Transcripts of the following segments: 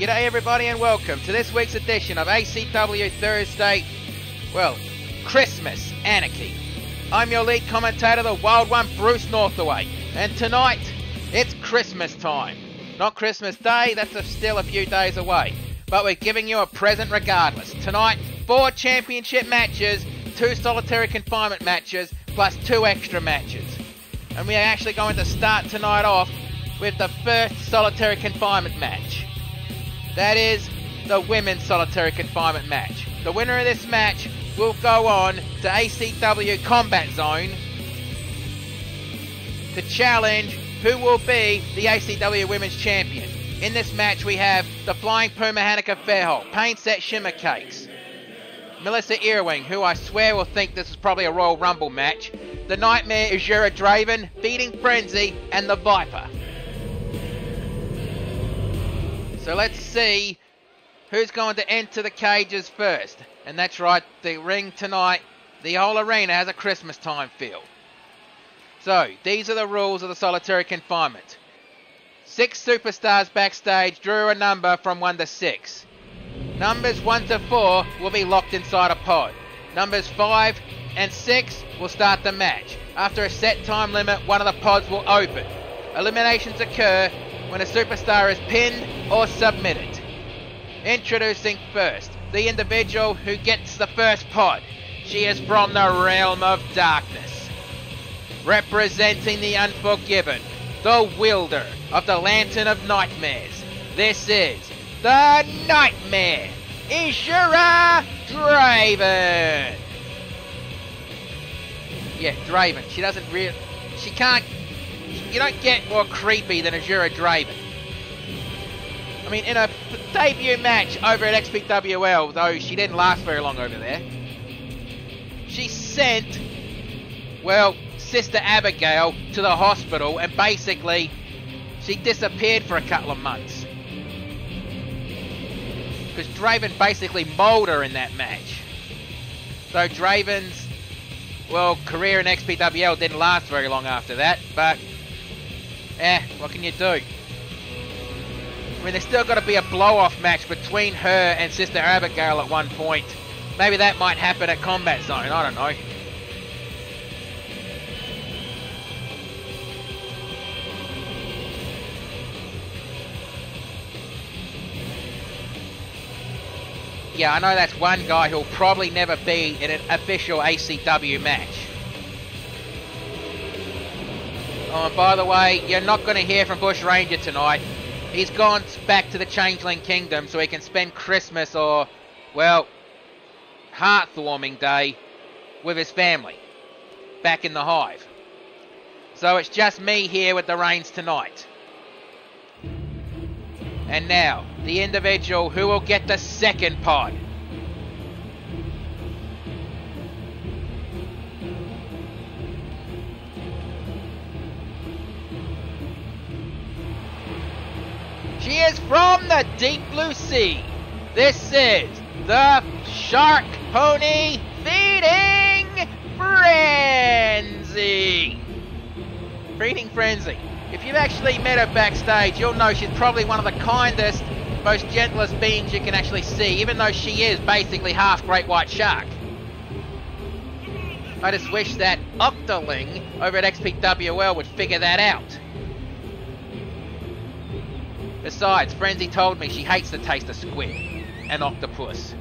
G'day everybody and welcome to this week's edition of ACW Thursday, well, Christmas Anarchy. I'm your lead commentator, the Wild One, Bruce Northaway, and tonight, it's Christmas time. Not Christmas Day, that's still a few days away, but we're giving you a present regardless. Tonight, 4 championship matches, 2 solitary confinement matches, plus 2 extra matches. And we are actually going to start tonight off with the first solitary confinement match. That is the women's solitary confinement match. The winner of this match will go on to ACW Combat Zone to challenge who will be the ACW Women's Champion. In this match we have the Flying Puma Hanukkah Fairholt, Pain Set Shimmer Cakes, Melissa Earwing, who I swear will think this is probably a Royal Rumble match, the Nightmare Azura Draven, Feeding Frenzy, and the Viper. So let's see who's going to enter the cages first. And that's right, the ring tonight, the whole arena has a Christmas time feel. So, these are the rules of the solitary confinement. 6 superstars backstage drew a number from 1 to 6. Numbers 1 to 4 will be locked inside a pod. Numbers 5 and 6 will start the match. After a set time limit, one of the pods will open. Eliminations occur when a superstar is pinned or submitted. Introducing first, the individual who gets the first pod. She is from the realm of darkness. Representing the Unforgiven, the wielder of the Lantern of Nightmares. This is the Nightmare, Azura Draven. Yeah, Draven. You don't get more creepy than Azura Draven. I mean, in a debut match over at XPWL, though she didn't last very long over there, she sent, well, Sister Abigail to the hospital and basically she disappeared for a couple of months. Because Draven basically mauled her in that match. So Draven's, well, career in XPWL didn't last very long after that, but what can you do? I mean, there's still got to be a blow-off match between her and Sister Abigail at one point. Maybe that might happen at Combat Zone, I don't know. Yeah, I know that's one guy who'll probably never be in an official ACW match. Oh, and by the way, you're not going to hear from Bush Ranger tonight. He's gone back to the Changeling Kingdom so he can spend Christmas or, well, Heartwarming Day with his family back in the Hive. So it's just me here with the reins tonight. And now, the individual who will get the second pod. She is from the deep blue sea. This is the Shark Pony Feeding Frenzy. Feeding Frenzy. If you've actually met her backstage, you'll know she's probably one of the kindest, most gentlest beings you can actually see, even though she is basically half great white shark. I just wish that Octoling over at XPWL would figure that out. Besides, Frenzy told me she hates the taste of squid and octopus.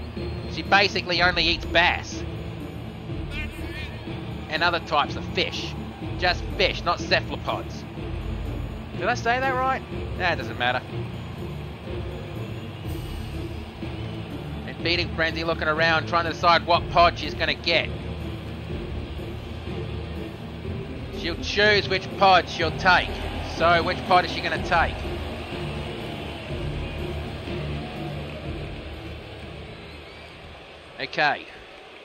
She basically only eats bass. And other types of fish. Just fish, not cephalopods. Did I say that right? Nah, it doesn't matter. And Feeding Frenzy looking around, trying to decide what pod she's going to get. She'll choose which pod she'll take. So, which pod is she going to take? Okay,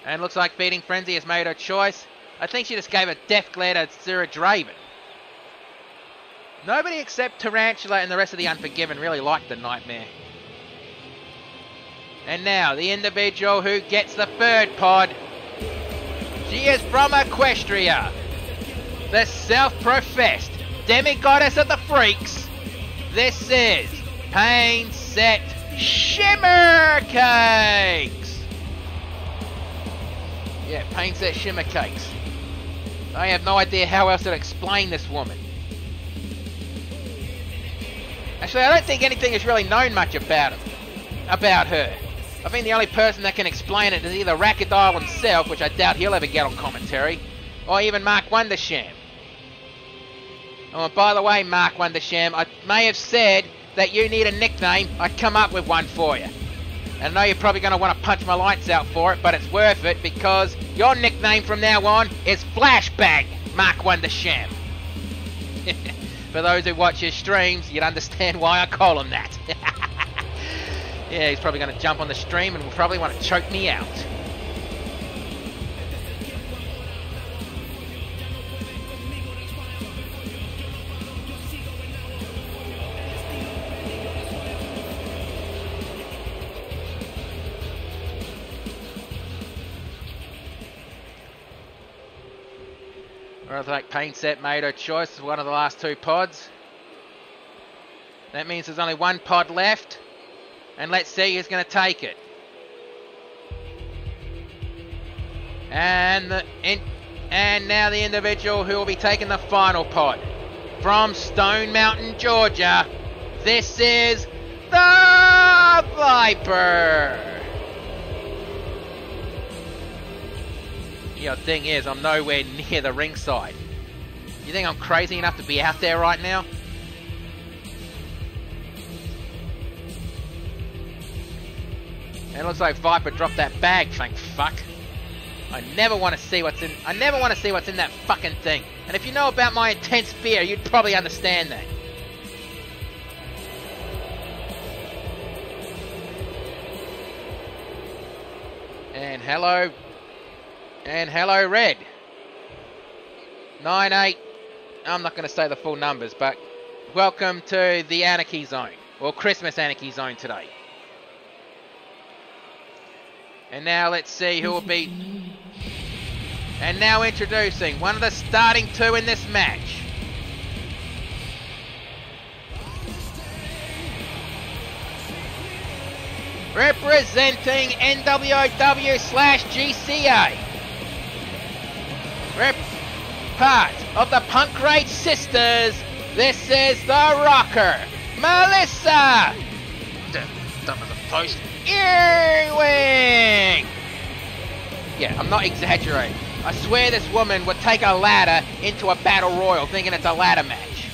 and looks like Feeding Frenzy has made her choice. I think she just gave a death glare to Azura Draven. Nobody except Tarantula and the rest of the Unforgiven really liked the Nightmare. And now, the individual who gets the third pod. She is from Equestria, the self-professed demigoddess of the freaks. This is Pain Set Shimmer Cakes! Yeah, Pain Set Shimmer Cakes. I have no idea how else to explain this woman. Actually, I don't think anything is really known much about her. I think the only person that can explain it is either Rackadile himself, which I doubt he'll ever get on commentary, or even Mark Wondersham. Oh, by the way, Mark Wondersham, I may have said that you need a nickname. I'd come up with one for you. And I know you're probably going to want to punch my lights out for it, but it's worth it because your nickname from now on is Flashbang Mark Wondersham. For those who watch his streams, you'd understand why I call him that. Yeah, he's probably going to jump on the stream and will probably want to choke me out. I think Pain Set made her choice as one of the last two pods. That means there's only one pod left. And let's see who's going to take it. And now the individual who will be taking the final pod. From Stone Mountain, Georgia. This is the Viper. The thing is, I'm nowhere near the ringside. You think I'm crazy enough to be out there right now? And it looks like Viper dropped that bag, thank fuck. I never want to see what's in that fucking thing. And if you know about my intense fear, you'd probably understand that. And hello, Red. 9-8. I'm not going to say the full numbers, but welcome to the Anarchy Zone, or Christmas Anarchy Zone today. And now let's see who will be. And now introducing one of the starting two in this match. Representing NWOW/GCA. Part of the Punk Rage Sisters, this is the Rocker, Melissa. Dumb as a post. Earwing. Yeah, I'm not exaggerating. I swear this woman would take a ladder into a battle royal thinking it's a ladder match.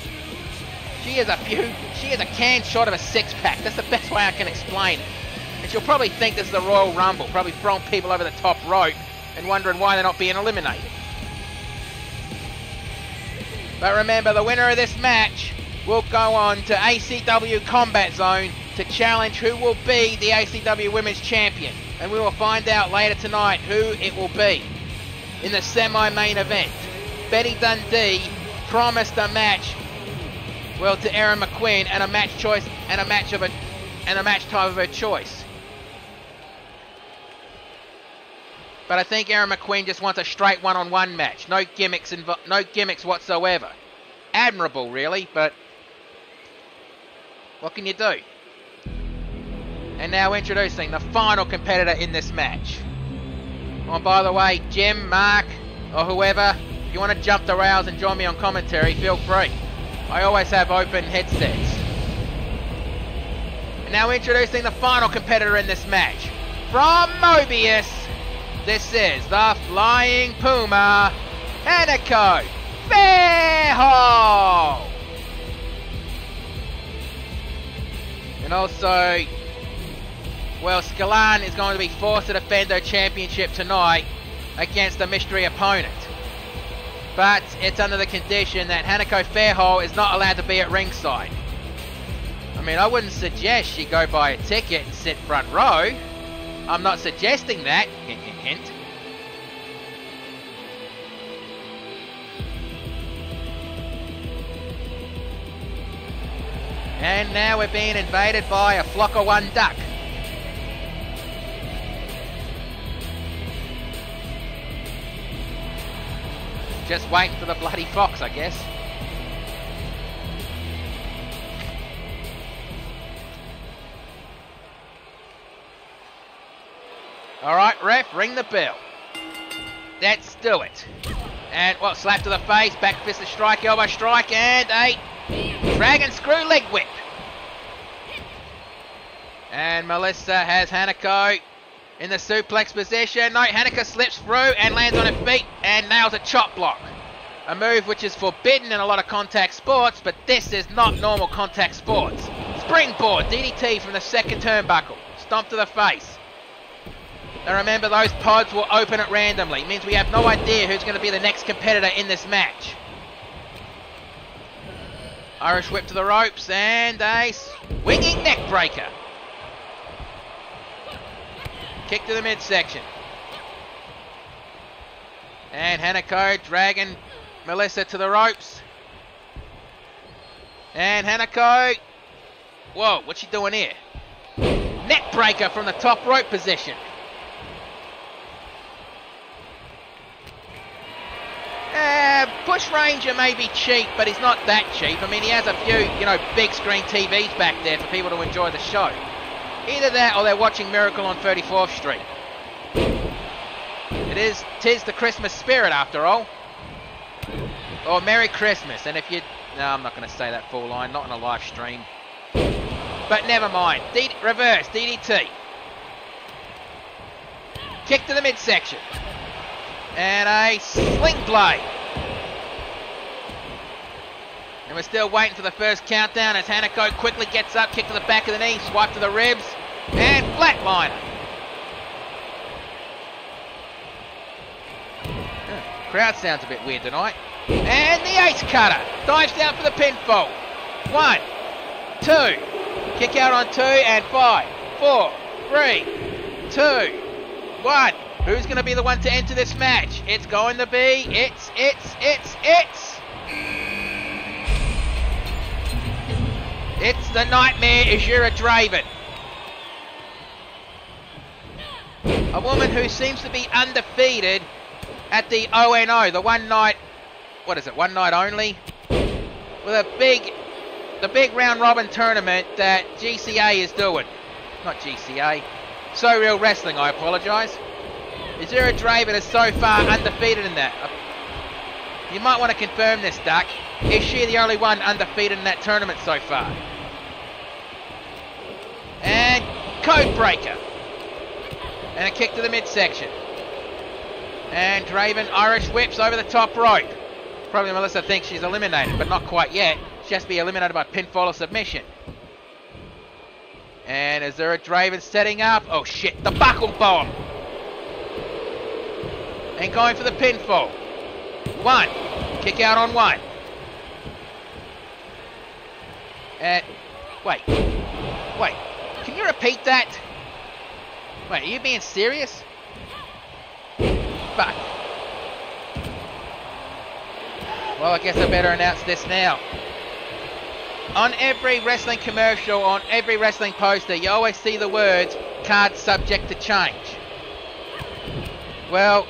She is a can short of a six-pack. That's the best way I can explain it. And she'll probably think this is the Royal Rumble, probably throwing people over the top rope and wondering why they're not being eliminated. But remember, the winner of this match will go on to ACW Combat Zone to challenge who will be the ACW Women's Champion. And we will find out later tonight who it will be in the semi-main event. Betty Dundee promised a match, well, to Erin McQueen and a match choice and a match type of her choice. But I think Erin McQueen just wants a straight one-on-one match. No gimmicks whatsoever. Admirable, really, but what can you do? And now introducing the final competitor in this match. Oh, by the way, Jim, Mark, or whoever, if you want to jump the rails and join me on commentary, feel free. I always have open headsets. And now introducing the final competitor in this match. From Mobius, this is the Flying Puma, Hanako Fairhall. And also, well, Scalan is going to be forced to defend her championship tonight against a mystery opponent. But it's under the condition that Hanako Fairhall is not allowed to be at ringside. I mean, I wouldn't suggest she go buy a ticket and sit front row. I'm not suggesting that. Hint, hint, hint. And now we're being invaded by a flock of one duck. Just waiting for the bloody fox, I guess. All right, ref, ring the bell. Let's do it. And, well, slap to the face, back fist strike, elbow strike, and a dragon screw leg whip. And Melissa has Hanako in the suplex position. No, Hanako slips through and lands on her feet and nails a chop block. A move which is forbidden in a lot of contact sports, but this is not normal contact sports. Springboard, DDT from the second turnbuckle. Stomp to the face. Now remember, those pods will open it randomly. It means we have no idea who's going to be the next competitor in this match. Irish whip to the ropes and a swinging neck breaker. Kick to the midsection. And Hanako dragging Melissa to the ropes. And Hanako, whoa, what's she doing here? Neck breaker from the top rope position. Bush Ranger may be cheap, but he's not that cheap. I mean, he has a few, big screen TVs back there for people to enjoy the show. Either that or they're watching Miracle on 34th Street. Tis the Christmas spirit after all. Or Merry Christmas. And if you... No, I'm not going to say that full line. Not on a live stream. But never mind. Reverse. DDT. Kick to the midsection. And a sling blade. And we're still waiting for the first countdown as Hanako quickly gets up, kick to the back of the knee, swipe to the ribs, and flatliner. Crowd sounds a bit weird tonight. And the ace cutter dives down for the pinfall. 1, 2, kick out on 2, and 5, 4, 3, 2, 1. Who's going to be the one to enter this match? It's going to be, it's. It's the Nightmare Azura Draven. A woman who seems to be undefeated at the ONO, the one night, one night only? With the big round robin tournament that GCA is doing. Not GCA. So Real Wrestling, I apologise. Azura Draven is so far undefeated in that. You might want to confirm this, Duck. Is she the only one undefeated in that tournament so far? And code breaker. And a kick to the midsection. And Draven Irish whips over the top rope. Probably Melissa thinks she's eliminated, but not quite yet. She has to be eliminated by pinfall or submission. And Azura Draven setting up. Oh shit, the buckle bomb. And going for the pinfall. 1. Kick out on 1. And wait. Can you repeat that? Wait, are you being serious? Fuck. Well, I guess I better announce this now. On every wrestling commercial, on every wrestling poster, you always see the words, card subject to change. Well,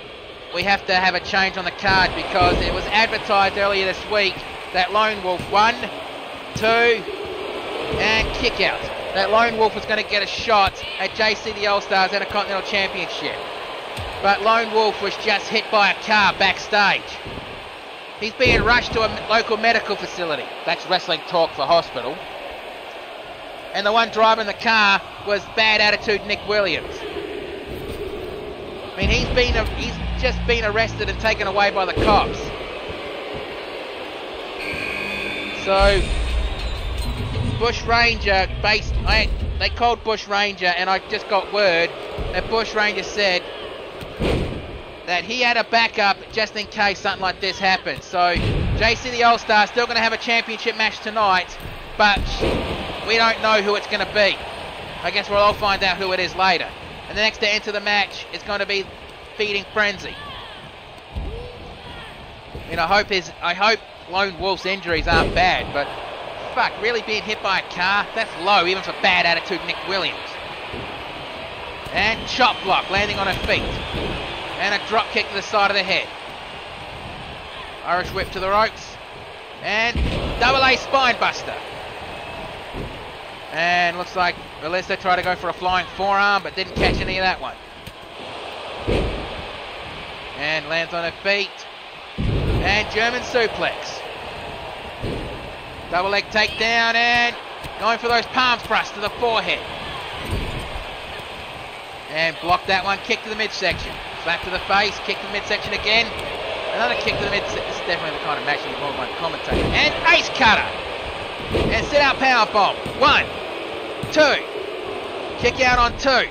we have to have a change on the card because it was advertised earlier this week that Lone Wolf 1, 2, and kick out. That Lone Wolf was going to get a shot at JC the All-Stars Intercontinental Championship. But Lone Wolf was just hit by a car backstage. He's being rushed to a local medical facility. That's wrestling talk for hospital. And the one driving the car was bad attitude Nick Williams. I mean, he's just been arrested and taken away by the cops. So, Bush Ranger, they called Bush Ranger, and I just got word that Bush Ranger said that he had a backup just in case something like this happens. So, JC the All-Star still going to have a championship match tonight, but we don't know who it's going to be. I guess we'll all find out who it is later. And the next to enter the match is going to be Feeding Frenzy. I mean, I hope Lone Wolf's injuries aren't bad, but fuck, really being hit by a car? That's low, even for bad attitude Nick Williams. And chop block, landing on her feet. And a drop kick to the side of the head. Irish whip to the ropes. And double A spine buster. And looks like Melissa tried to go for a flying forearm, but didn't catch any of that one. And lands on her feet. And German suplex. Double leg takedown and going for those palm thrusts to the forehead. And block that one, kick to the midsection. Slap to the face, kick to the midsection again. Another kick to the midsection. This is definitely the kind of match you need more than one commentator. And ace cutter. And sit out power bomb. 1, 2. Kick out on 2.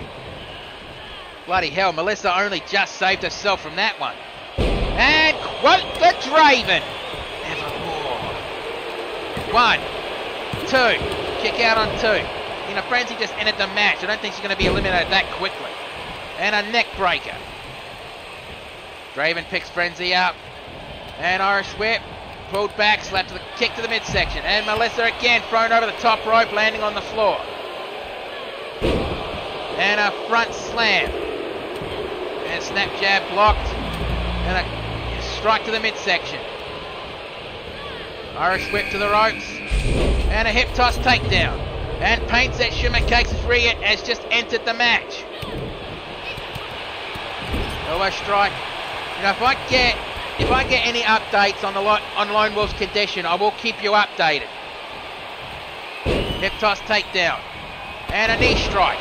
Bloody hell, Melissa only just saved herself from that one. And quote the Draven. Evermore. 1, 2. Kick out on 2. You know, Frenzy just ended the match. I don't think she's going to be eliminated that quickly. And a neck breaker. Draven picks Frenzy up. And Irish whip. Pulled back, slap to the kick to the midsection. And Melissa again thrown over the top rope, landing on the floor. And a front slam. And a snap jab blocked. And a strike to the midsection. Irish whip to the ropes. And a hip toss takedown. And paints that Shimmer Cakes has just entered the match. Elbow strike. You know, if I get any updates on Lone Wolf's condition, I will keep you updated. Hip toss takedown. And a knee strike.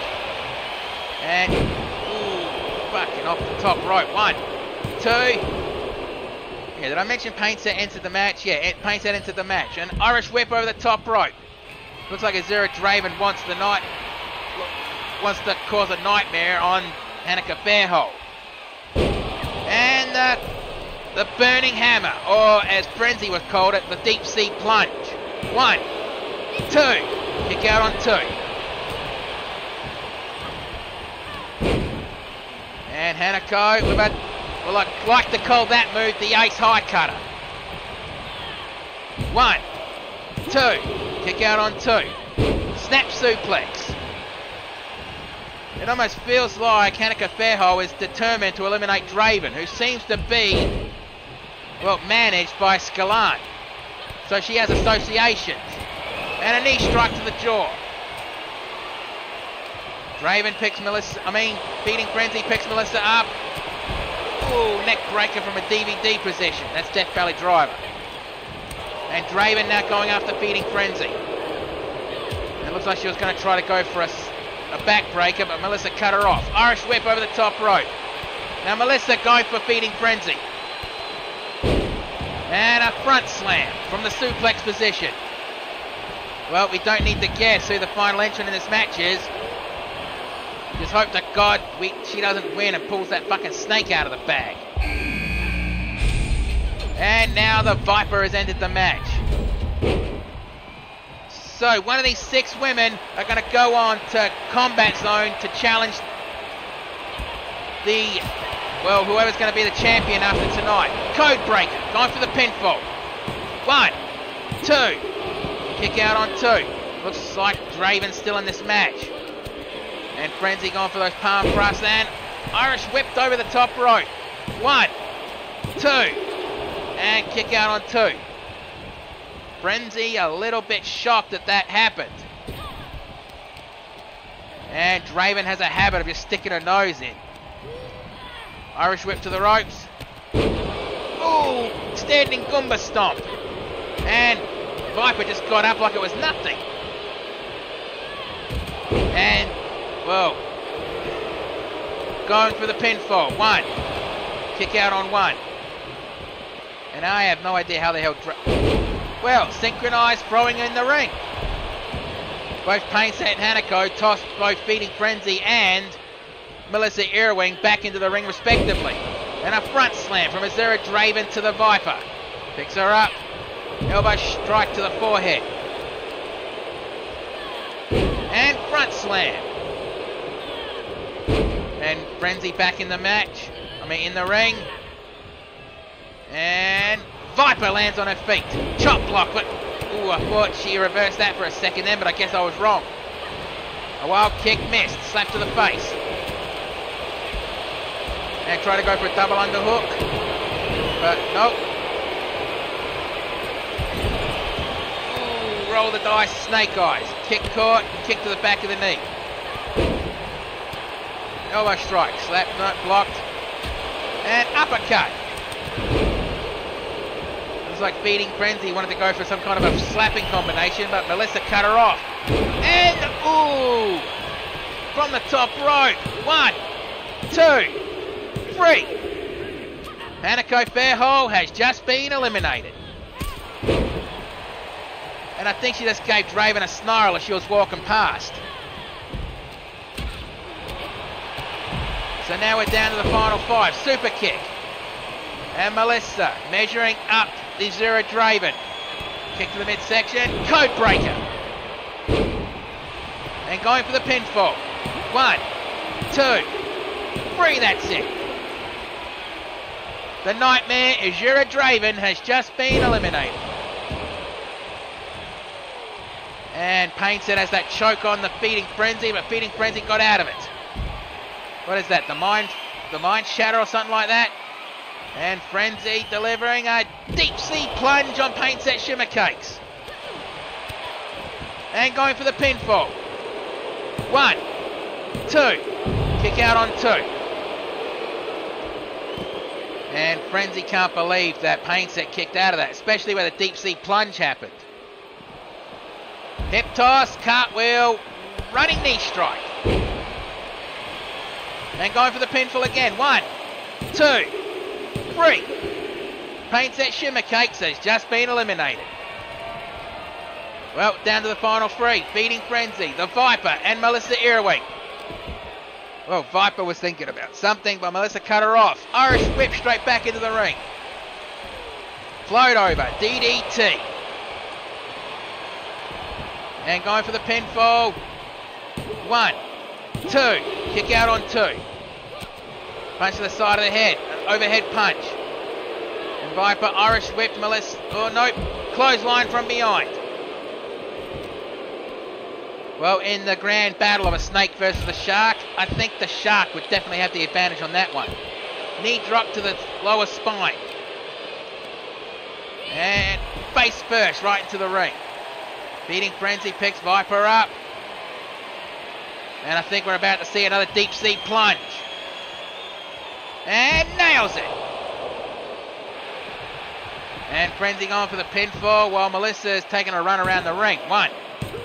And fucking off the top rope. 1, 2. Yeah, did I mention Painset entered the match? Yeah, Painset entered the match. An Irish whip over the top rope. Looks like Azura Draven wants to cause a nightmare on Hanukkah Fairhold. And the burning hammer, or as Frenzy was called it, the deep sea plunge. 1, 2. Kick out on 2. And Hanako, well, I like to call that move the ace high cutter. 1, 2. Kick out on 2. Snap suplex. It almost feels like Hanukkah Fairhold is determined to eliminate Draven, who seems to be, well, managed by Scalan. So she has associations. And a knee strike to the jaw. Draven picks Feeding Frenzy picks Melissa up. Ooh, neck breaker from a DVD position. That's Death Valley Driver. And Draven now going after Feeding Frenzy. It looks like she was going to try to go for a backbreaker, but Melissa cut her off. Irish whip over the top rope. Now Melissa going for Feeding Frenzy. And a front slam from the suplex position. Well, we don't need to guess who the final entrant in this match is. Just hope to God she doesn't win and pulls that fucking snake out of the bag. And now the Viper has entered the match. So one of these 6 women are going to go on to Combat Zone to challenge whoever's going to be the champion after tonight. Code Breaker, going for the pinfall. 1, 2. Kick out on 2. Looks like Draven's still in this match. And Frenzy going for those palm thrusts and Irish whipped over the top rope. 1, 2. And kick out on 2. Frenzy a little bit shocked that happened. And Draven has a habit of just sticking her nose in. Irish whip to the ropes. Ooh, standing Goomba stomp. And Viper just got up like it was nothing. And, well, going for the pinfall. 1. Kick out on 1. And I have no idea how the hell... Well, synchronized throwing in the ring. Both Painset and Hanako tossed both Feeding Frenzy and Melissa Earwing back into the ring respectively. And a front slam from Azura Draven to the Viper. Picks her up. Elbow strike to the forehead. And front slam. And Frenzy back in the match. In the ring. And Viper lands on her feet. Chop block, but ooh, I thought she reversed that for a second then, but I guess I was wrong. A wild kick missed. Slap to the face. And try to go for a double underhook. But nope. Ooh, roll the dice, snake eyes. Kick caught, kick to the back of the knee. Elbow strike, slap, no, blocked. And uppercut. Looks like Feeding Frenzy wanted to go for some kind of a slapping combination, but Melissa cut her off. And, ooh! From the top rope. 1, 2, 3. Hanako Fairhall has just been eliminated. And I think she just gave Draven a snarl as she was walking past. So now we're down to the final 5. Super kick. And Melissa measuring up the Zero Draven. Kick to the midsection. Code breaker. And going for the pinfall. 1, 2, 3. That's it. The Nightmare Azura Draven has just been eliminated. And Painset has that choke on the Feeding Frenzy, but Feeding Frenzy got out of it. What is that? The mind shatter or something like that? And Frenzy delivering a deep sea plunge on Painset Shimmer Cakes. And going for the pinfall. 1, 2. Kick out on 2. And Frenzy can't believe that Painset kicked out of that, especially where the deep sea plunge happened. Hip toss, cartwheel, running knee strike. And going for the pinfall again. 1, 2, 3. Painset Shimmer Cakes has just been eliminated. Well, down to the final 3. Feeding Frenzy, the Viper, and Melissa Earwig. Well, Viper was thinking about something, but Melissa cut her off. Irish whip straight back into the ring. Float over, DDT. And going for the pinfall. 1, 2. Kick out on 2. Punch to the side of the head. An overhead punch. And Viper Irish whip Melissa. Oh, nope. Clothesline from behind. Well, in the grand battle of a snake versus the shark, I think the shark would definitely have the advantage on that one. Knee drop to the lower spine. And face first right into the ring. Feeding Frenzy picks Viper up. And I think we're about to see another deep sea plunge. And nails it. And Frenzy going for the pinfall while Melissa is taking a run around the ring. 1,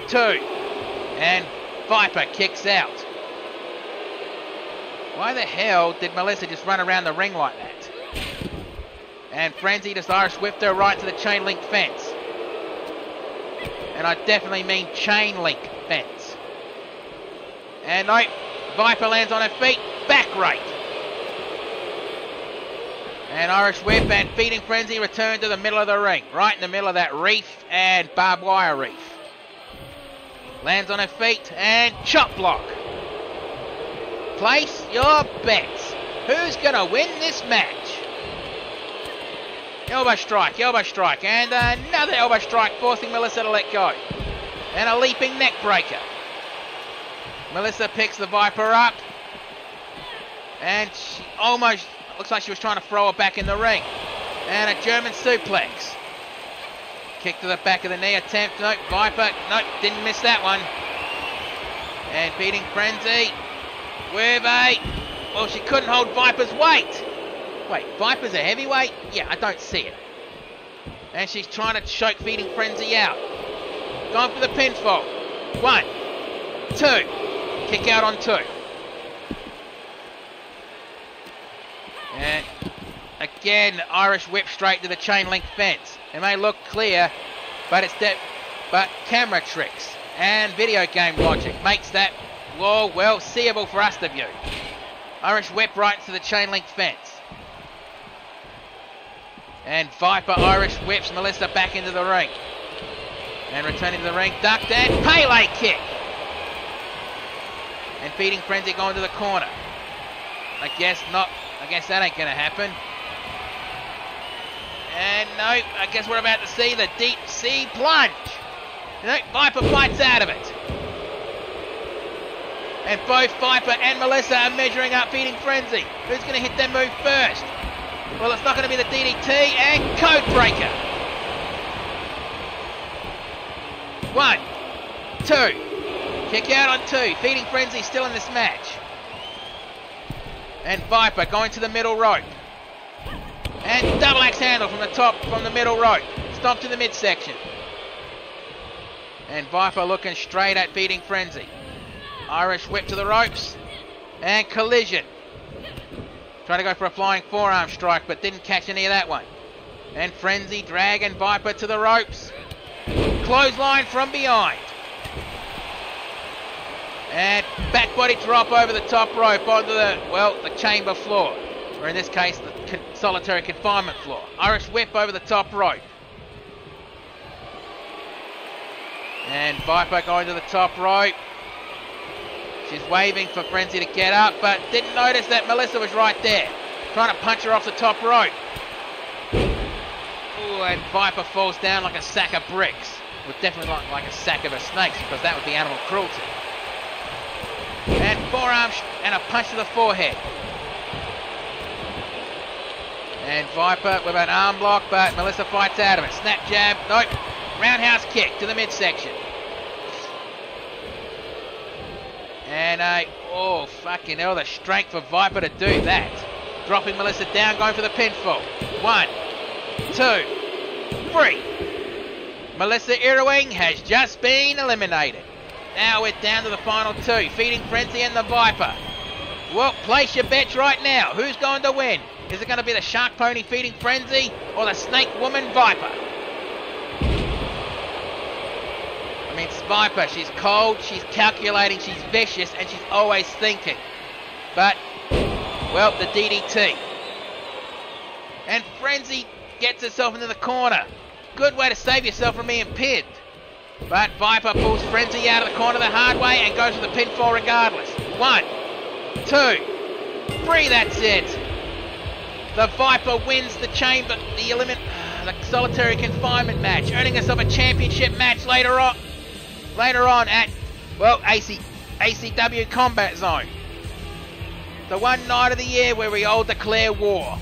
2. And Viper kicks out. Why the hell did Melissa just run around the ring like that? And Frenzy just Irish whipped her right to the chain link fence. And I definitely mean chain link fence. And no, Viper lands on her feet. Back rake. And Irish whip and Feeding Frenzy return to the middle of the ring. Right in the middle of that reef and barbed wire reef. Lands on her feet and chop block. Place your bets. Who's going to win this match? Elbow strike, and another elbow strike forcing Melissa to let go. And a leaping neck breaker. Melissa picks the Viper up. And she almost, looks like she was trying to throw her back in the ring. And a German suplex. Kick to the back of the knee attempt. Nope, Viper, nope, didn't miss that one. And Feeding Frenzy with a, well, she couldn't hold Viper's weight. Wait, Viper's a heavyweight? Yeah, I don't see it. And she's trying to choke Feeding Frenzy out. Going for the pinfall. 1, 2. Kick out on 2. And again, Irish whip straight to the chain link fence. It may look clear, but it's but camera tricks and video game logic makes that wall well seeable for us to view. Irish whip right into the chain link fence. And Viper Irish whips Melissa back into the ring. And returning to the ring, ducked and Pele kick. And Feeding Frenzy going to the corner. I guess not. I guess that ain't going to happen. And no, I guess we're about to see the deep sea plunge. No, Viper fights out of it. And both Viper and Melissa are measuring up Feeding Frenzy. Who's going to hit their move first? Well, it's not going to be the DDT and Code Breaker. 1, 2. Kick out on 2. Feeding Frenzy still in this match. And Viper going to the middle rope. And double axe handle from the top, from the middle rope. Stomp to the midsection. And Viper looking straight at beating Frenzy. Irish whip to the ropes. And collision. Trying to go for a flying forearm strike, but didn't catch any of that one. And Frenzy dragging Viper to the ropes. Clothesline from behind. And back body drop over the top rope onto the chamber floor. Or in this case, the solitary confinement floor. Irish whip over the top rope. And Viper going to the top rope. She's waving for Frenzy to get up, but didn't notice that Melissa was right there. Trying to punch her off the top rope. Ooh, and Viper falls down like a sack of bricks. Well, definitely not like a sack of snakes, because that would be animal cruelty. And forearm and a punch to the forehead. And Viper with an arm block, but Melissa fights out of it. Snap jab, nope. Roundhouse kick to the midsection. And oh fucking hell, the strength for Viper to do that. Dropping Melissa down, going for the pinfall. 1, 2, 3. Melissa Irwing has just been eliminated. Now we're down to the final 2. Feeding Frenzy and the Viper. Well, place your bets right now. Who's going to win? Is it going to be the Shark Pony feeding Frenzy or the Snake Woman Viper? I mean, it's Viper. She's cold, she's calculating, she's vicious, and she's always thinking. But, well, the DDT. And Frenzy gets herself into the corner. Good way to save yourself from being pinned. But Viper pulls Frenzy out of the corner the hard way and goes for the pinfall regardless. 1, 2, 3, that's it. The Viper wins the chamber, the solitary confinement match, earning herself a championship match later on at, well, ACW Combat Zone. The one night of the year where we all declare war.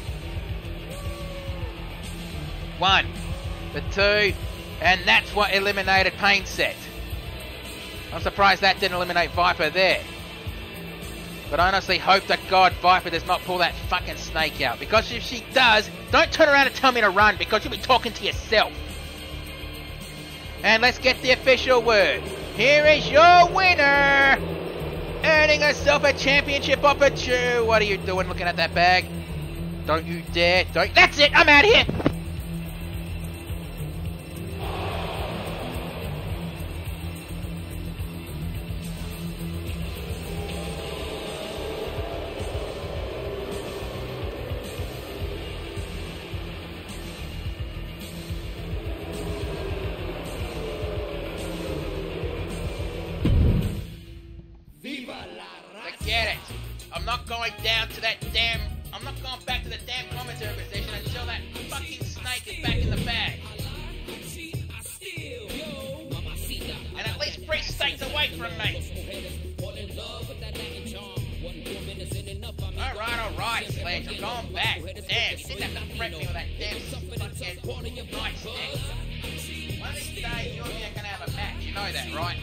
1, the 2, and that's what eliminated Pain Set. I'm surprised that didn't eliminate Viper there. But I honestly hope to God Viper does not pull that fucking snake out. Because if she does, don't turn around and tell me to run, because you'll be talking to yourself. And let's get the official word. Here is your winner! Earning herself a championship opportunity. What are you doing looking at that bag? Don't you dare. That's it! I'm out of here! Forget it. I'm not going down to that damn... I'm not going back to the damn commentary position until that fucking snake is back in the bag. And at least 3 states away from me. Alright, Sledge. I'm going back. Damn, you didn't have to threaten me with that damn fucking night stick. One of these days, you and me are going to have a match. You know that, right?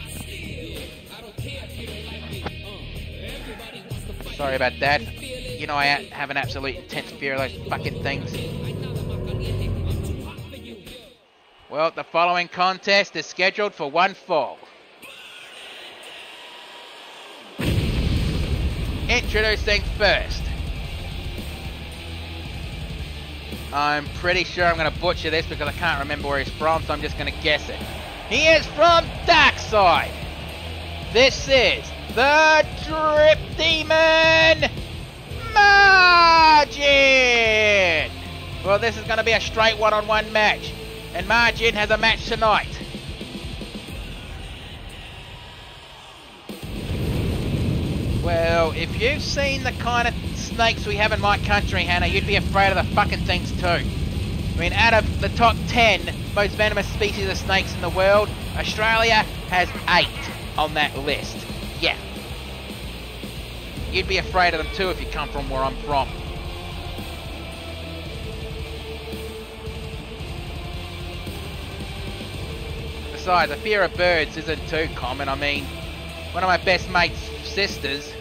Sorry about that. You know I have an absolute intense fear of those fucking things. Well, the following contest is scheduled for one fall. Introducing first. I'm pretty sure I'm going to butcher this because I can't remember where he's from, so I'm just going to guess it. He is from Darkside. This is the Drip Demon Margin! Well, this is going to be a straight one-on-one match. And Margin has a match tonight. Well, if you've seen the kind of snakes we have in my country, Hannah, you'd be afraid of the fucking things too. I mean, out of the top 10 most venomous species of snakes in the world, Australia has 8 on that list. Yeah. You'd be afraid of them too if you come from where I'm from. Besides, the fear of birds isn't too common. I mean, one of my best mate's sisters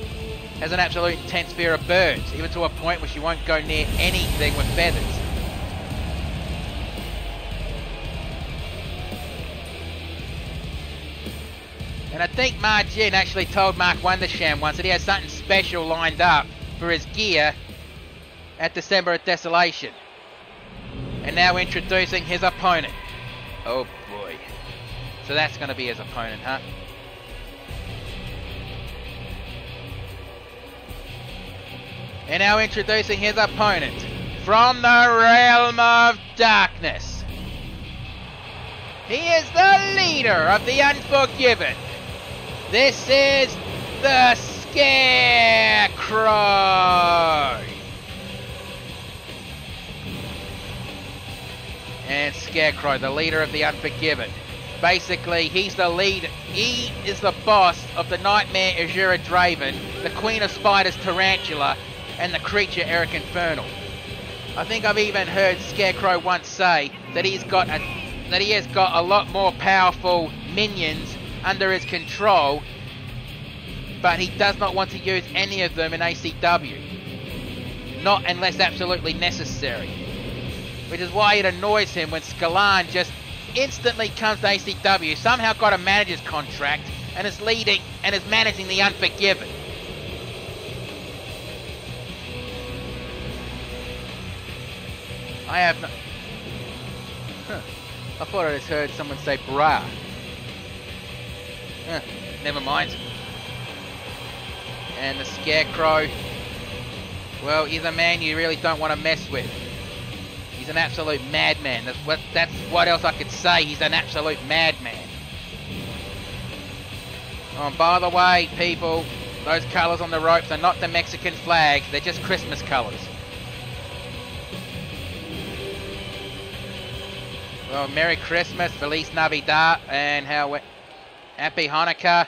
has an absolute intense fear of birds, even to a point where she won't go near anything with feathers. And I think Margin actually told Mark Wondersham once that he has something special lined up for his gear at December of Desolation. And now introducing his opponent. Oh boy. So that's going to be his opponent, huh? And now introducing his opponent from the realm of darkness. He is the leader of the Unforgiven. This is the Scarecrow. And Scarecrow, the leader of the Unforgiven. Basically, he's the leader. He is the boss of the Nightmare Azura Draven, the Queen of Spiders Tarantula, and the creature Eric Infernal. I think I've even heard Scarecrow once say that he has got a lot more powerful minions under his control, but he does not want to use any of them in ACW. Not unless absolutely necessary. Which is why it annoys him when Skalan just instantly comes to ACW, somehow got a manager's contract, and is managing the Unforgiven. I have no... I thought I just heard someone say brah. Never mind. And the Scarecrow, well, he's a man you really don't want to mess with. He's an absolute madman. That's what else I could say. He's an absolute madman. Oh, and by the way, people, those colours on the ropes are not the Mexican flag. They're just Christmas colours. Well, Merry Christmas, Feliz Navidad, and Happy Hanukkah,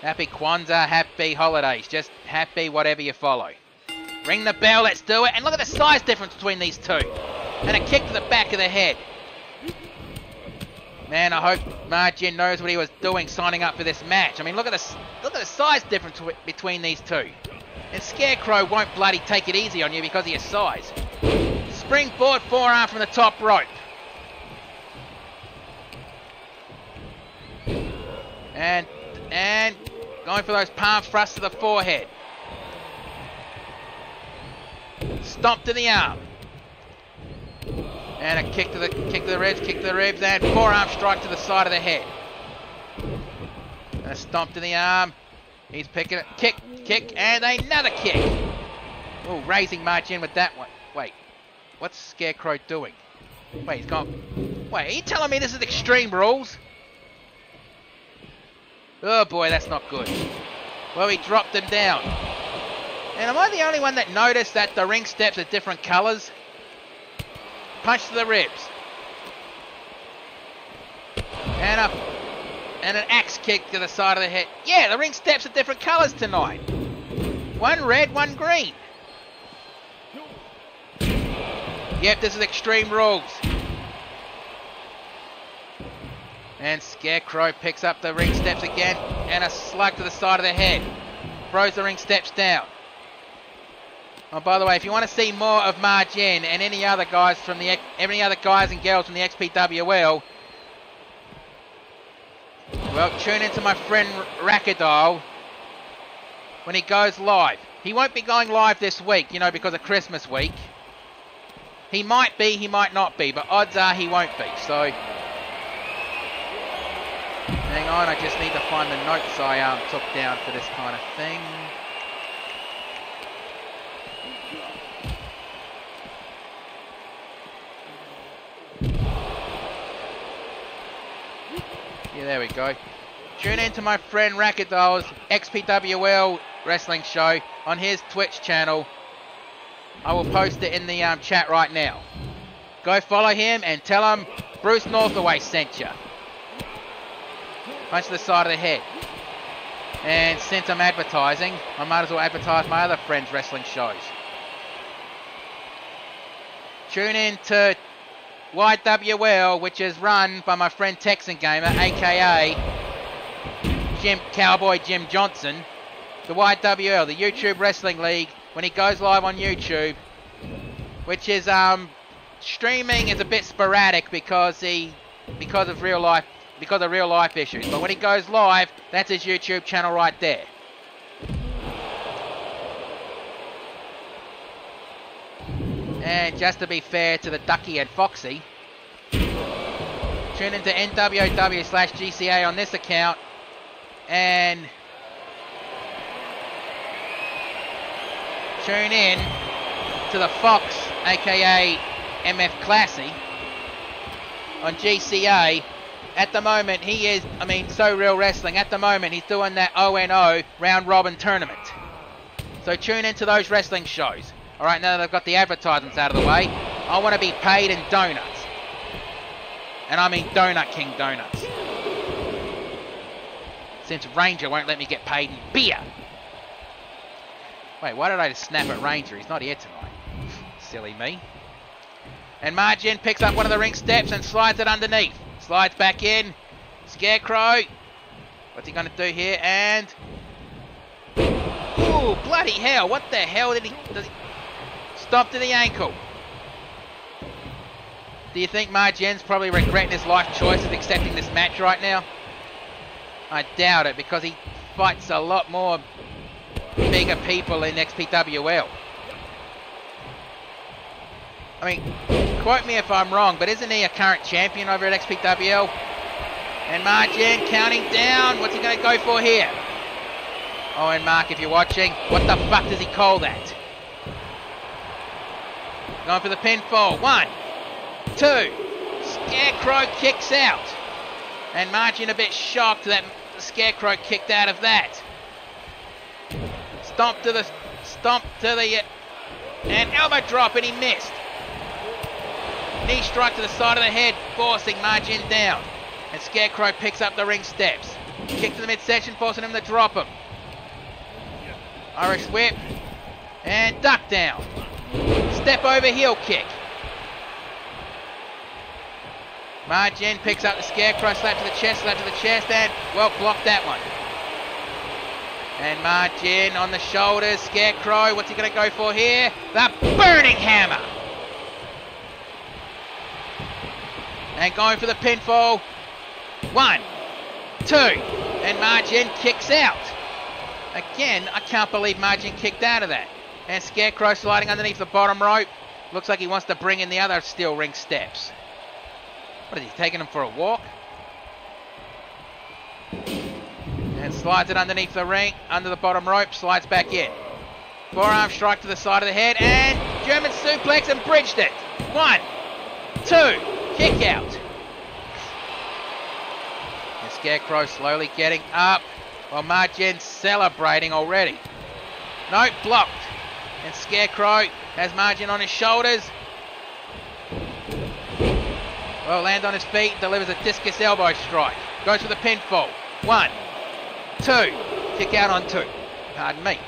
Happy Kwanzaa, Happy Holidays. Just happy whatever you follow. Ring the bell, let's do it. And look at the size difference between these two. And a kick to the back of the head. Man, I hope Margin knows what he was doing signing up for this match. I mean, look at the size difference between these two. And Scarecrow won't bloody take it easy on you because of your size. Springboard forearm from the top rope. And going for those palm thrusts to the forehead. Stomp to the arm. And a kick to the ribs, and forearm strike to the side of the head. And a stomp to the arm. He's picking it. Kick, and another kick. Oh, raising Margin with that one. Wait, what's Scarecrow doing? Wait, he's gone. Wait, are you telling me this is Extreme Rules? Oh boy, that's not good. Well, he dropped him down. And am I the only one that noticed that the ring steps are different colours? Punch to the ribs. And an axe kick to the side of the head. Yeah, the ring steps are different colours tonight. One red, one green. Yep, this is Extreme Rules. And Scarecrow picks up the ring steps again, and a slug to the side of the head. Throws the ring steps down. Oh, by the way, if you want to see more of Margin and any other guys and girls from the XPWL, well, tune into my friend Rackadile when he goes live. He won't be going live this week, you know, because of Christmas week. He might be, he might not be, but odds are he won't be, so... Hang on, I just need to find the notes I took down for this kind of thing. Yeah, there we go. Tune in to my friend Rackadile's XPWL wrestling show on his Twitch channel. I will post it in the chat right now. Go follow him and tell him Bruce Northaway sent you. Punch to the side of the head. And since I'm advertising, I might as well advertise my other friends' wrestling shows. Tune in to YWL, which is run by my friend Texan Gamer, aka Cowboy Jim Johnson. The YWL, the YouTube Wrestling League, when he goes live on YouTube, which is streaming is a bit sporadic because of real life because of real life issues. But when he goes live, that's his YouTube channel right there. And just to be fair to the Ducky and Foxy, tune into NWOW/GCA on this account and tune in to the Fox, aka MF Classy, on GCA. At the moment, he is, So Real Wrestling. At the moment, he's doing that ONO round robin tournament. So tune into those wrestling shows. All right, now that I've got the advertisements out of the way, I want to be paid in donuts. And I mean Donut King donuts. Since Ranger won't let me get paid in beer. Wait, why did I just snap at Ranger? He's not here tonight. Silly me. And Margin picks up one of the ring steps and slides it underneath. Slides back in. Scarecrow. What's he going to do here? And... ooh, bloody hell. What the hell did he... Stop to the ankle. Do you think Margin's probably regretting his life choices accepting this match right now? I doubt it, because he fights a lot more bigger people in XPWL. Quote me if I'm wrong, but isn't he a current champion over at XPWL? And Margin counting down. What's he going to go for here? Oh, and Mark, if you're watching, what the fuck does he call that? Going for the pinfall. 1, 2. Scarecrow kicks out. And Margin a bit shocked that the Scarecrow kicked out of that. Stomp to the, and elbow drop, and he missed. Knee strike to the side of the head, forcing Margin down. And Scarecrow picks up the ring steps. Kick to the midsection, forcing him to drop him. Irish whip. And duck down. Step over heel kick. Margin picks up the Scarecrow, slap to the chest, and, well, blocked that one. And Margin on the shoulders, Scarecrow, what's he going to go for here? The Burning Hammer! And going for the pinfall. 1, 2, and Margin kicks out. Again, I can't believe Margin kicked out of that. And Scarecrow sliding underneath the bottom rope. Looks like he wants to bring in the other steel ring steps. What is he, taking him for a walk? And slides it underneath the ring, under the bottom rope, slides back in. Forearm strike to the side of the head, and German suplex and bridged it. 1, 2, kick out. And Scarecrow slowly getting up, while Margin's celebrating already. Nope, blocked. And Scarecrow has Margin on his shoulders. Well, land on his feet, delivers a discus elbow strike. Goes for the pinfall. 1, 2, kick out on 2. Pardon me.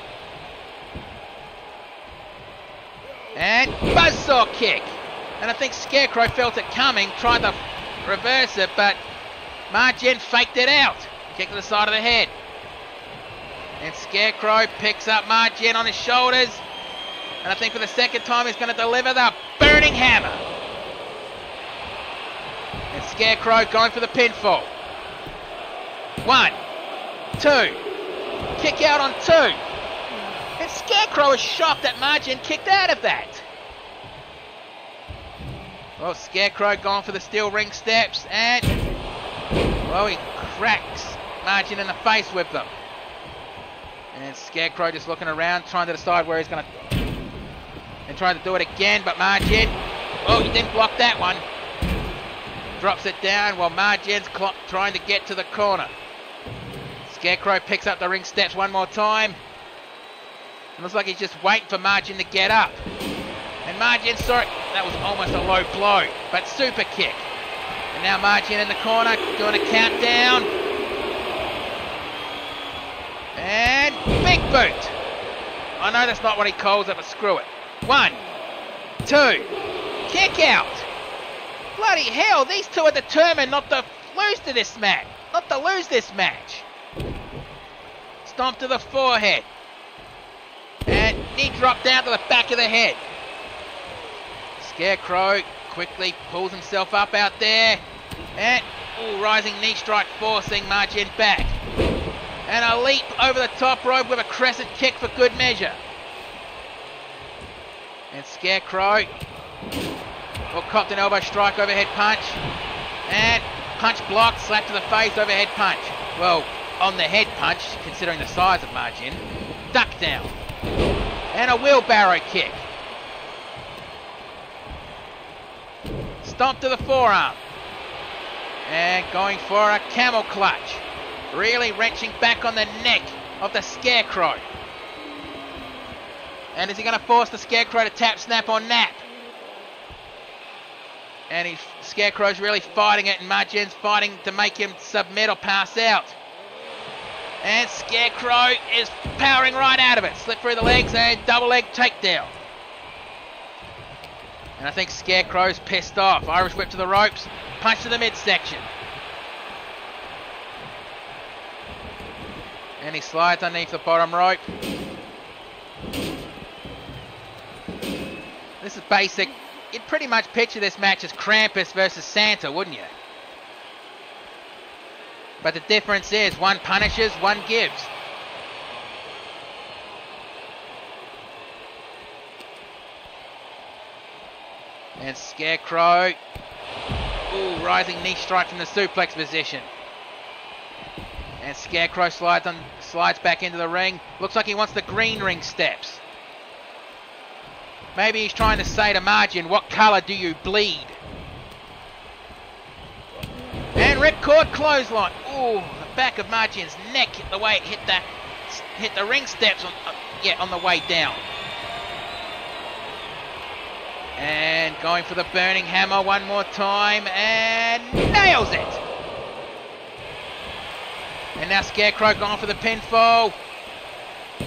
And buzzsaw kick. And I think Scarecrow felt it coming, tried to reverse it, but Margin faked it out. Kick to the side of the head. And Scarecrow picks up Margin on his shoulders. And I think for the second time he's going to deliver the Burning Hammer. And Scarecrow going for the pinfall. 1, 2. Kick out on 2. And Scarecrow is shocked that Margin kicked out of that. Well, Scarecrow going for the steel ring steps. And, well, he cracks Margin in the face with them. And Scarecrow just looking around, trying to decide where he's going to... and trying to do it again, but Margin... oh, he didn't block that one. Drops it down while Margin's trying to get to the corner. Scarecrow picks up the ring steps one more time. It looks like he's just waiting for Margin to get up. And Margin saw it. That was almost a low blow, but super kick. And now Margin in the corner, doing a countdown. And big boot. I know that's not what he calls it, but screw it. 1, 2, kick out. Bloody hell, these two are determined not to lose to this match. Not to lose this match. Stomp to the forehead. And knee drop down to the back of the head. Scarecrow quickly pulls himself up out there. And, Ooh, rising knee strike forcing Margin back. And a leap over the top rope with a crescent kick for good measure. And Scarecrow. Well, copped an elbow strike, overhead punch. And punch blocked, slap to the face, overhead punch. Well, on the head punch, considering the size of Margin. Duck down. And a wheelbarrow kick. Stomp to the forearm. And going for a camel clutch. Really wrenching back on the neck of the Scarecrow. And is he going to force the Scarecrow to tap, snap, or nap? And Scarecrow's really fighting it, and Margin's fighting to make him submit or pass out. And Scarecrow is powering right out of it. Slip through the legs and double leg takedown. And I think Scarecrow's pissed off. Irish whip to the ropes, punch to the midsection. And he slides underneath the bottom rope. This is basic. You'd pretty much picture this match as Krampus versus Santa, wouldn't you? But the difference is one punishes, one gives. And Scarecrow. Ooh, rising knee strike from the suplex position. And Scarecrow slides back into the ring. Looks like he wants the green ring steps. Maybe he's trying to say to Margin, what colour do you bleed? And ripcord clothesline. Ooh, the back of Margin's neck, the way it hit the ring steps on the way down. And going for the burning hammer one more time and nails it. And now Scarecrow going for the pinfall.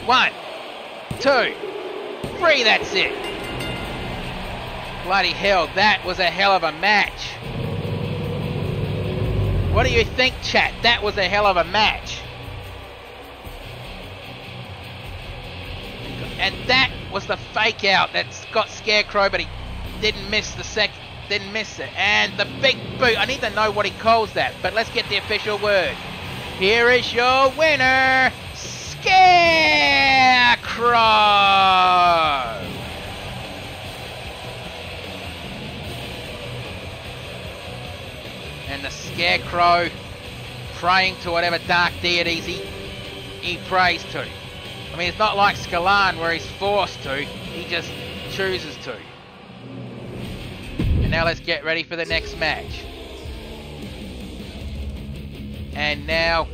1, 2, 3, that's it. Bloody hell, that was a hell of a match. What do you think, chat? That was a hell of a match. And that was the fake out that got Scarecrow, but he didn't miss it. And the big boot, I need to know what he calls that, but let's get the official word. Here is your winner, Scarecrow! And the Scarecrow praying to whatever dark deities he prays to. I mean, it's not like Skalan where he's forced to, he just chooses to. And now let's get ready for the next match. And now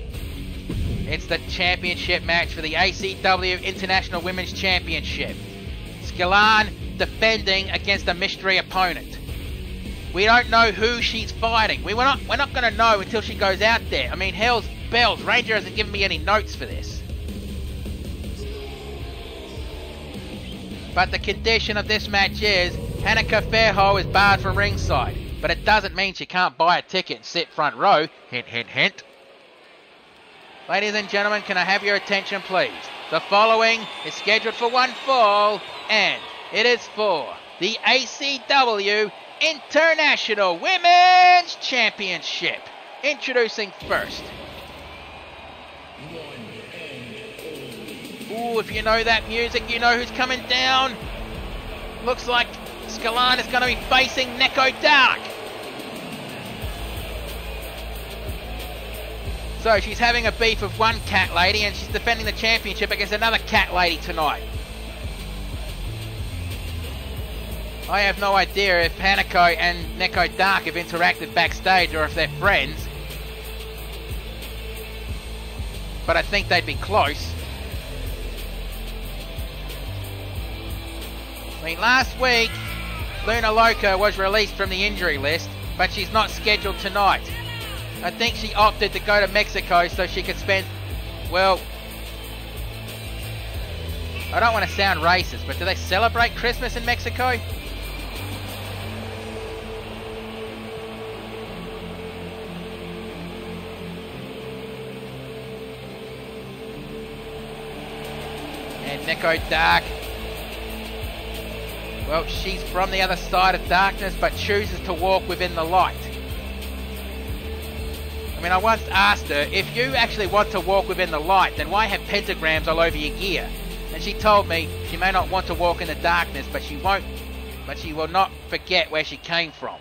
it's the championship match for the ACW International Women's Championship. Skalan defending against a mystery opponent. We don't know who she's fighting. We're not going to know until she goes out there. I mean, hell's bells, Ranger hasn't given me any notes for this. But the condition of this match is Hanneke Fairho is barred from ringside. But it doesn't mean she can't buy a ticket and sit front row. Hint, hint, hint. Ladies and gentlemen, can I have your attention, please? The following is scheduled for one fall, and it is for the ACW International Women's Championship. Introducing first. Ooh, if you know that music, you know who's coming down. Looks like Skalan is going to be facing Neko Dark. So she's having a beef with one cat lady and she's defending the championship against another cat lady tonight. I have no idea if Hanneke and Neko Dark have interacted backstage or if they're friends. But I think they'd be close. I mean, last week, Luna Loca was released from the injury list, but she's not scheduled tonight. I think she opted to go to Mexico so she could spend, well, I don't want to sound racist, but do they celebrate Christmas in Mexico? And Neko Dark, well, she's from the other side of darkness, but chooses to walk within the light. I mean, I once asked her, if you actually want to walk within the light, then why have pentagrams all over your gear? And she told me she may not want to walk in the darkness, but she will not forget where she came from.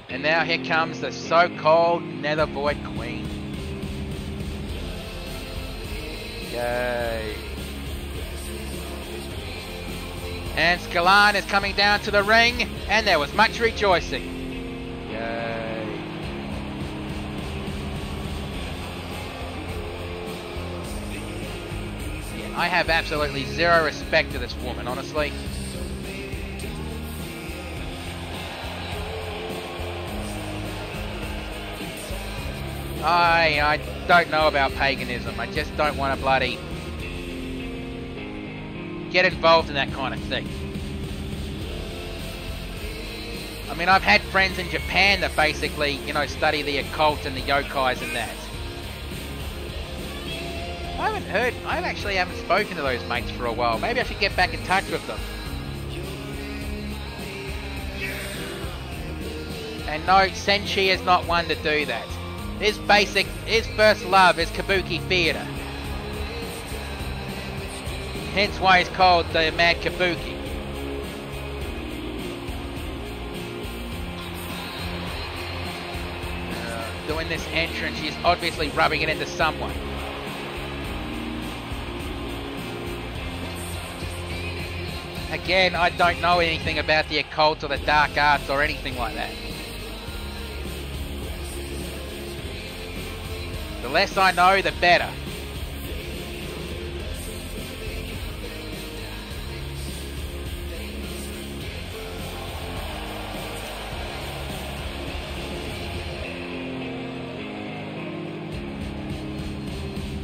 And now here comes the so-called Nether Void Queen. Yay. And Skalan is coming down to the ring, and there was much rejoicing. Yay. Yeah, I have absolutely zero respect for this woman, honestly. I don't know about paganism. I just don't want to bloody get involved in that kind of thing. I mean, I've had friends in Japan that basically, you know, study the occult and the yokais and that. I actually haven't spoken to those mates for a while. Maybe I should get back in touch with them. And no, Senshi is not one to do that. His first love is Kabuki theatre. Hence why he's called the Mad Kabuki. Doing this entrance, she's obviously rubbing it into someone. Again, I don't know anything about the occult or the dark arts or anything like that. The less I know, the better.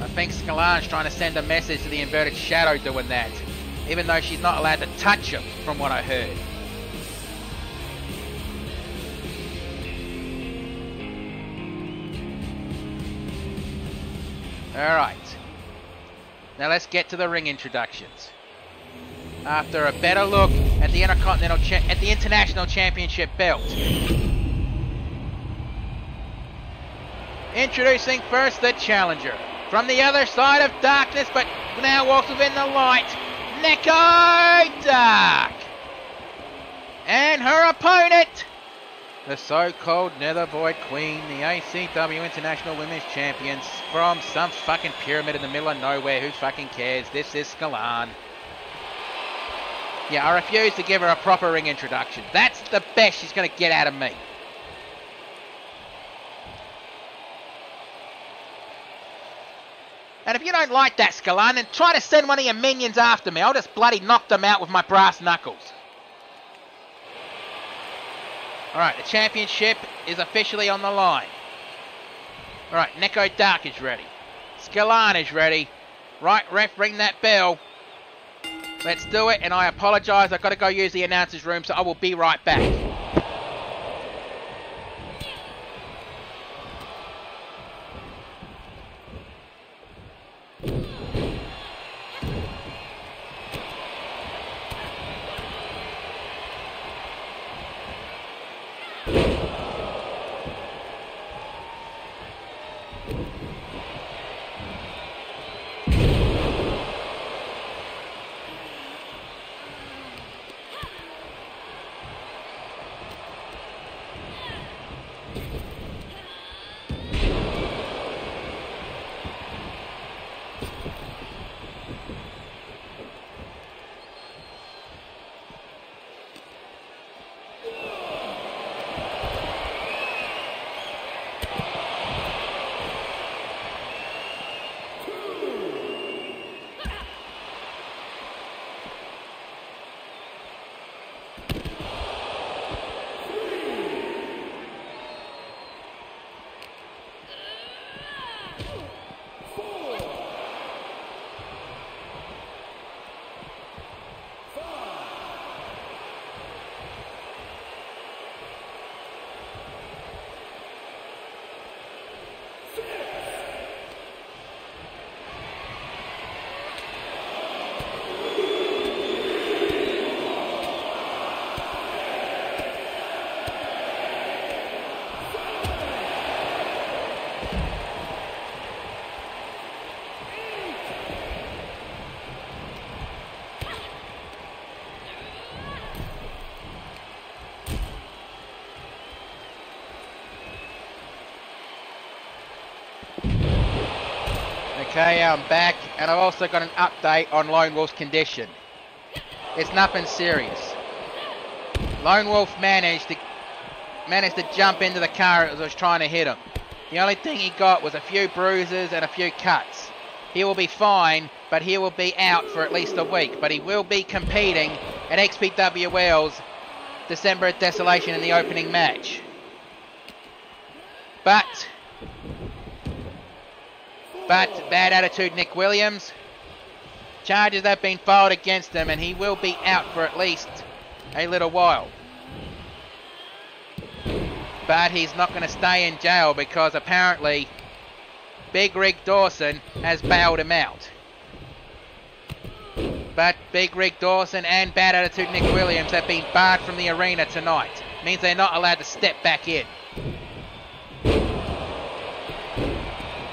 I think Skalan's trying to send a message to the inverted shadow doing that, even though she's not allowed to touch him, from what I heard. Alright. Now let's get to the ring introductions. After a better look at the International Championship belt. Introducing first the challenger. From the other side of darkness, but now walks within the light, Neko Dark. And her opponent, the so-called Nether Void Queen, the ACW International Women's Champions, from some fucking pyramid in the middle of nowhere. Who fucking cares? This is Skalan. Yeah, I refuse to give her a proper ring introduction. That's the best she's going to get out of me. And if you don't like that, Skalan, then try to send one of your minions after me. I'll just bloody knock them out with my brass knuckles. Alright, the championship is officially on the line. Alright, Neko Dark is ready. Skalan is ready. Right, ref, ring that bell. Let's do it, and I apologise. I've got to go use the announcer's room, so I will be right back. Okay, I'm back, and I've also got an update on Lone Wolf's condition. It's nothing serious. Lone Wolf managed to jump into the car as I was trying to hit him. The only thing he got was a few bruises and a few cuts. He will be fine, but he will be out for at least a week. But he will be competing at XPWL's December at Desolation in the opening match. But bad attitude Nick Williams. Charges have been filed against him, and he will be out for at least a little while. But he's not going to stay in jail because apparently Big Rig Dawson has bailed him out. But Big Rig Dawson and bad attitude Nick Williams have been barred from the arena tonight. Means they're not allowed to step back in.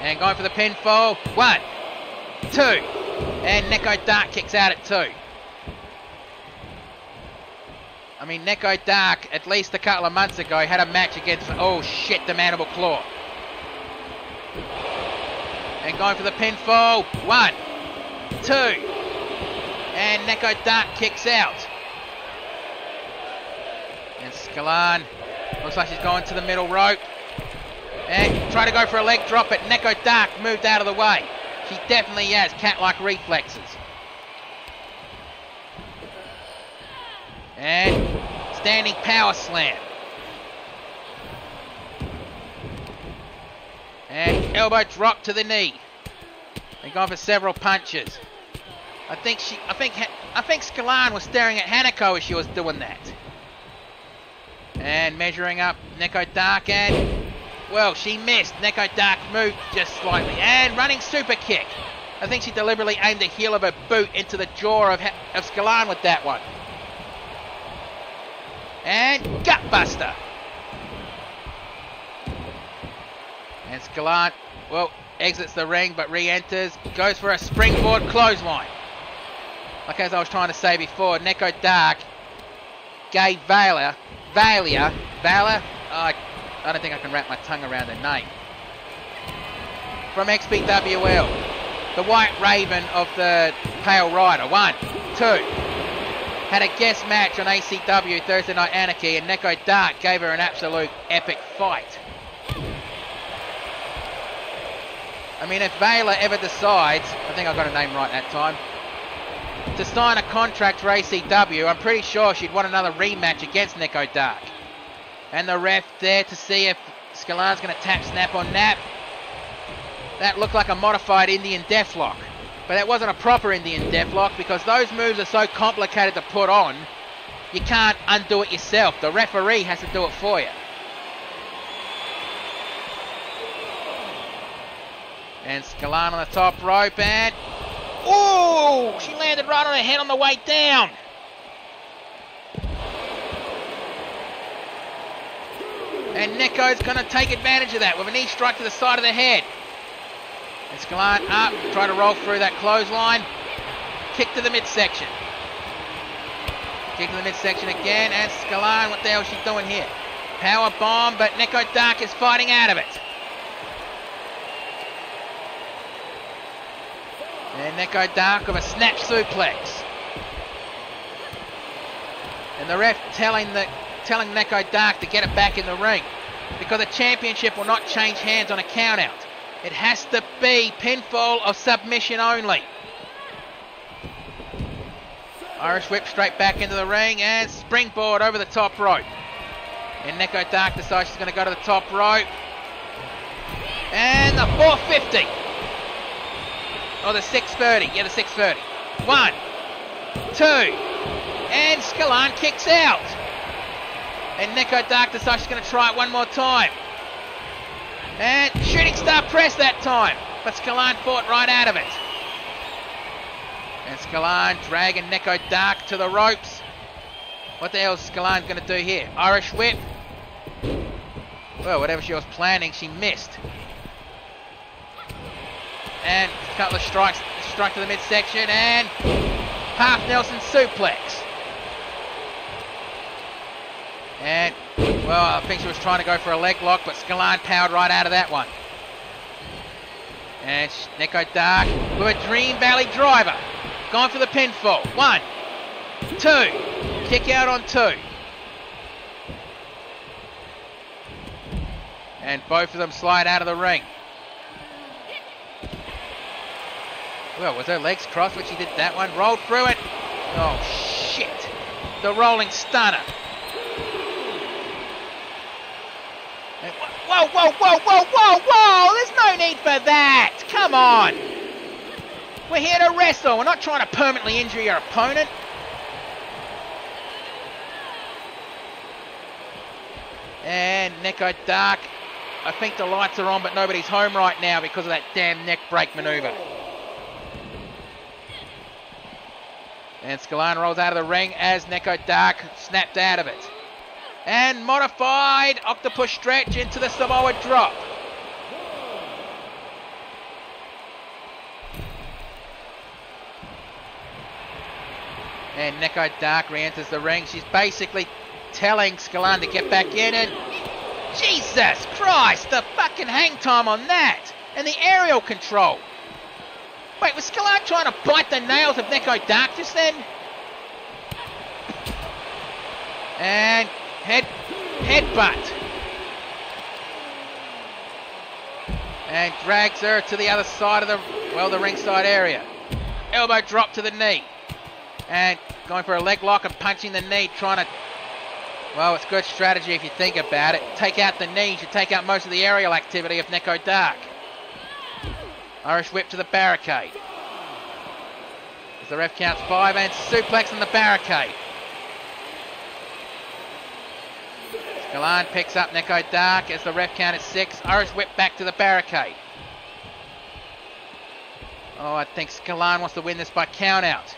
And going for the pinfall. 1, 2. And Neko Dark kicks out at 2. I mean, Neko Dark, at least a couple of months ago, had a match against, oh shit, the Mandible Claw. And going for the pinfall. 1, 2. And Neko Dark kicks out. And Skalan looks like she's going to the middle rope. And try to go for a leg drop, but Neko Dark moved out of the way. She definitely has cat-like reflexes. And standing power slam. And elbow drop to the knee. They're going for several punches. I think Skalan was staring at Hanako as she was doing that. And measuring up Neko Dark, and well, she missed. Neko Dark moved just slightly. And running super kick. I think she deliberately aimed the heel of her boot into the jaw of Skalan with that one. And gutbuster. And Skalan, well, exits the ring but re-enters. Goes for a springboard clothesline. Like as I was trying to say before, Neko Dark gave Valor, I don't think I can wrap my tongue around her name. From XPWL. The White Raven of the Pale Rider. 1, 2. Had a guest match on ACW Thursday Night Anarchy, and Neko Dark gave her an absolute epic fight. I mean, if Valor ever decides, I think I got her name right that time, to sign a contract for ACW, I'm pretty sure she'd want another rematch against Neko Dark. And the ref there to see if Skalan's going to tap, snap on nap. That looked like a modified Indian Deathlock. But that wasn't a proper Indian Deathlock because those moves are so complicated to put on, you can't undo it yourself. The referee has to do it for you. And Skalan on the top rope, and ooh, she landed right on her head on the way down. And Neko's going to take advantage of that with a knee strike to the side of the head. And Skalan up, try to roll through that clothesline. Kick to the midsection. Kick to the midsection again, and Skalan, what the hell is she doing here? Power bomb, but Neko Dark is fighting out of it. And Neko Dark with a snap suplex. And the ref telling Neko Dark to get it back in the ring, because the championship will not change hands on a count out. It has to be pinfall or submission only. Irish whip straight back into the ring, and springboard over the top rope. And Neko Dark decides she's going to go to the top rope. And the 450. Or the 630. Yeah, the 630. 1, 2. And Skalan kicks out. And Neko Dark decides she's going to try it one more time. And shooting star press that time. But Skalan fought right out of it. And Skalan dragging Neko Dark to the ropes. What the hell is Skalan going to do here? Irish whip. Well, whatever she was planning, she missed. And a couple of strikes. Strike to the midsection. And half Nelson suplex. And, well, I think she was trying to go for a leg lock, but Skalan powered right out of that one. And Neko Dark with a Dream Valley driver. Going for the pinfall. 1, 2. Kick out on 2. And both of them slide out of the ring. Well, was her legs crossed when she did that one? Rolled through it. Oh, shit. The rolling stunner. And whoa, whoa, whoa, whoa, whoa, whoa! There's no need for that. Come on. We're here to wrestle. We're not trying to permanently injure your opponent. And Neko Dark. I think the lights are on, but nobody's home right now because of that damn neck break maneuver. And Scalan rolls out of the ring as Neko Dark snapped out of it. And modified octopus stretch into the Samoa drop. And Neko Dark re-enters the ring. She's basically telling Scalan to get back in, and Jesus Christ, the fucking hang time on that. And the aerial control. Wait, was Scalan trying to bite the nails of Neko Dark just then? And headbutt. And drags her to the other side of the ringside area. Elbow drop to the knee. And going for a leg lock and punching the knee, trying to... Well, it's good strategy if you think about it. Take out the knee, you take out most of the aerial activity of Neko Dark. Irish whip to the barricade. As the ref counts 5 and suplex on the barricade. Scalan picks up Neko Dark as the ref count is 6. Irish whip back to the barricade. Oh, I think Scalan wants to win this by count out.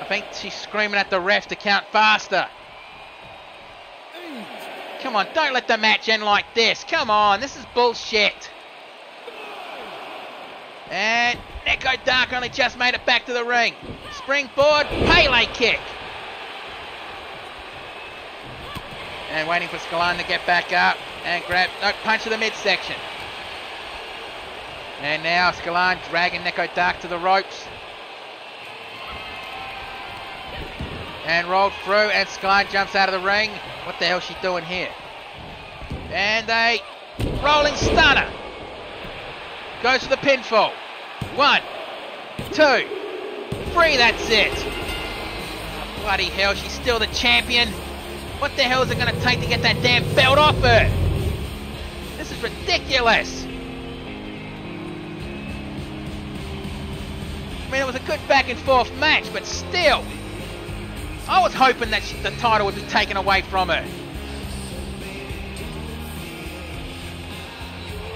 I think she's screaming at the ref to count faster. Come on, don't let the match end like this. Come on, this is bullshit. And Neko Dark only just made it back to the ring. Springboard, Pele kick. And waiting for Scalan to get back up and grab, no, punch to the midsection. And now Scalan dragging Neko Dark to the ropes. And rolled through, and Scalan jumps out of the ring. What the hell is she doing here? And a rolling stunner. Goes for the pinfall. 1, 2, 3, that's it. Oh, bloody hell, she's still the champion. What the hell is it going to take to get that damn belt off her? This is ridiculous. I mean, it was a good back and forth match, but still. I was hoping that the title would be taken away from her.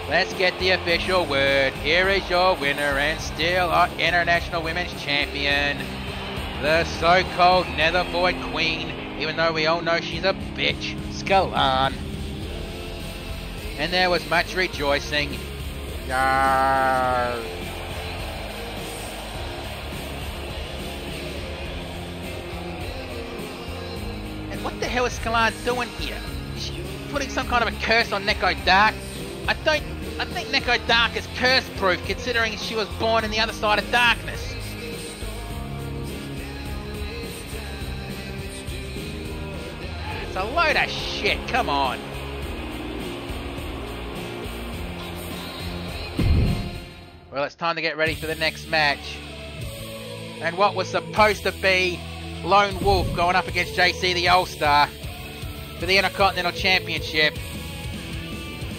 Let's get the official word. Here is your winner and still our International Women's Champion, the so-called Nether Void Queen, even though we all know she's a bitch, Scalan. And there was much rejoicing. Yarr. And what the hell is Scalan doing here? Is she putting some kind of a curse on Neko Dark? I think Neko Dark is curse-proof, considering she was born in the other side of darkness. It's a load of shit, come on. Well, it's time to get ready for the next match. And what was supposed to be Lone Wolf going up against JC the All-Star for the Intercontinental Championship,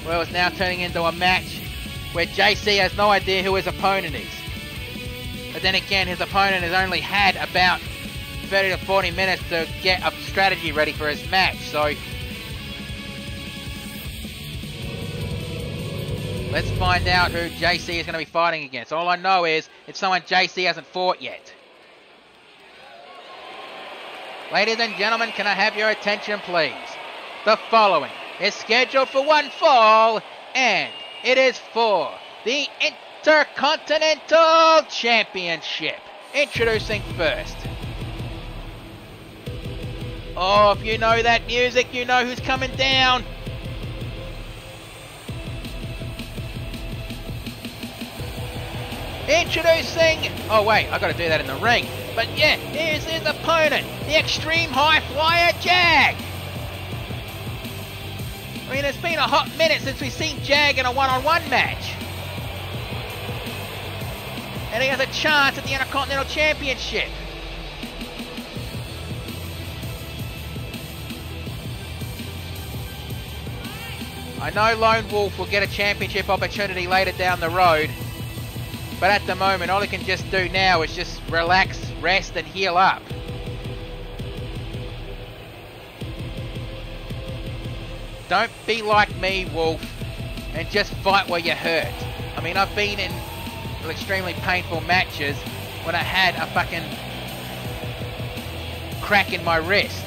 well, it's now turning into a match where JC has no idea who his opponent is. But then again, his opponent has only had about 30 to 40 minutes to get a strategy ready for his match, so let's find out who JC is going to be fighting against. All I know is it's someone JC hasn't fought yet. Ladies and gentlemen, can I have your attention, please? The following is scheduled for one fall, and it is for the Intercontinental Championship. Introducing first. Oh, if you know that music, you know who's coming down. Introducing... Oh, wait, I've got to do that in the ring. But yeah, here's his opponent, the Extreme High Flyer Jag. I mean, it's been a hot minute since we've seen Jag in a one-on-one match. And he has a chance at the Intercontinental Championship. I know Lone Wolf will get a championship opportunity later down the road, but at the moment all he can just do now is just relax, rest and heal up. Don't be like me, Wolf, and just fight where you're hurt. I mean, I've been in extremely painful matches when I had a fucking crack in my wrist.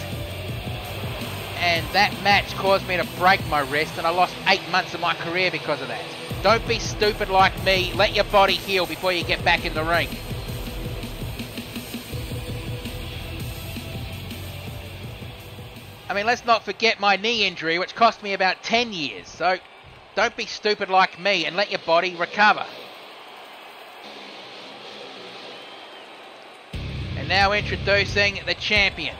And that match caused me to break my wrist and I lost 8 months of my career because of that. Don't be stupid like me. Let your body heal before you get back in the ring. I mean, let's not forget my knee injury, which cost me about 10 years. So don't be stupid like me and let your body recover. And now introducing the champion.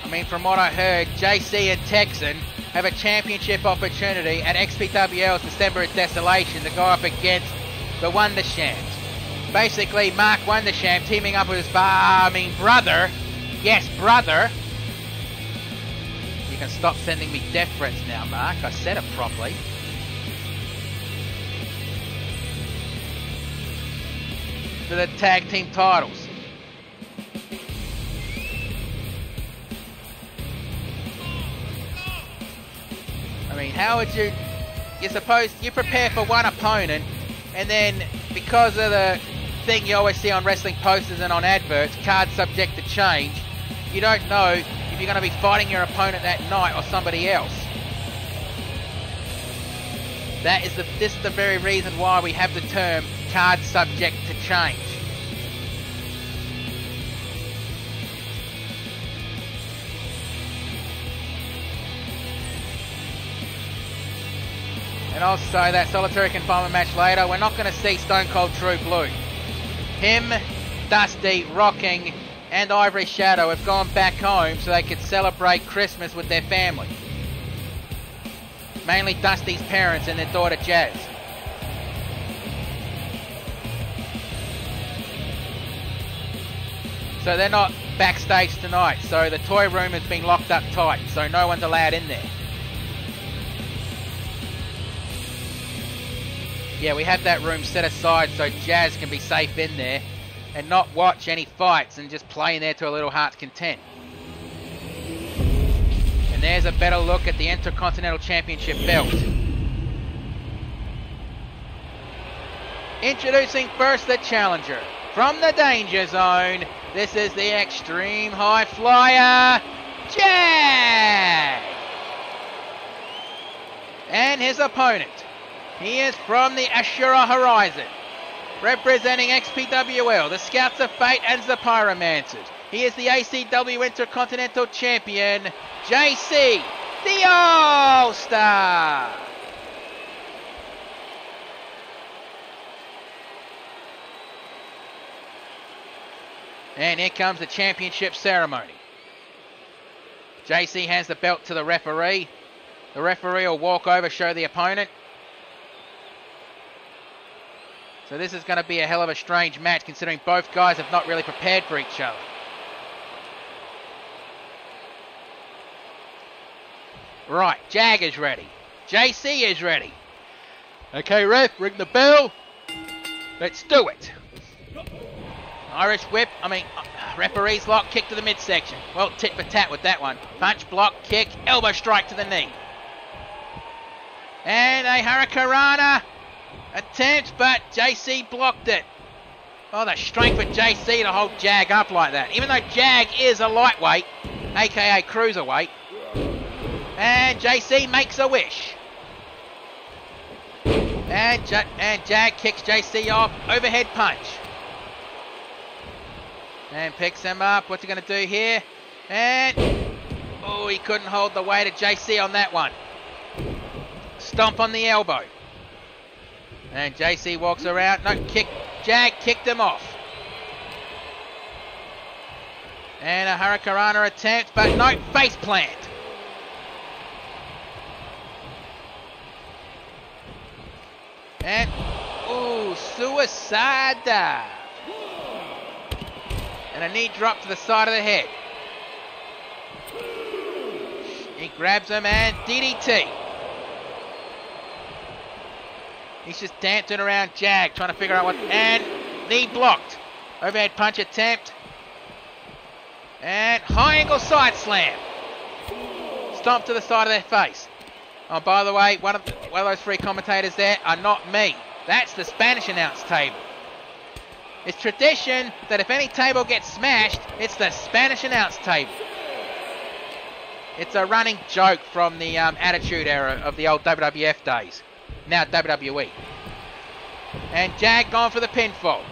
I mean, from what I heard, JC and Texan have a championship opportunity at XPWL's December of Desolation to go up against the Wondershams. Basically, Mark Wondersham teaming up with his brother. Yes, brother. You can stop sending me death threats now, Mark. I said it properly. For the tag team titles. I mean, how would you suppose you prepare for one opponent and then because of the thing you always see on wrestling posters and on adverts, cards subject to change, you don't know if you're going to be fighting your opponent that night or somebody else. This is the very reason why we have the term cards subject to change. And also that solitary confinement match later, we're not going to see Stone Cold True Blue. Him, Dusty, Rocking and Ivory Shadow have gone back home so they could celebrate Christmas with their family. Mainly Dusty's parents and their daughter Jazz. So they're not backstage tonight, so the toy room has been locked up tight, so no one's allowed in there. Yeah, we have that room set aside so Jazz can be safe in there and not watch any fights and just play in there to a little heart's content. And there's a better look at the Intercontinental Championship belt. Introducing first the challenger. From the Danger Zone, this is the Extreme High Flyer, Jag! And his opponent. He is from the Ashura Horizon, representing XPWL, the Scouts of Fate and the Pyromancers. He is the ACW Intercontinental Champion, JC, the All-Star. And here comes the championship ceremony. JC hands the belt to the referee. The referee will walk over, show the opponent. So this is going to be a hell of a strange match considering both guys have not really prepared for each other. Right, Jag is ready. JC is ready. Okay, ref, ring the bell. Let's do it. Irish whip, referee's lock, kick to the midsection. Well, tit for tat with that one. Punch, block, kick, elbow strike to the knee. And a Hurricanrana. Attempt, but JC blocked it. Oh, the strength of JC to hold Jag up like that. Even though Jag is a lightweight, aka cruiserweight. And JC makes a wish. And Jag kicks JC off. Overhead punch. And picks him up. What's he going to do here? And... Oh, he couldn't hold the weight of JC on that one. Stomp on the elbow. And JC walks around. No, kick. Jag kicked him off. And a Hurricanrana attempt, but no, face plant. And, ooh, suicide dive. And a knee drop to the side of the head. He grabs him and DDT. He's just dancing around Jag, trying to figure out what... And knee blocked. Overhead punch attempt. And high angle side slam. Stomp to the side of their face. Oh, by the way, one of those three commentators there are not me. That's the Spanish announce table. It's tradition that if any table gets smashed, it's the Spanish announce table. It's a running joke from the Attitude Era of the old WWF days. Now WWE. And Jag gone for the pinfall.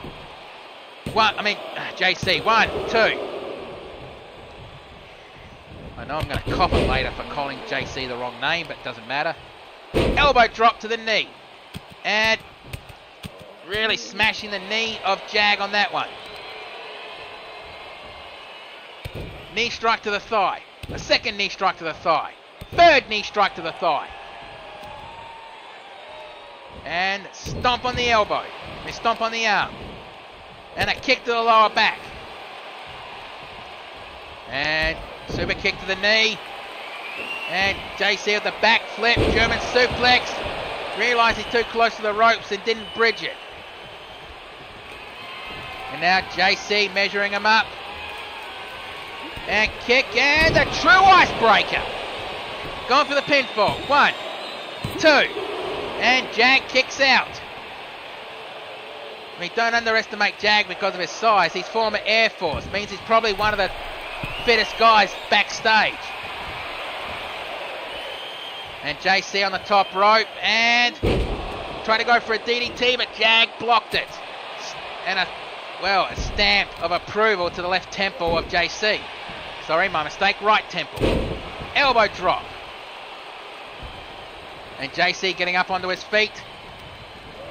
JC. 1, 2. I know I'm going to cop it later for calling JC the wrong name, but it doesn't matter. Elbow drop to the knee. And really smashing the knee of Jag on that one. Knee strike to the thigh. A second knee strike to the thigh. Third knee strike to the thigh. And stomp on the elbow. Stomp on the arm. And a kick to the lower back. And super kick to the knee. And JC with the back flip. German suplex. Realised he's too close to the ropes and didn't bridge it. And now JC measuring him up. And kick, and a true icebreaker. Going for the pinfall. 1, 2. And Jag kicks out. I mean, don't underestimate Jag because of his size. He's former Air Force. Means he's probably one of the fittest guys backstage. And JC on the top rope. And trying to go for a DDT, but Jag blocked it. And a stamp of approval to the left temple of JC. Sorry, my mistake. Right temple. Elbow drop. And JC getting up onto his feet.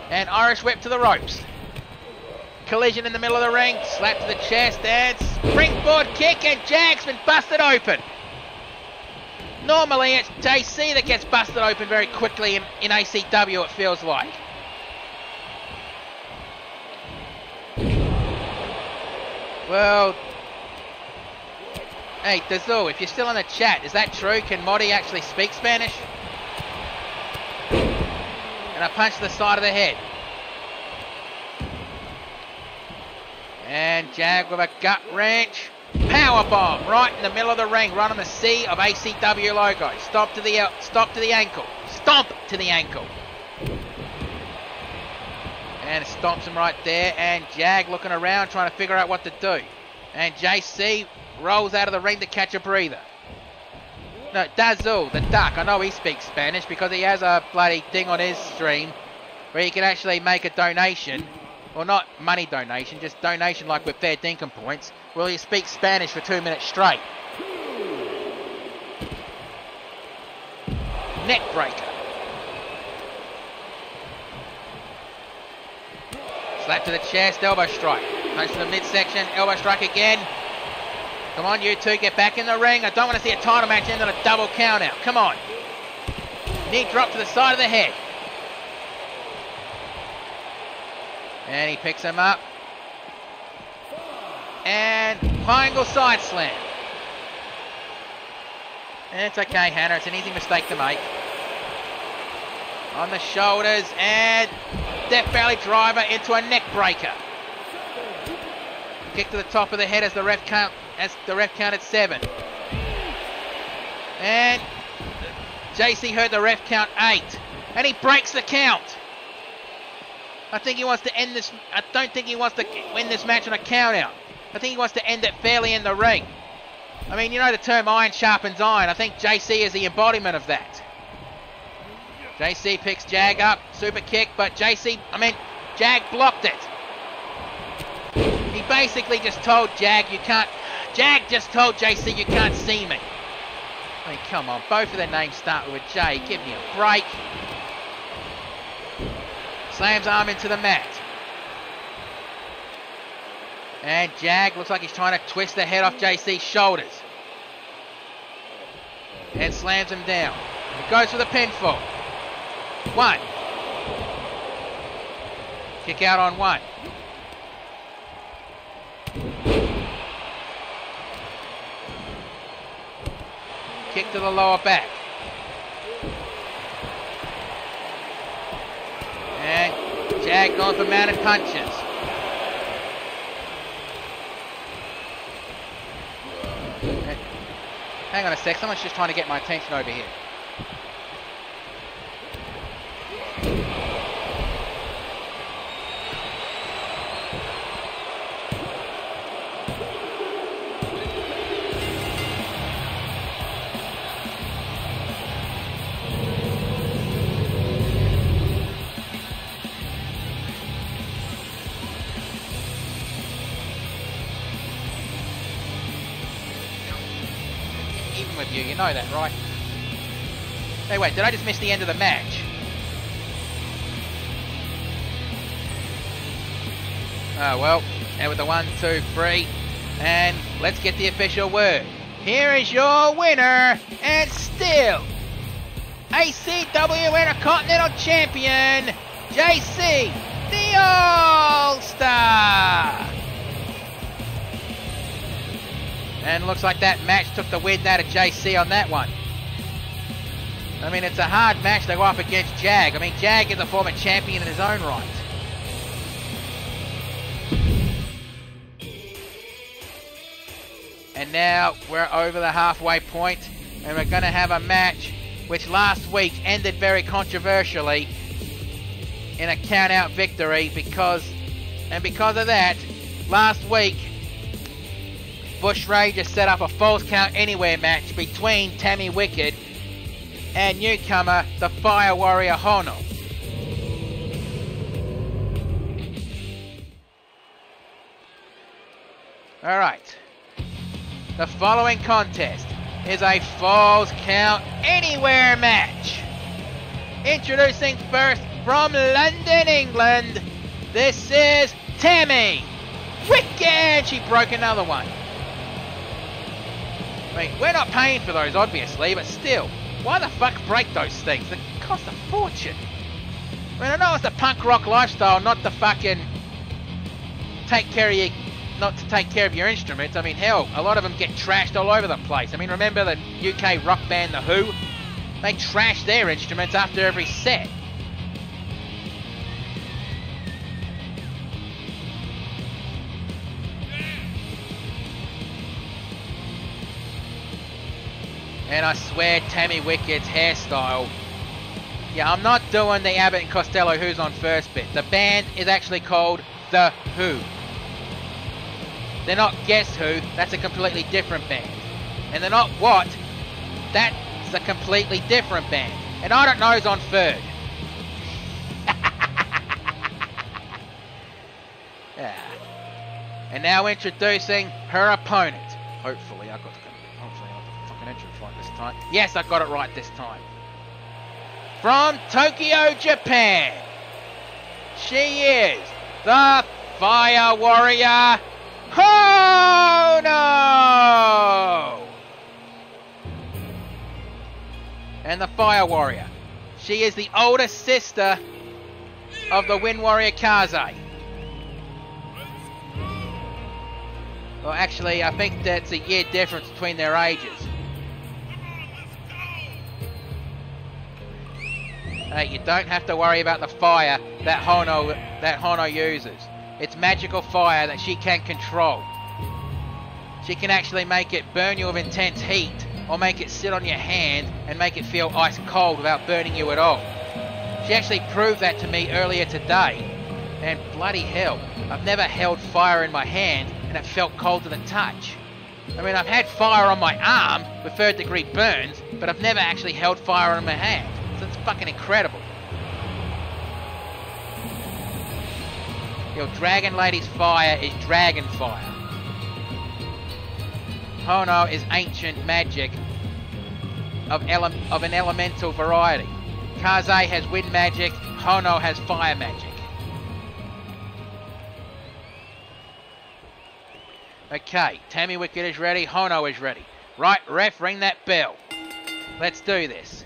And Irish whip to the ropes. Collision in the middle of the ring. Slap to the chest and springboard kick, and Jag's been busted open. Normally it's JC that gets busted open very quickly in ACW, it feels like. Well, hey, Dazul, if you're still in the chat, is that true? Can Modi actually speak Spanish? And a punch to the side of the head. And Jag with a gut wrench. Powerbomb right in the middle of the ring, right on the C of ACW logo. Stop to the ankle. Stomp to the ankle. And it stomps him right there. And Jag looking around, trying to figure out what to do. And JC rolls out of the ring to catch a breather. No, Dazul, the duck. I know he speaks Spanish because he has a bloody thing on his stream where you can actually make a donation. Well, not money donation, just donation like with Fair Dinkum points. Well, he speaks Spanish for 2 minutes straight. Neck breaker. Slap to the chest, elbow strike. Punch to the midsection, elbow strike again. Come on, you two, get back in the ring. I don't want to see a title match end on a double count out. Come on. Knee drop to the side of the head. And he picks him up. And high angle side slam. And it's okay, Hannah. It's an easy mistake to make. On the shoulders and Death Valley driver into a neck breaker. Kick to the top of the head as the ref counted 7. And JC heard the ref count 8. And he breaks the count. I think he wants to end this. I don't think he wants to win this match on a count out. I think he wants to end it fairly in the ring. I mean, you know the term iron sharpens iron. I think JC is the embodiment of that. JC picks Jag up, super kick, but Jag blocked it. He basically just told Jag, you can't. Jag just told JC, you can't see me. I mean, come on. Both of their names start with a J. Give me a break. Slams arm into the mat. And Jag looks like he's trying to twist the head off JC's shoulders. And slams him down. He goes for the pinfall. 1. Kick out on 1. Kick to the lower back. And Jag going for mounted punches. Hang on a sec, someone's just trying to get my attention over here. With you know that, right? Hey, wait, did I just miss the end of the match? Oh, well, and with the 1, 2, 3, and let's get the official word. Here is your winner, and still, ACW Intercontinental Champion, JC, the All-Star! And looks like that match took the wind out of JC on that one. I mean, it's a hard match to go up against Jag. I mean, Jag is a former champion in his own right. And now we're over the halfway point, and we're going to have a match which last week ended very controversially in a count-out victory because of that, last week, Bush Ranger set up a false count anywhere match between Tammy Wicked and newcomer, the Fire Warrior Hono. Alright. The following contest is a falls count anywhere match. Introducing first from London, England, this is Tammy Wicked. She broke another one. I mean, we're not paying for those, obviously, but still, why the fuck break those things? They cost a fortune. I mean, I know it's the punk rock lifestyle, not the fucking not to take care of your instruments. I mean, hell, a lot of them get trashed all over the place. I mean, remember the UK rock band The Who? They trash their instruments after every set. And I swear Tammy Wicked's hairstyle. Yeah, I'm not doing the Abbott and Costello Who's on first bit. The band is actually called The Who. They're not Guess Who, that's a completely different band. And they're not What, that's a completely different band. And I don't know who's on third. Yeah. And now introducing her opponent. Hopefully I got the fucking entrance right this time. Yes, I got it right this time. From Tokyo, Japan, she is the Fire Warrior Hono! And the Fire Warrior, she is the older sister of the Wind Warrior Kaze. Well, actually, I think that's a year difference between their ages. Hey, you don't have to worry about the fire that Hono uses. It's magical fire that she can control. She can actually make it burn you with intense heat, or make it sit on your hand and make it feel ice cold without burning you at all. She actually proved that to me earlier today, and bloody hell, I've never held fire in my hand and it felt cold to the touch. I mean, I've had fire on my arm with 3rd degree burns, but I've never actually held fire in my hand. So it's fucking incredible. Your Dragon Lady's fire is dragon fire. Hono is ancient magic of an elemental variety. Kaze has wind magic, Hono has fire magic. Okay, Tammy Wicket is ready, Hono is ready. Right, ref, ring that bell. Let's do this.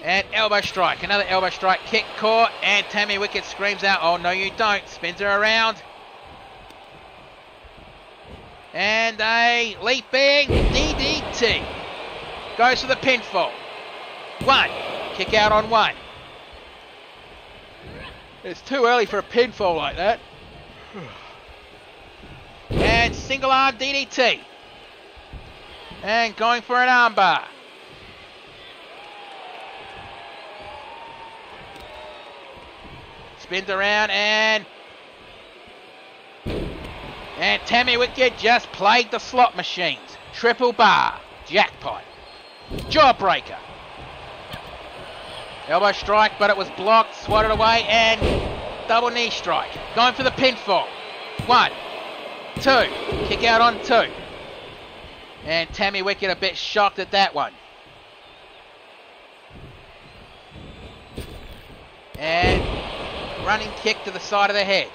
And elbow strike, another elbow strike, kick caught, and Tammy Wicket screams out, oh no you don't, spins her around. And a leaping DDT. Goes for the pinfall. 1, kick out on 1. It's too early for a pinfall like that. And single arm DDT. And going for an armbar. Spins around and Tammy Wicket just played the slot machines. Triple bar. Jackpot. Jawbreaker. Elbow strike, but it was blocked, swatted away, and double knee strike. Going for the pinfall. 1, 2, kick out on 2. And Tammy Wicket a bit shocked at that one. And running kick to the side of the head.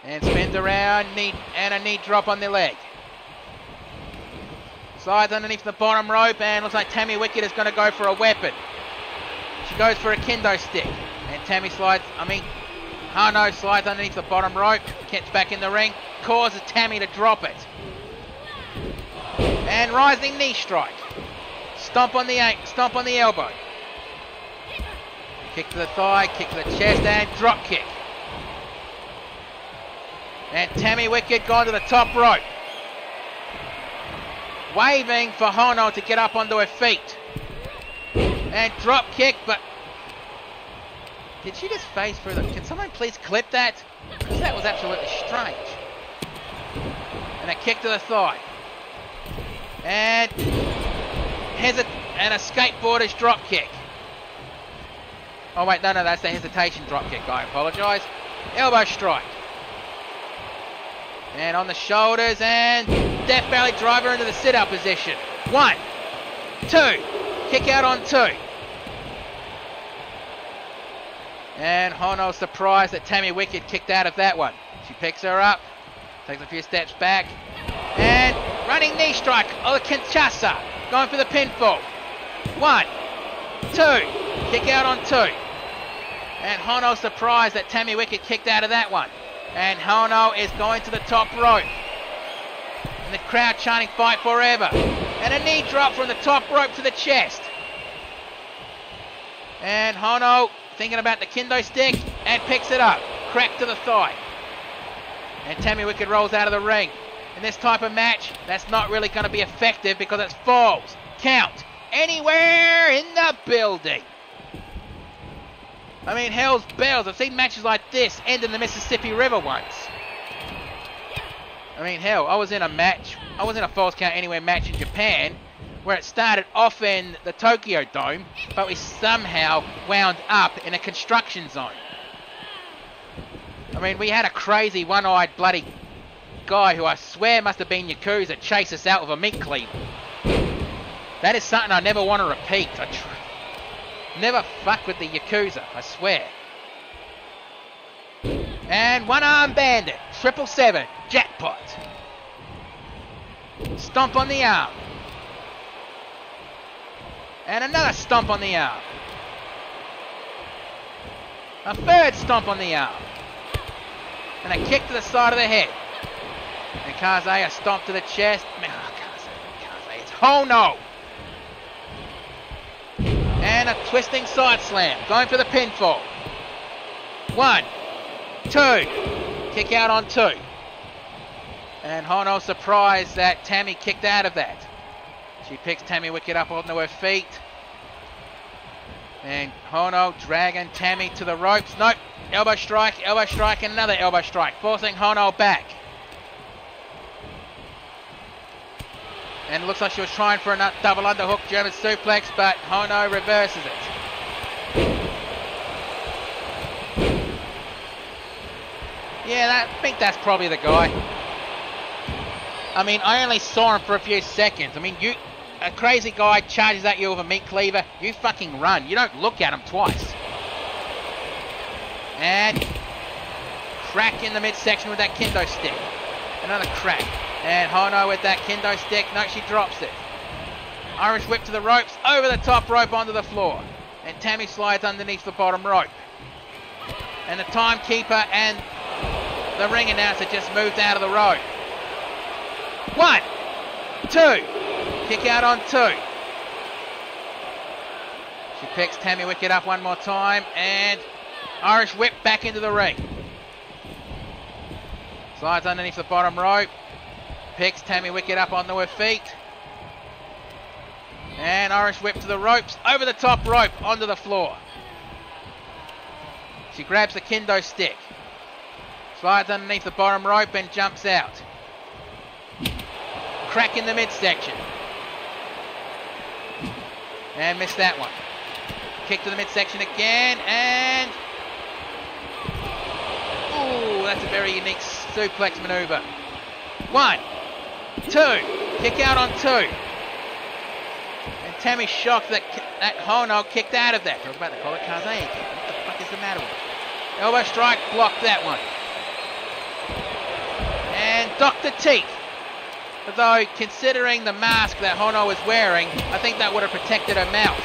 And spins around, and a knee drop on the leg. Slides underneath the bottom rope, and looks like Tammy Wicket is going to go for a weapon. She goes for a kendo stick. And Hono slides underneath the bottom rope, gets back in the ring, causes Tammy to drop it. And rising knee strike. Stomp on the elbow. Kick to the thigh, kick to the chest, and drop kick. And Tammy Wicket gone to the top rope. Waving for Hono to get up onto her feet. And drop kick, but did she just phase through them? Can someone please clip that? Because that was absolutely strange. And a kick to the thigh. And a skateboarder's drop kick. Oh wait, no, that's the hesitation drop kick. I apologise. Elbow strike. And on the shoulders, and Death Valley driver into the sit-up position. 1, 2, kick out on 2. And Hono surprised that Tammy Wicket kicked out of that one. She picks her up, takes a few steps back, and running knee strike. Oh, the Kinshasa, going for the pinfall. 1, 2, kick out on 2. And Hono surprised that Tammy Wicket kicked out of that one. And Hono is going to the top rope. And the crowd chanting fight forever. And a knee drop from the top rope to the chest. And Hono thinking about the kendo stick and picks it up. Crack to the thigh. And Tammy Wicket rolls out of the ring. In this type of match, that's not really going to be effective because it's falls. Count. Anywhere in the building. I mean, hell's bells. I've seen matches like this end in the Mississippi River once. I mean, hell, I was in a Falls Count Anywhere match in Japan where it started off in the Tokyo Dome, but we somehow wound up in a construction zone. I mean, we had a crazy one-eyed bloody guy who I swear must have been Yakuza chase us out with a meat cleaver. That is something I never want to repeat. Never fuck with the Yakuza, I swear. And one arm bandit, 777, jackpot. Stomp on the arm. And another stomp on the arm. A third stomp on the arm. And a kick to the side of the head. And Kaze a stomp to the chest. Oh, Kaze, it's Hono. And a twisting side slam. Going for the pinfall. 1, 2. Kick out on 2. And Hono surprised that Tammy kicked out of that. She picks Tammy Wicket up onto her feet. And Hono dragging Tammy to the ropes. Nope. Elbow strike, and another elbow strike. Forcing Hono back. And it looks like she was trying for a double underhook German suplex, but Hono reverses it. Yeah, I think that's probably the guy. I mean, I only saw him for a few seconds. I mean, a crazy guy charges at you with a meat cleaver, you fucking run. You don't look at him twice. And crack in the midsection with that kendo stick. Another crack. And Hono with that kendo stick. No, she drops it. Irish whip to the ropes, over the top rope onto the floor. And Tammy slides underneath the bottom rope. And the timekeeper and the ring announcer just moved out of the rope. 1, 2. Kick out on 2. She picks Tammy Wicked up one more time. And Irish whip back into the ring. Slides underneath the bottom rope. Picks Tammy Wicked up onto her feet. And Irish whip to the ropes, over the top rope, onto the floor. She grabs the kendo stick. Slides underneath the bottom rope and jumps out. Crack in the midsection. And missed that one. Kick to the midsection again, and... ooh, that's a very unique suplex maneuver. 1, 2. Kick out on 2. And Tammy's shocked that Hono kicked out of that. I was about to call it Kaze again. What the fuck is the matter with it? Elbow strike, blocked that one. And Dr. Teeth. Although, considering the mask that Hono was wearing, I think that would have protected her mouth.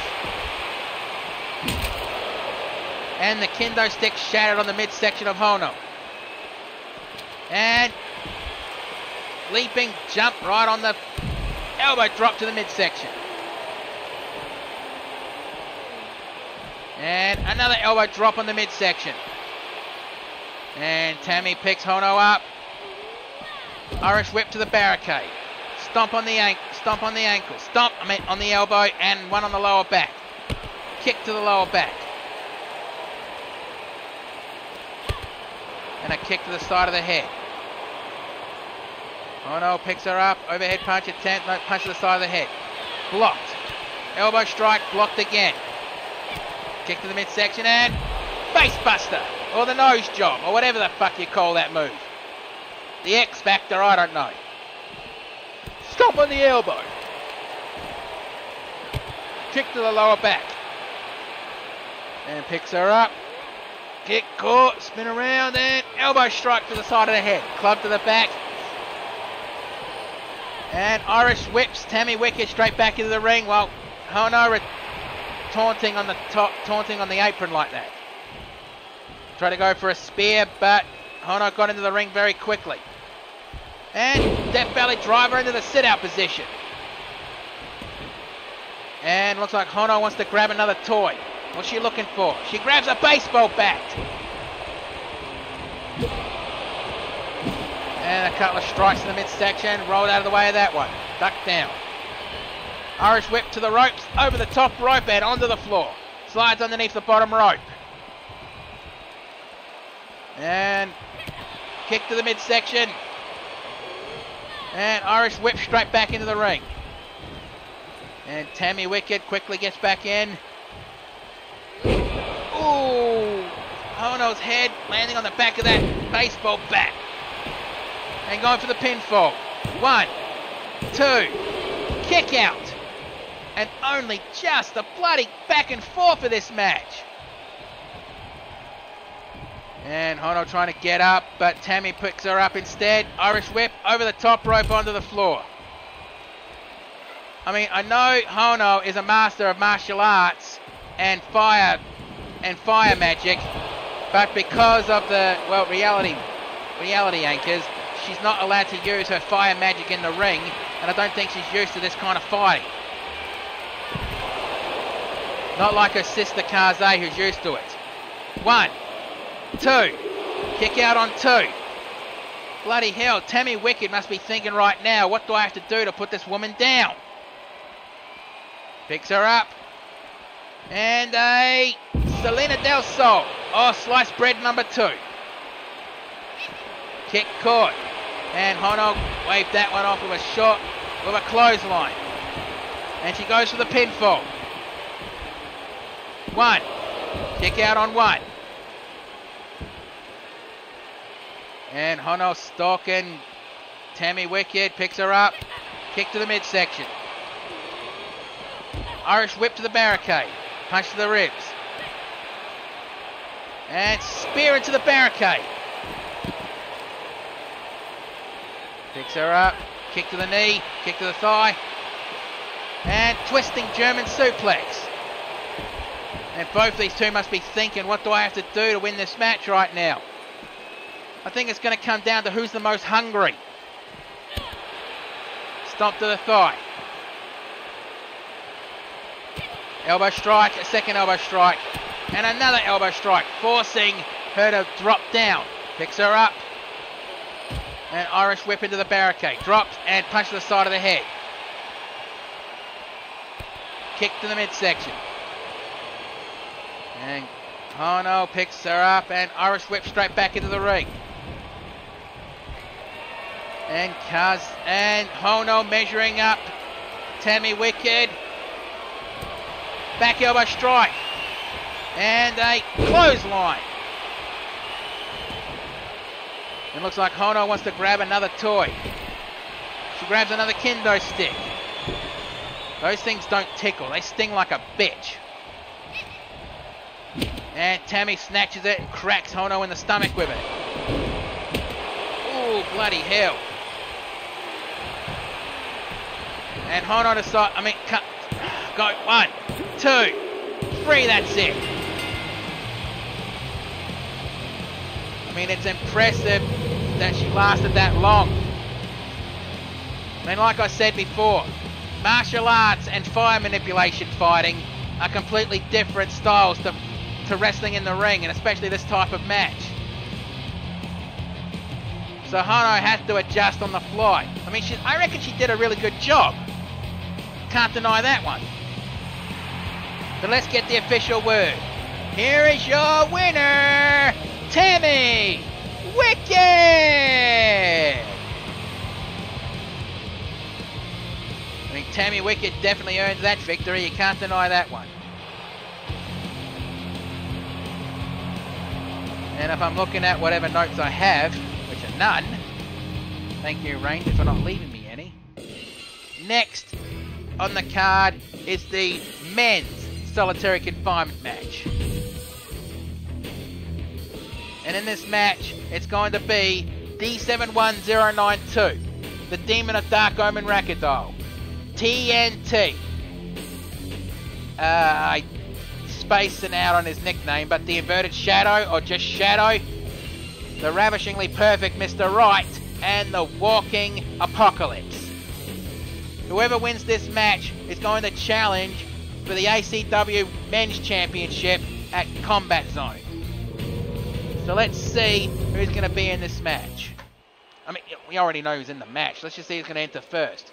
And the kendo stick shattered on the midsection of Hono. And leaping jump right on the elbow drop to the midsection. And another elbow drop on the midsection. And Tammy picks Hono up. Irish whip to the barricade. Stomp on the ankle. On the elbow, and one on the lower back. Kick to the lower back. And a kick to the side of the head. Hono picks her up. Overhead punch attempt. No, punch to the side of the head. Blocked. Elbow strike. Blocked again. Kick to the midsection and face buster. Or the nose job. Or whatever the fuck you call that move. The X Factor, I don't know. Stomp on the elbow. Kick to the lower back. And picks her up. Kick caught, spin around, and elbow strike to the side of the head. Club to the back. And Irish whips Tammy Wicked straight back into the ring while Hono taunting on the apron like that. Try to go for a spear, but Hono got into the ring very quickly. And Death Valley driver into the sit-out position. And looks like Hono wants to grab another toy. What's she looking for? She grabs a baseball bat. And a couple of strikes in the midsection. Rolled out of the way of that one. Ducked down. Irish whip to the ropes. Over the top rope and onto the floor. Slides underneath the bottom rope. And kick to the midsection. And Irish whip straight back into the ring. And Tammy Wicked quickly gets back in. Ooh! Hono's head landing on the back of that baseball bat. And going for the pinfall. 1, 2. Kick out. And only just a bloody back and forth for this match. And Hono trying to get up, but Tammy picks her up instead. Irish whip over the top rope onto the floor. I mean, I know Hono is a master of martial arts and fire magic, but because of the, well, reality anchors, she's not allowed to use her fire magic in the ring, and I don't think she's used to this kind of fighting. Not like her sister Kaze, who's used to it. 1, 2. Kick out on 2. Bloody hell, Tammy Wicked must be thinking right now, what do I have to do to put this woman down? Picks her up. And a Selena Del Sol. Oh, sliced bread number 2. Kick caught. And Hono waved that one off with a clothesline. And she goes for the pinfall. 1. Kick out on 1. And Hono stalking Tammy Wicked picks her up. Kick to the midsection. Irish whip to the barricade. Punch to the ribs. And spear into the barricade. Picks her up. Kick to the knee. Kick to the thigh. And twisting German suplex. And both these two must be thinking, what do I have to do to win this match right now? I think it's going to come down to who's the most hungry. Stomp to the thigh. Elbow strike, a second elbow strike, and another elbow strike, forcing her to drop down. Picks her up, and Irish whip into the barricade. Drops and punch to the side of the head. Kick to the midsection. And Hono picks her up, and Irish whip straight back into the ring. And Hono measuring up Tammy Wicked. Back elbow strike. And a clothesline. It looks like Hono wants to grab another toy. She grabs another kendo stick. Those things don't tickle. They sting like a bitch. And Tammy snatches it and cracks Hono in the stomach with it. Ooh, bloody hell. And Hono decides, go 1, 2, 3, that's it. It's impressive that she lasted that long. Like I said before, martial arts and fire manipulation fighting are completely different styles to wrestling in the ring, and especially this type of match. So Hono had to adjust on the fly. I reckon she did a really good job. Can't deny that one. But let's get the official word. Here is your winner, Tammy Wicked! Tammy Wicked definitely earned that victory. You can't deny that one. And if I'm looking at whatever notes I have, which are none, thank you, Ranger, for not leaving me any. Next on the card is the men's solitary confinement match. And in this match, it's going to be D71092, the Demon of Dark Omen Rackadoll, TNT. I spacing out on his nickname, but the Inverted Shadow, or just Shadow, the Ravishingly Perfect Mr. Right, and the Walking Apocalypse. Whoever wins this match is going to challenge for the ACW Men's Championship at Combat Zone. So let's see who's going to be in this match. We already know who's in the match. Let's just see who's going to enter first.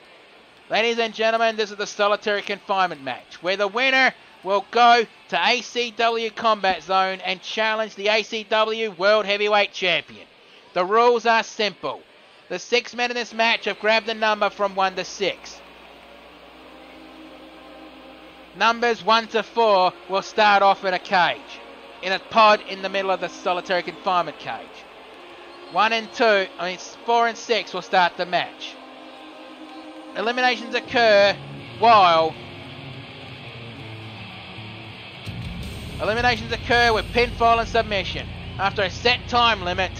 Ladies and gentlemen, this is the solitary confinement match, where the winner will go to ACW Combat Zone and challenge the ACW World Heavyweight Champion. The rules are simple. The 6 men in this match have grabbed a number from 1 to 6. Numbers 1 to 4 will start off in a cage, in a pod in the middle of the solitary confinement cage. 4 and 6 will start the match. Eliminations occur with pinfall and submission. After a set time limit,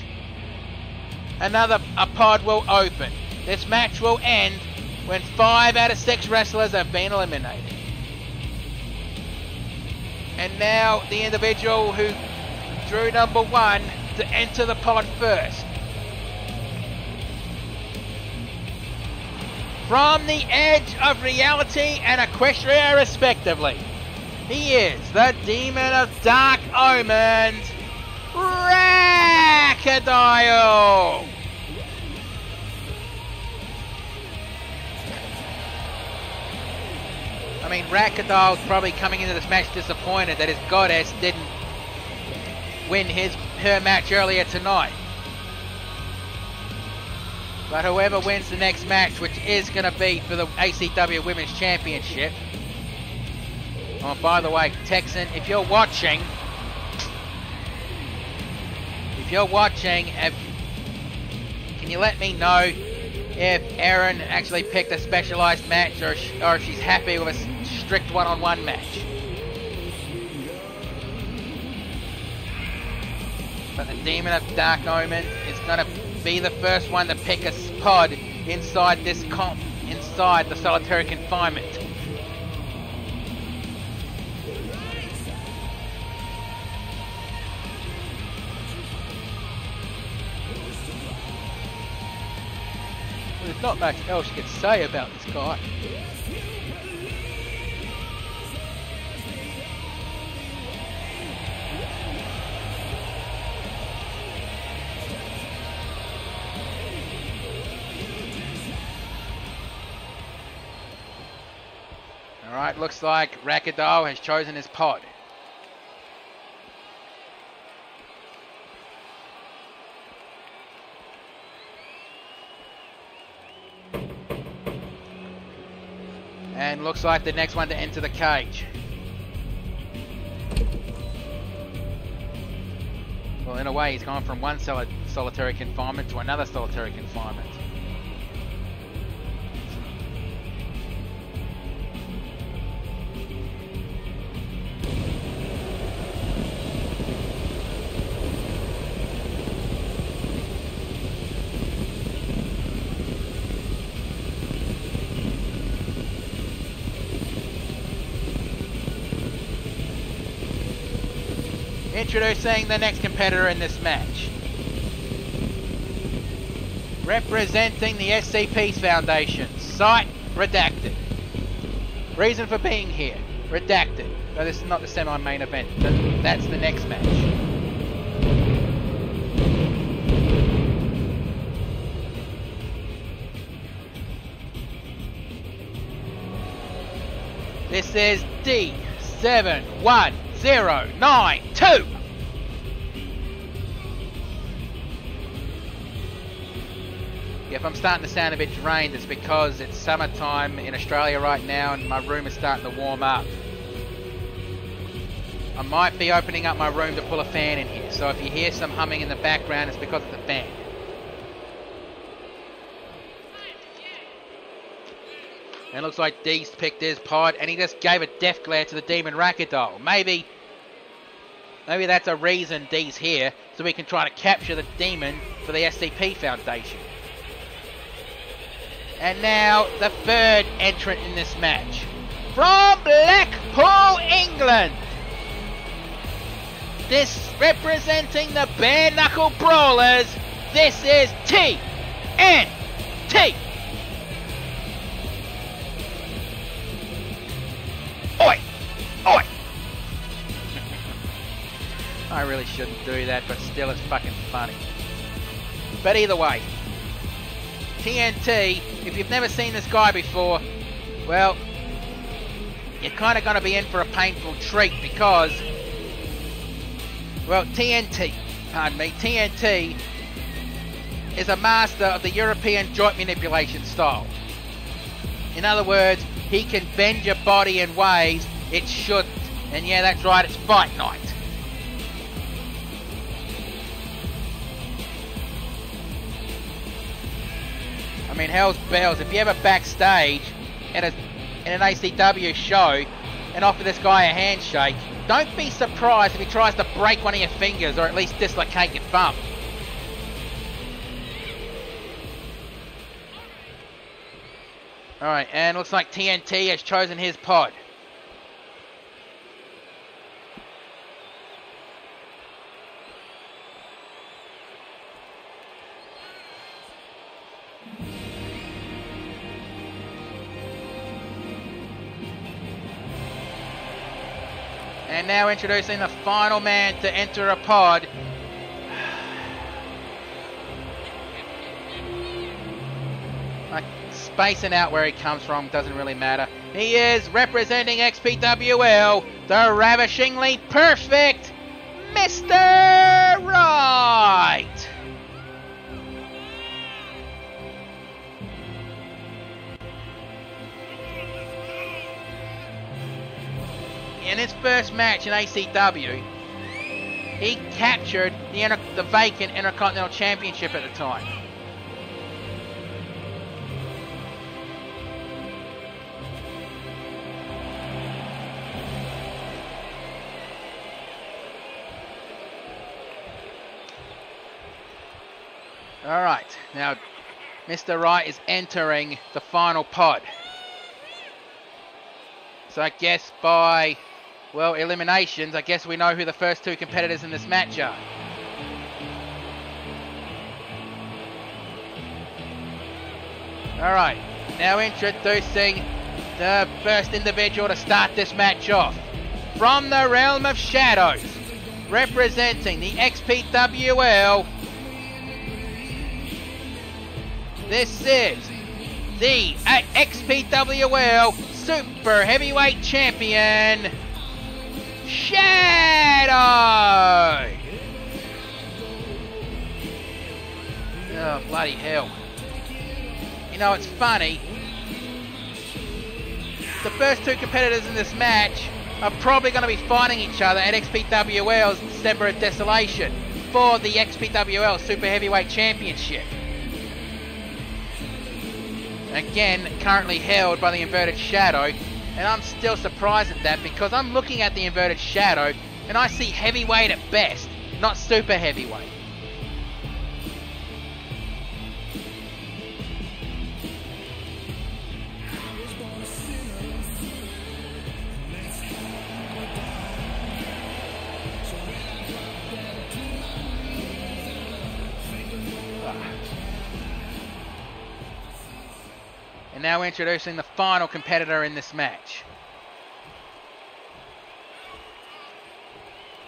a pod will open. This match will end when 5 out of 6 wrestlers have been eliminated. And now the individual who drew number 1 to enter the pod first. From the edge of reality and Equestria respectively, he is the Demon of Dark Omens, Rackadoll! Rackadoll's probably coming into this match disappointed that his goddess didn't win her match earlier tonight. But whoever wins the next match, which is going to be for the ACW Women's Championship. Oh, by the way, Texan, if you're watching, can you let me know if Erin actually picked a specialised match or if she's happy with a strict one-on-one match. But the Demon of Dark Omen is going to be the first one to pick a pod inside this inside the solitary confinement. There's not much else you can say about this guy. Alright, looks like Rakadal has chosen his pod. And looks like the next one to enter the cage. Well, in a way, he's gone from one solitary confinement to another solitary confinement. Introducing the next competitor in this match. Representing the SCP's Foundation. Site, redacted. Reason for being here, redacted. No, this is not the semi-main event. That's the next match. This is D71092. If I'm starting to sound a bit drained, it's because it's summertime in Australia right now and my room is starting to warm up. I might be opening up my room to pull a fan in here, so if you hear some humming in the background, it's because of the fan. And it looks like Dee's picked his pod and he just gave a death glare to the Demon Rakadol. Maybe that's a reason Dee's here, so we can try to capture the Demon for the SCP Foundation. And now the third entrant in this match. From Blackpool, England. This representing the Bare Knuckle Brawlers. This is TNT. Oi! Oi! I really shouldn't do that, but still it's fucking funny. But either way, TNT, if you've never seen this guy before, well, you're kind of going to be in for a painful treat because, well, TNT is a master of the European joint manipulation style. In other words, he can bend your body in ways it shouldn't. And yeah, that's right, it's fight night. I mean, hell's bells, if you ever backstage in an ACW show and offer this guy a handshake, don't be surprised if he tries to break one of your fingers or at least dislocate your thumb. Alright, and looks like TNT has chosen his pod. And now introducing the final man to enter a pod. Like, spacing out where he comes from doesn't really matter. He is representing XPWL, the ravishingly perfect Mr. Right. In his first match in ACW, he captured the vacant Intercontinental Championship at the time. Alright, now Mr. Right is entering the final pod. So I guess by, well, eliminations, I guess we know who the first two competitors in this match are. Alright, now introducing the first individual to start this match off. From the realm of shadows, representing the XPWL, this is the XPWL Super Heavyweight Champion, Shadow! Oh, bloody hell. You know, it's funny. The first two competitors in this match are probably going to be fighting each other at XPWL's December of Desolation for the XPWL Super Heavyweight Championship. Again, currently held by the Inverted Shadow, and I'm still surprised at that because I'm looking at the Inverted Shadow and I see heavyweight at best, not super heavyweight. And now introducing the final competitor in this match.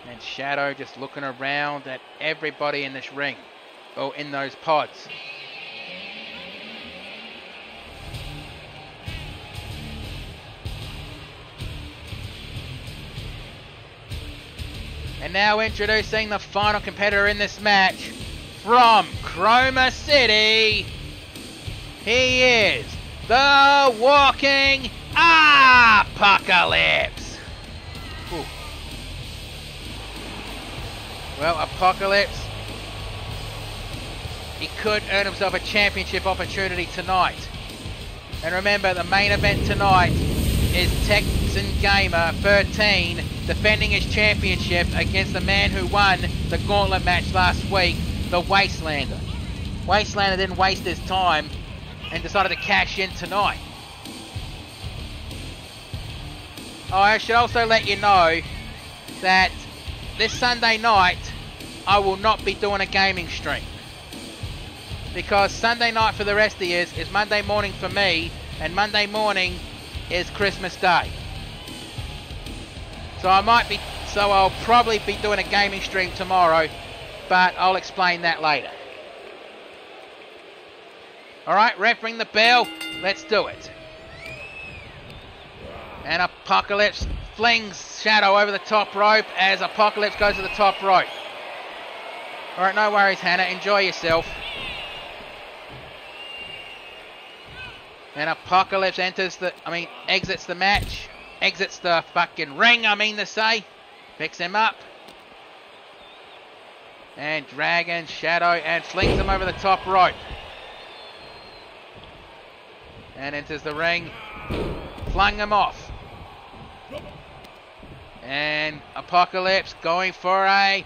And Shadow just looking around at everybody in this ring, or in those pods. And now introducing the final competitor in this match, from Chroma City, he is the Walking Apocalypse. Ooh. Well, Apocalypse, he could earn himself a championship opportunity tonight. And remember, the main event tonight is Texan Gamer 13 defending his championship against the man who won the gauntlet match last week, the Wastelander. Wastelander didn't waste his time and decided to cash in tonight. Oh, I should also let you know that this Sunday night I will not be doing a gaming stream, because Sunday night for the rest of you is Monday morning for me, and Monday morning is Christmas Day. So I'll probably be doing a gaming stream tomorrow, but I'll explain that later. Alright, ref, ring the bell. Let's do it. And Apocalypse flings Shadow over the top rope as Apocalypse goes to the top rope. Alright, no worries, Hannah. Enjoy yourself. And Apocalypse exits the match. Exits the fucking ring, I mean to say. Picks him up. And dragging Shadow and flings him over the top rope. And enters the ring. Flung him off. And Apocalypse going for a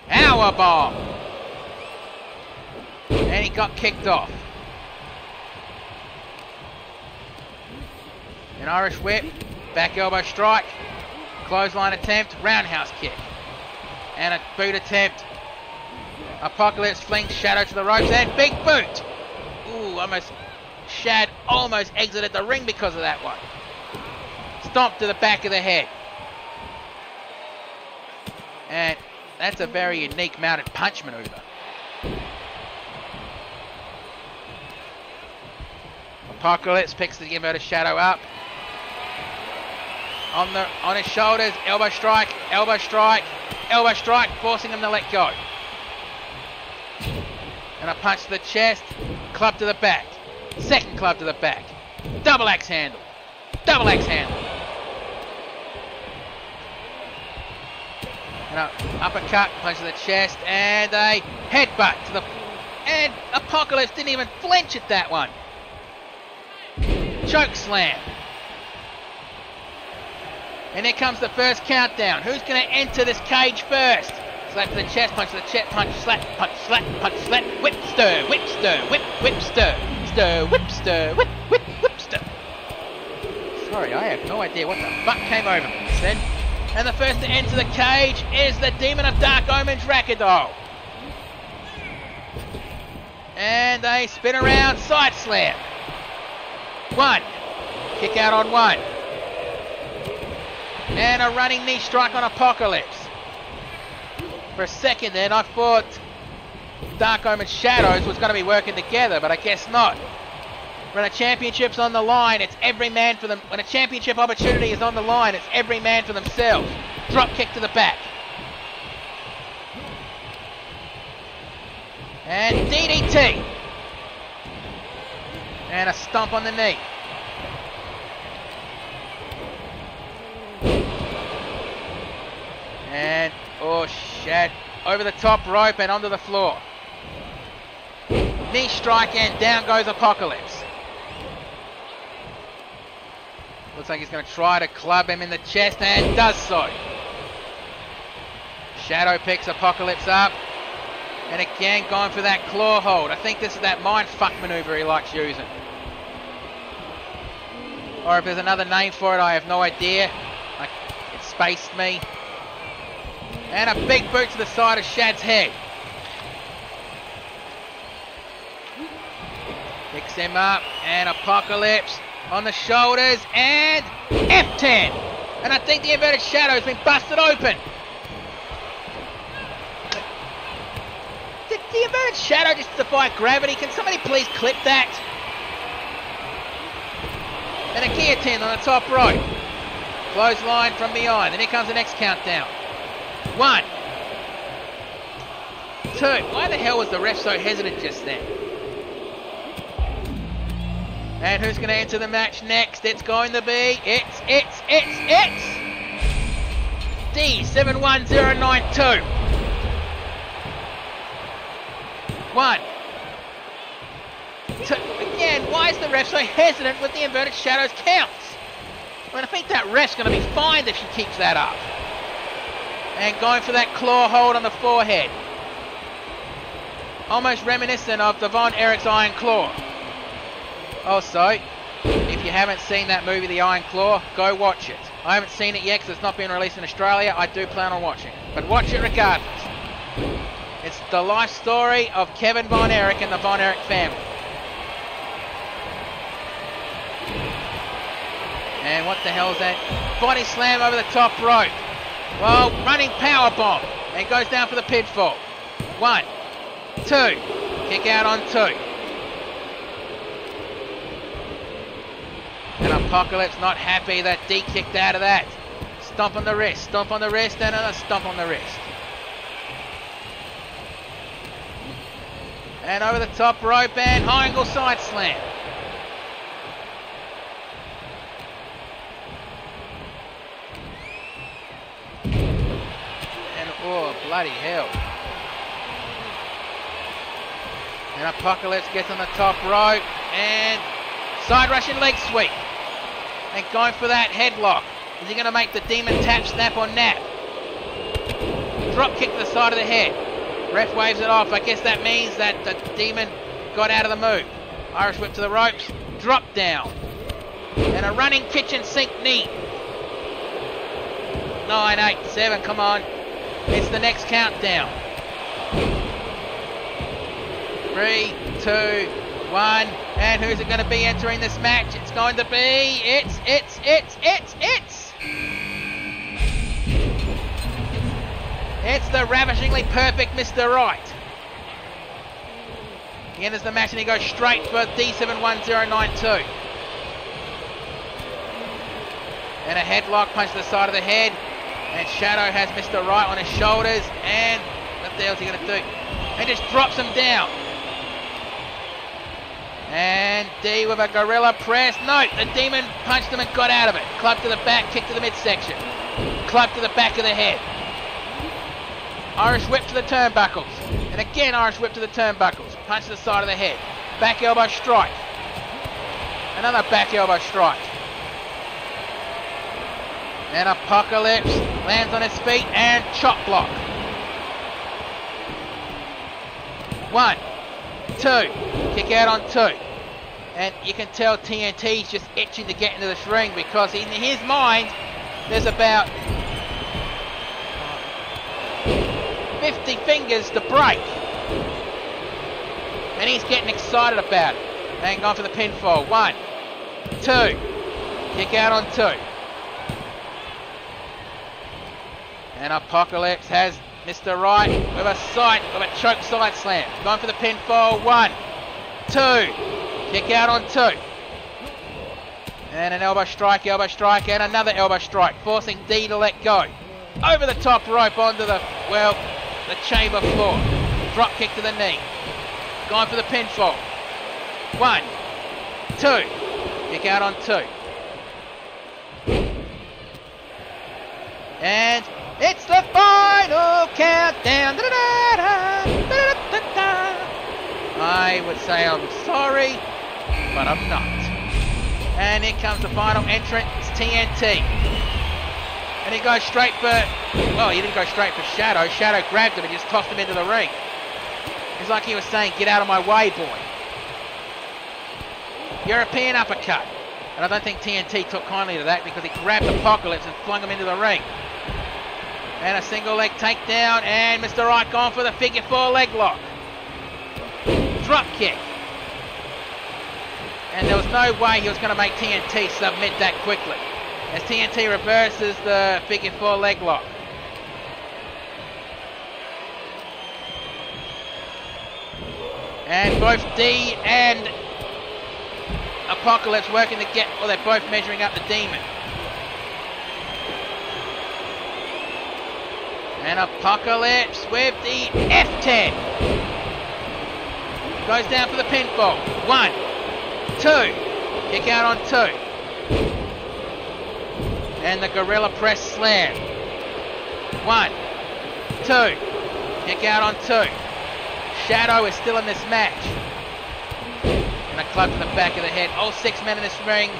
power bomb. And he got kicked off. An Irish whip. Back elbow strike. Clothesline attempt. Roundhouse kick. And a boot attempt. Apocalypse flings Shadow to the ropes and big boot. Ooh, Shad almost exited the ring because of that one. Stomp to the back of the head. And that's a very unique mounted punch maneuver. Apocalypse picks the Inverted Shadow up. On his shoulders, elbow strike, elbow strike, elbow strike, forcing him to let go. And a punch to the chest, club to the back. Second club to the back. Double axe handle. Double axe handle. And an uppercut, punch to the chest, and a headbutt to the... And Apocalypse didn't even flinch at that one. Choke slam. And here comes the first countdown. Who's going to enter this cage first? Slap to the chest, punch to the chest, punch, slap, punch, slap, punch, slap, whip, stir, whip, stir, whip, whip, stir, stir, whip, stir, whip, whip, whip, stir. Sorry, I have no idea what the fuck came over me just then. And the first to enter the cage is the Demon of Dark Omens Rackadoll. And a spin around side slam. 1. Kick out on 1. And a running knee strike on Apocalypse. For a second then I thought Dark Omen's Shadows was going to be working together, but I guess not. When a championship's on the line, it's every man for them. When a championship opportunity is on the line, it's every man for themselves. Drop kick to the back. And DDT. And a stomp on the knee. And, oh shit, over the top rope and onto the floor. Knee strike and down goes Apocalypse. Looks like he's going to try to club him in the chest and does so. Shadow picks Apocalypse up. And again going for that claw hold. I think this is that mind fuck maneuver he likes using. Or if there's another name for it, I have no idea. It spaced me. And a big boot to the side of Shad's head. Picks him up and Apocalypse on the shoulders and F10. And I think the inverted shadow's been busted open. Did the inverted shadow just defy gravity? Can somebody please clip that? And a guillotine on the top rope. Clothesline from behind. And here comes the next countdown. 1, 2. Why the hell was the ref so hesitant just then? And who's going to enter the match next? It's going to be, it's D71092. 1, 2. Again, why is the ref so hesitant with the inverted shadows counts? I mean, I think that ref's going to be fined if she keeps that up. And going for that claw hold on the forehead. Almost reminiscent of the Von Erich's Iron Claw. Also, if you haven't seen that movie, The Iron Claw, go watch it. I haven't seen it yet because it's not been released in Australia. I do plan on watching it. But watch it regardless. It's the life story of Kevin Von Erich and the Von Erich family. And what the hell is that? Body slam over the top rope. Well, running power bomb. And goes down for the pinfall. 1, 2. Kick out on 2. And Apocalypse not happy that D kicked out of that. Stomp on the wrist, and another stomp on the wrist. And over the top rope and high angle side slam. And oh, bloody hell. And Apocalypse gets on the top rope and side rushing leg sweep. And going for that headlock. Is he going to make the demon tap, snap, or nap? Drop kick to the side of the head. Ref waves it off. I guess that means that the demon got out of the move. Irish whip to the ropes. Drop down. And a running kitchen sink knee. 9, 8, 7, come on. It's the next countdown. 3, 2, 1. And who's it going to be entering this match? It's going to be... It's... It's the ravishingly perfect Mr. Right. He enters the match and he goes straight for D71092. And a headlock punch to the side of the head. And Shadow has Mr. Right on his shoulders. And what the hell is he going to do? And just drops him down. And D with a gorilla press. No, the demon punched him and got out of it. Club to the back, kick to the midsection. Club to the back of the head. Irish whip to the turnbuckles. And again Irish whip to the turnbuckles. Punch to the side of the head. Back elbow strike. Another back elbow strike. And Apocalypse lands on his feet and chop block. 1, 2. Kick out on 2. And you can tell TNT's just itching to get into this ring because in his mind, there's about 50 fingers to break. And he's getting excited about it. And going for the pinfall. 1, 2. Kick out on 2. And Apocalypse has Mr. Right with a choke side slam. Going for the pinfall. 1, 2. Kick out on 2. And an elbow strike, and another elbow strike, forcing D to let go. Over the top rope onto the chamber floor. Drop kick to the knee. Going for the pinfall. 1, 2. Kick out on 2. And it's the final countdown. I would say I'm sorry, but I'm not. And here comes the final entrant. It's TNT. And he goes straight for... Well, he didn't go straight for Shadow. Shadow grabbed him and just tossed him into the ring. It's like he was saying, get out of my way, boy. European uppercut. And I don't think TNT took kindly to that because he grabbed Apocalypse and flung him into the ring. And a single leg takedown, and Mr. Right gone for the figure 4 leg lock. Drop kick. And there was no way he was going to make TNT submit that quickly. As TNT reverses the figure 4 leg lock. And both D and Apocalypse working to get, well, they're both measuring up the Demon. And Apocalypse with the F10. Goes down for the pinfall. 1, 2. Kick out on 2. And the Gorilla Press Slam. 1, 2. Kick out on 2. Shadow is still in this match. And a club to the back of the head. All 6 men in this ring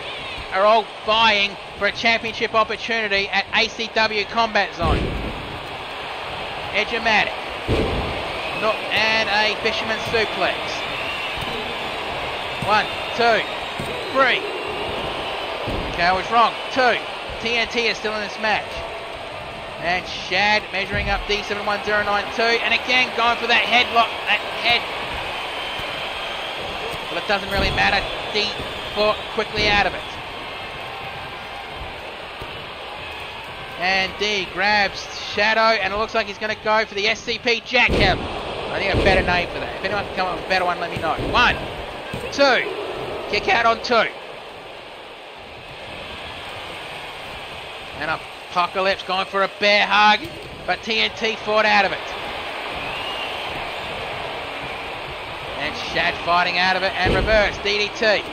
are all vying for a championship opportunity at ACW Combat Zone. Edge-o-matic. And a Fisherman Suplex. 1, 2, 3. Okay, I was wrong. 2. TNT is still in this match. And Shad measuring up D71092. And again going for that headlock. That head. Well, it doesn't really matter. D fought quickly out of it. And D grabs Shadow, and it looks like he's going to go for the SCP Jackhammer. I think a better name for that. If anyone can come up with a better one, let me know. 1, 2. Kick out on 2. And Apocalypse going for a bear hug, but TNT fought out of it. And Shad fighting out of it, and reverse DDT.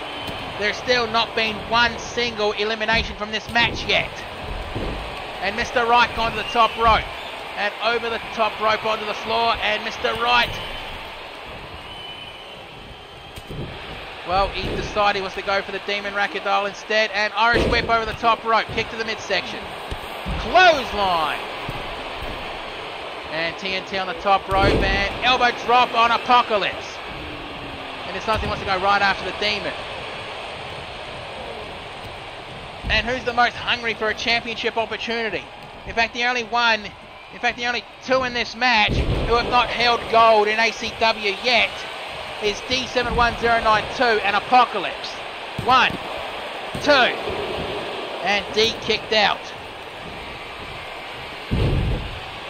There's still not been one single elimination from this match yet. And Mr. Right gone to the top rope. And over the top rope onto the floor. And Mr. Right, well, he decided he was to go for the Demon Rackadoll instead. And Irish Whip over the top rope. Kick to the midsection. Clothesline. And TNT on the top rope. And elbow drop on Apocalypse. And it's something wants to go right after the Demon. And who's the most hungry for a championship opportunity? In fact, the only two in this match who have not held gold in ACW yet is D71092 and Apocalypse. 1, 2. And D kicked out.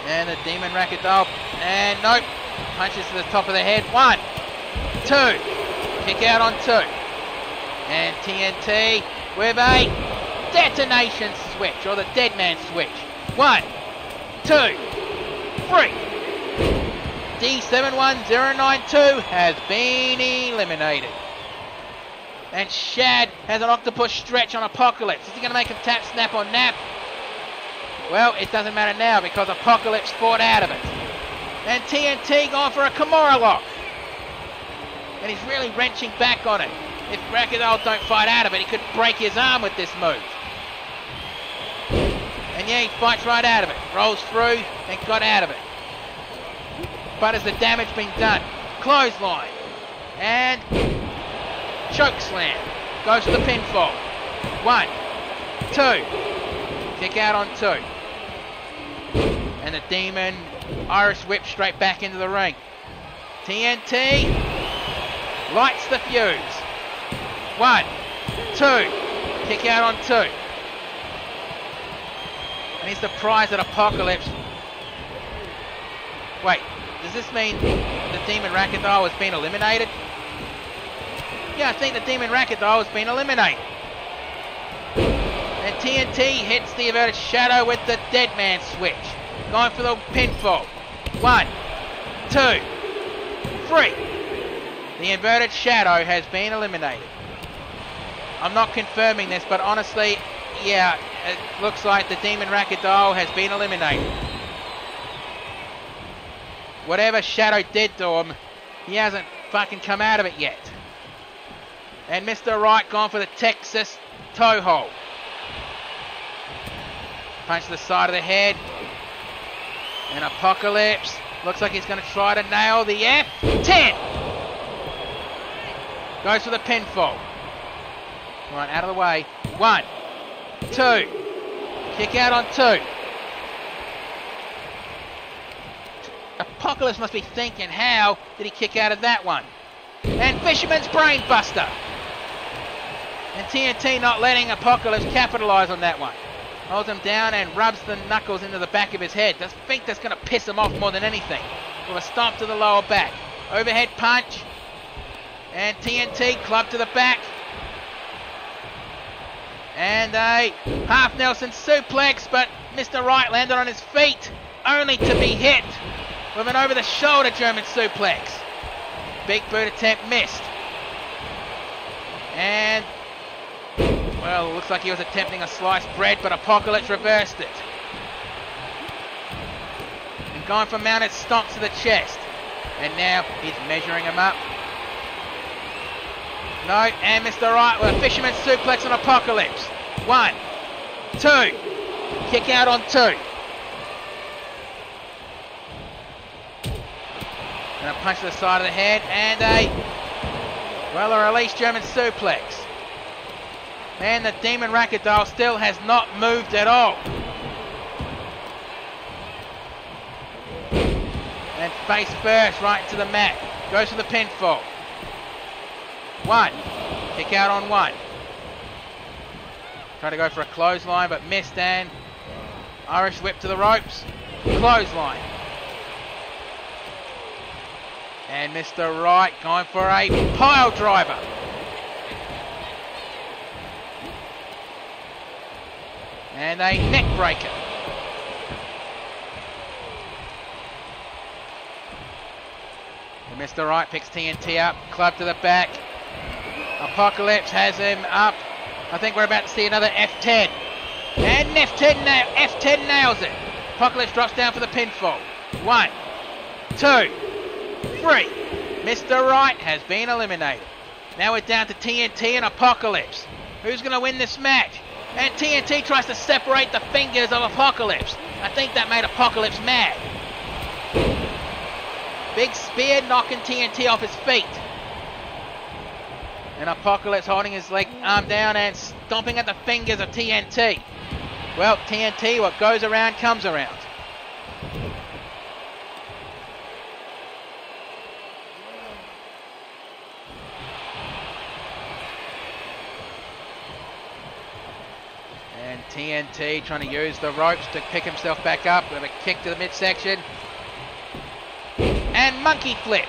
And the Demon Rackadoll. And nope. Punches to the top of the head. 1, 2. Kick out on 2. And TNT with a detonation switch, or the dead man switch. 1, 2, 3. D71092 has been eliminated. And Shad has an octopus stretch on Apocalypse. Is he going to make him tap, snap, or nap? Well, it doesn't matter now because Apocalypse fought out of it. And TNT gone for a Kimura lock. And he's really wrenching back on it. If Rackadoll don't fight out of it, he could break his arm with this move. And yeah, he fights right out of it. Rolls through and got out of it. But has the damage been done? Clothesline. And choke slam. Goes for the pinfall. 1, 2. Kick out on 2. And the Demon Irish whip straight back into the ring. TNT lights the fuse. 1, 2. Kick out on 2. And he's the prize at Apocalypse. Wait, does this mean the Demon Ragdoll has been eliminated? Yeah, I think the Demon Ragdoll has been eliminated. And TNT hits the inverted shadow with the dead man switch. Going for the pinfall. 1, 2, 3. The inverted shadow has been eliminated. I'm not confirming this, but honestly, yeah, it looks like the Demon Ragdoll has been eliminated. Whatever Shadow did to him, he hasn't fucking come out of it yet. And Mr. Right gone for the Texas toe hold. Punch to the side of the head. And Apocalypse looks like he's going to try to nail the F10. Goes for the pinfall. Right, out of the way. 1, 2. Kick out on 2. Apocalypse must be thinking, how did he kick out of that one? And Fisherman's Brainbuster. And TNT not letting Apocalypse capitalise on that one. Holds him down and rubs the knuckles into the back of his head. I think that's going to piss him off more than anything. With a stomp to the lower back. Overhead punch. And TNT club to the back. And a half Nelson suplex, but Mr. Right landed on his feet, only to be hit with an over-the-shoulder German suplex. Big boot attempt missed. And, well, it looks like he was attempting a sliced bread, but Apocalypse reversed it. And going for mounted stomps to the chest. And now he's measuring him up. No, and Mr. Right with a fisherman's suplex on Apocalypse. 1, 2. Kick out on 2. And a punch to the side of the head. And a release German suplex. And the Demon Ragdoll still has not moved at all. And face first right into the mat. Goes for the pinfall. 1. Kick out on 1. Tried to go for a clothesline but missed, and Irish whip to the ropes. Clothesline. And Mr. Right going for a pile driver. And a neck breaker. And Mr. Right picks TNT up. Club to the back. Apocalypse has him up. I think we're about to see another F10. And F10 nails it. Apocalypse drops down for the pinfall. 1, 2, 3. Mr. Right has been eliminated. Now we're down to TNT and Apocalypse. Who's going to win this match? And TNT tries to separate the fingers of Apocalypse. I think that made Apocalypse mad. Big spear knocking TNT off his feet. And Apocalypse holding his leg arm down and stomping at the fingers of TNT. Well, TNT, what goes around comes around. And TNT trying to use the ropes to pick himself back up with a kick to the midsection. And monkey flip.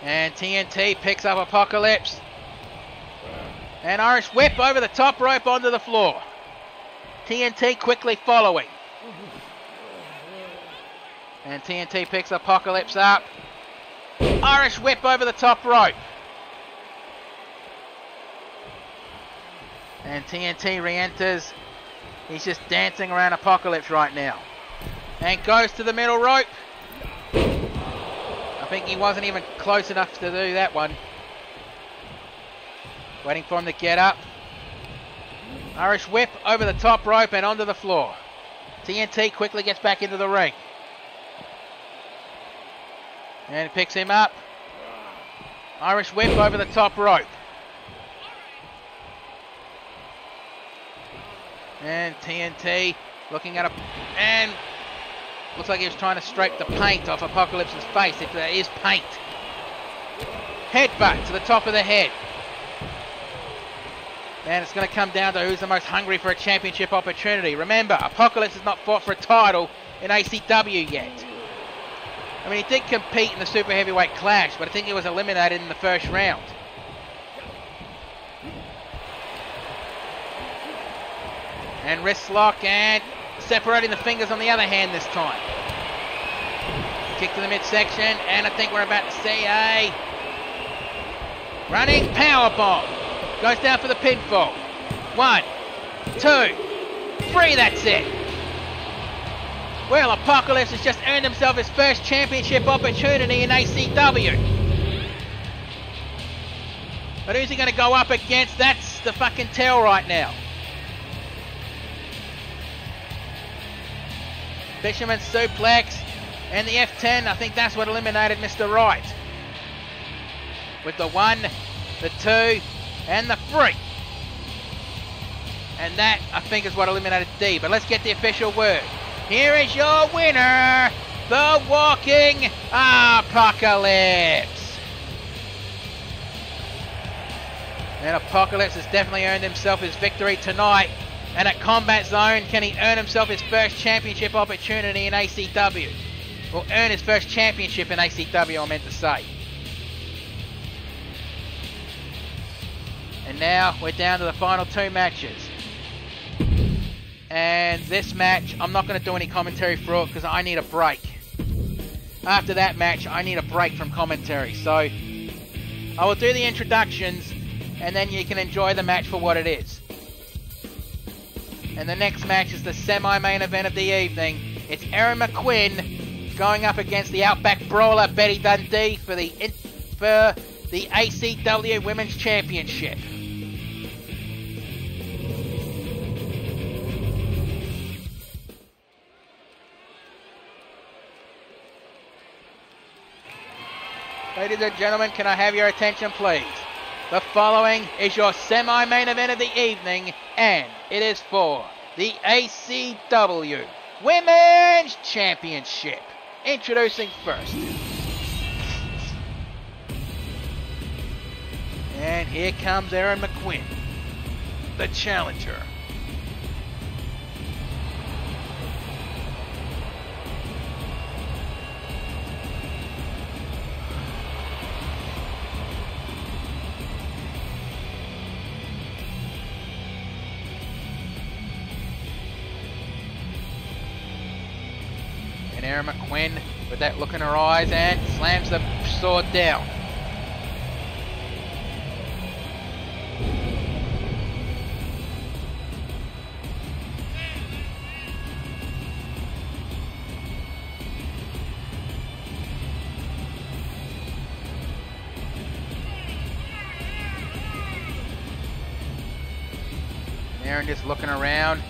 And TNT picks up Apocalypse. And Irish whip over the top rope onto the floor. TNT quickly following. And TNT picks Apocalypse up. Irish whip over the top rope. And TNT re-enters. He's just dancing around Apocalypse right now. And goes to the middle rope. I think he wasn't even close enough to do that one. Waiting for him to get up. Irish whip over the top rope and onto the floor. TNT quickly gets back into the ring. And picks him up. Irish whip over the top rope. And TNT looking at and looks like he was trying to scrape the paint off Apocalypse's face, if there is paint. Headbutt to the top of the head. And it's going to come down to who's the most hungry for a championship opportunity. Remember, Apocalypse has not fought for a title in ACW yet. I mean, he did compete in the Super Heavyweight Clash, but I think he was eliminated in the first round. And wrist lock and separating the fingers on the other hand this time. Kick to the midsection, and I think we're about to see a running powerbomb. Goes down for the pinfall. 1, 2, 3, that's it. Well, Apocalypse has just earned himself his first championship opportunity in ACW. But who's he going to go up against? That's the fucking tell right now. Fisherman suplex and the F10, I think that's what eliminated Mr. Right. With the 1, the 2, and the 3. And that, I think, is what eliminated D. But let's get the official word. Here is your winner, the Walking Apocalypse. And Apocalypse has definitely earned himself his victory tonight. And at Combat Zone, can he earn himself his first championship opportunity in ACW? Or earn his first championship in ACW, I meant to say. And now we're down to the final 2 matches. And this match, I'm not going to do any commentary for it because I need a break. After that match, I need a break from commentary. So I will do the introductions and then you can enjoy the match for what it is. And the next match is the semi-main event of the evening. It's Erin McQuinn going up against the Outback Brawler Betty Dundee for the ACW Women's Championship. Ladies and gentlemen, can I have your attention, please? The following is your semi-main event of the evening, and it is for the ACW Women's Championship. Introducing first. And here comes Erin McQuinn, the challenger. And Erin McQuinn with that look in her eyes and slams the sword down. Erin just looking around.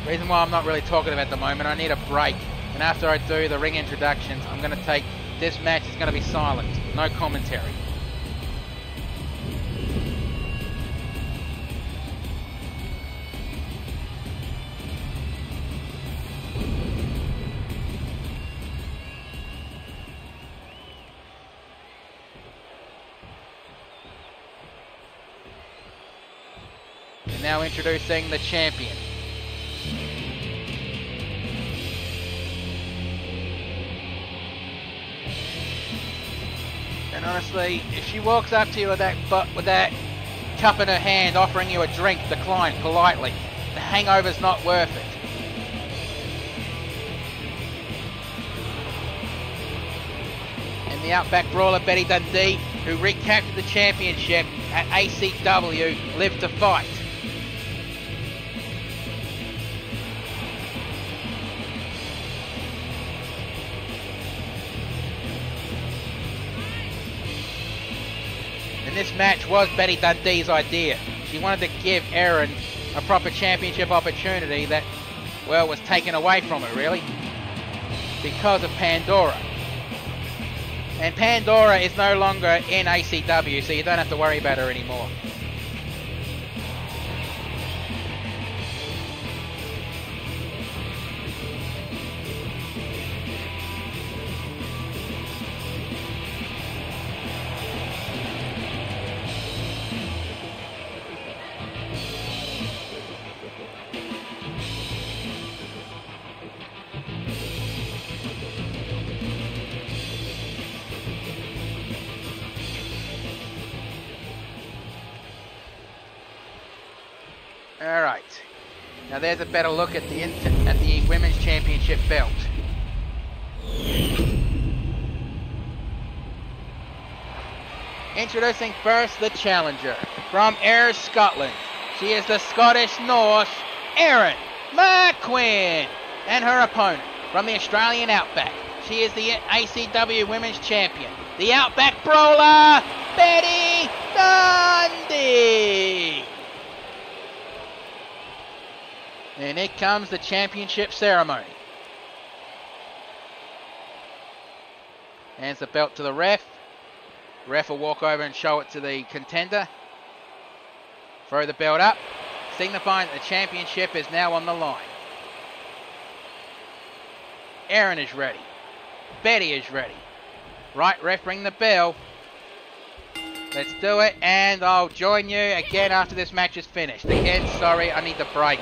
Reason why I'm not really talking about the moment, I need a break. And after I do the ring introductions, I'm going to take, this match is going to be silent. No commentary. And now introducing the champion. And honestly, if she walks up to you with that cup in her hand, offering you a drink, decline politely. The hangover's not worth it. And the Outback Brawler Betty Dundee, who recaptured the championship at ACW, lived to fight. And this match was Betty Dundee's idea. She wanted to give Erin a proper championship opportunity that, well, was taken away from her, really, because of Pandora. And Pandora is no longer in ACW, so you don't have to worry about her anymore. Alright, now there's a better look at the Women's Championship belt. Introducing first the challenger from Ayr, Scotland. She is the Scottish Norse Erin McQueen, and her opponent from the Australian Outback. She is the ACW Women's Champion, the Outback Brawler, Betty Dundee. And here comes the championship ceremony. Hands the belt to the ref. Ref will walk over and show it to the contender. Throw the belt up, signifying that the championship is now on the line. Erin is ready. Betty is ready. Right, ref, ring the bell. Let's do it, and I'll join you again after this match is finished. Again, sorry, I need the break.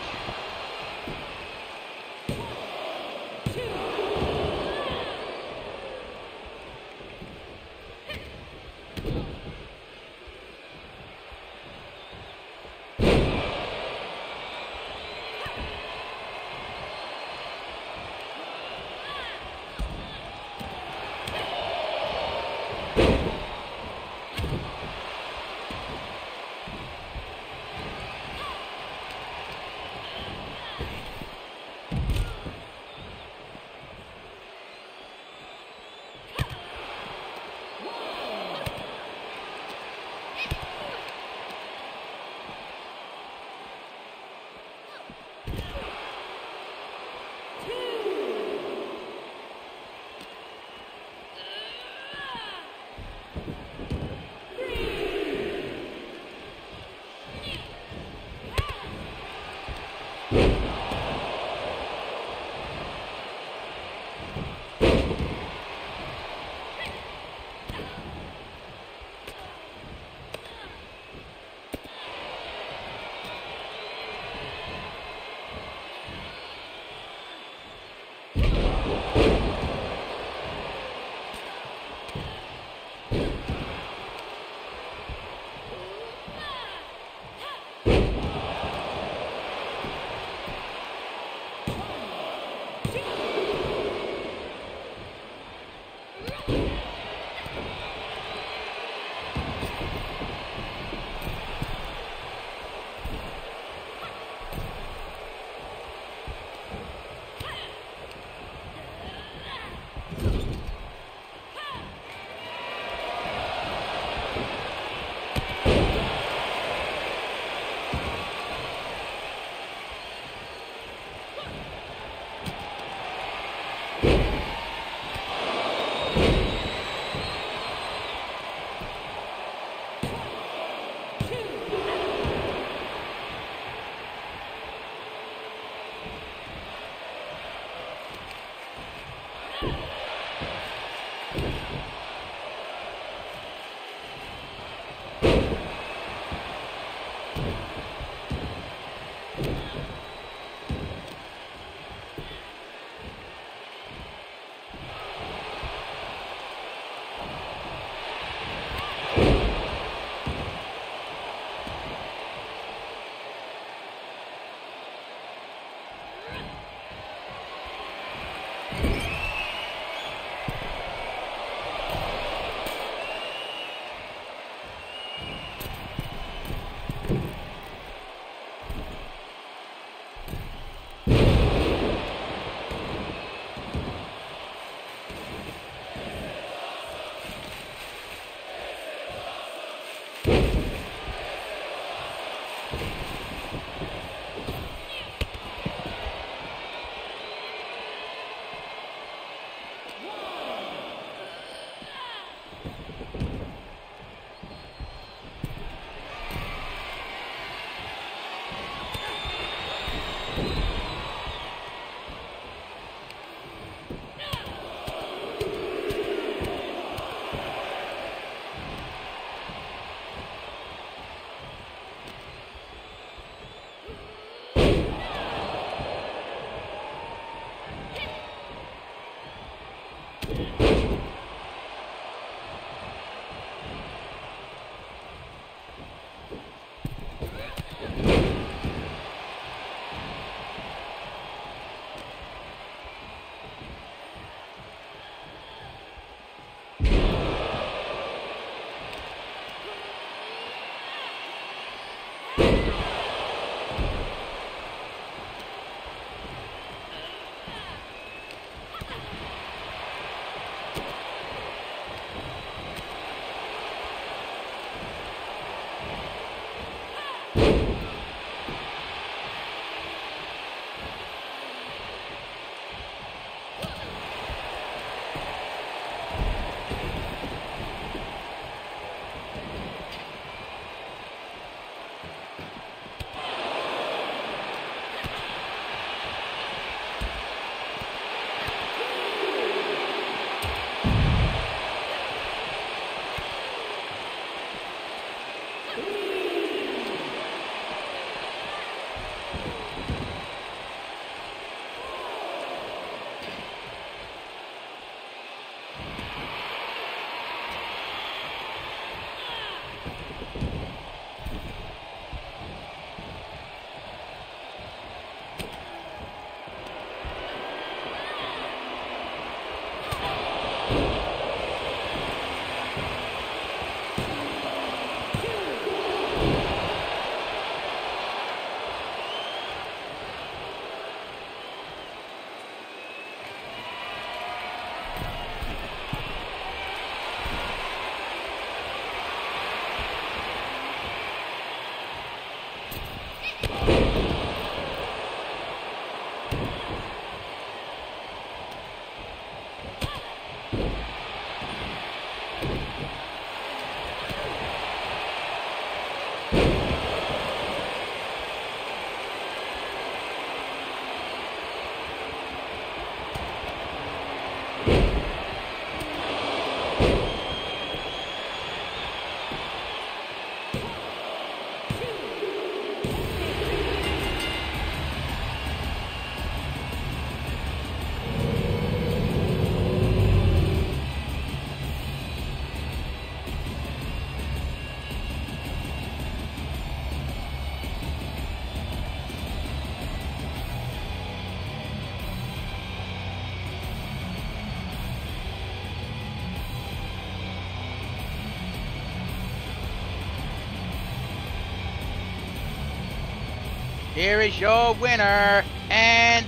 here is your winner and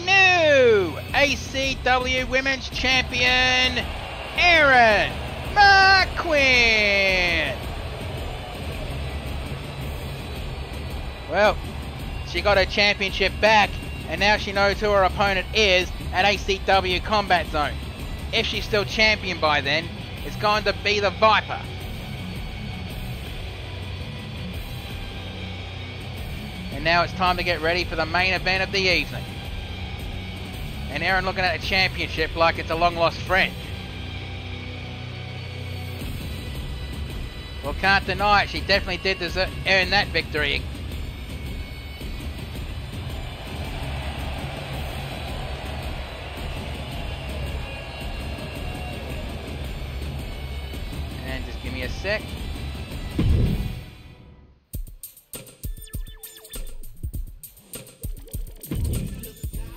new ACW Women's Champion, Erin McQueen. Well, she got her championship back, and now she knows who her opponent is at ACW Combat Zone. If she's still champion by then, it's going to be the Viper. And now it's time to get ready for the main event of the evening. And Erin looking at the championship like it's a long-lost friend. Well, can't deny it, she definitely did earn that victory. And just give me a sec.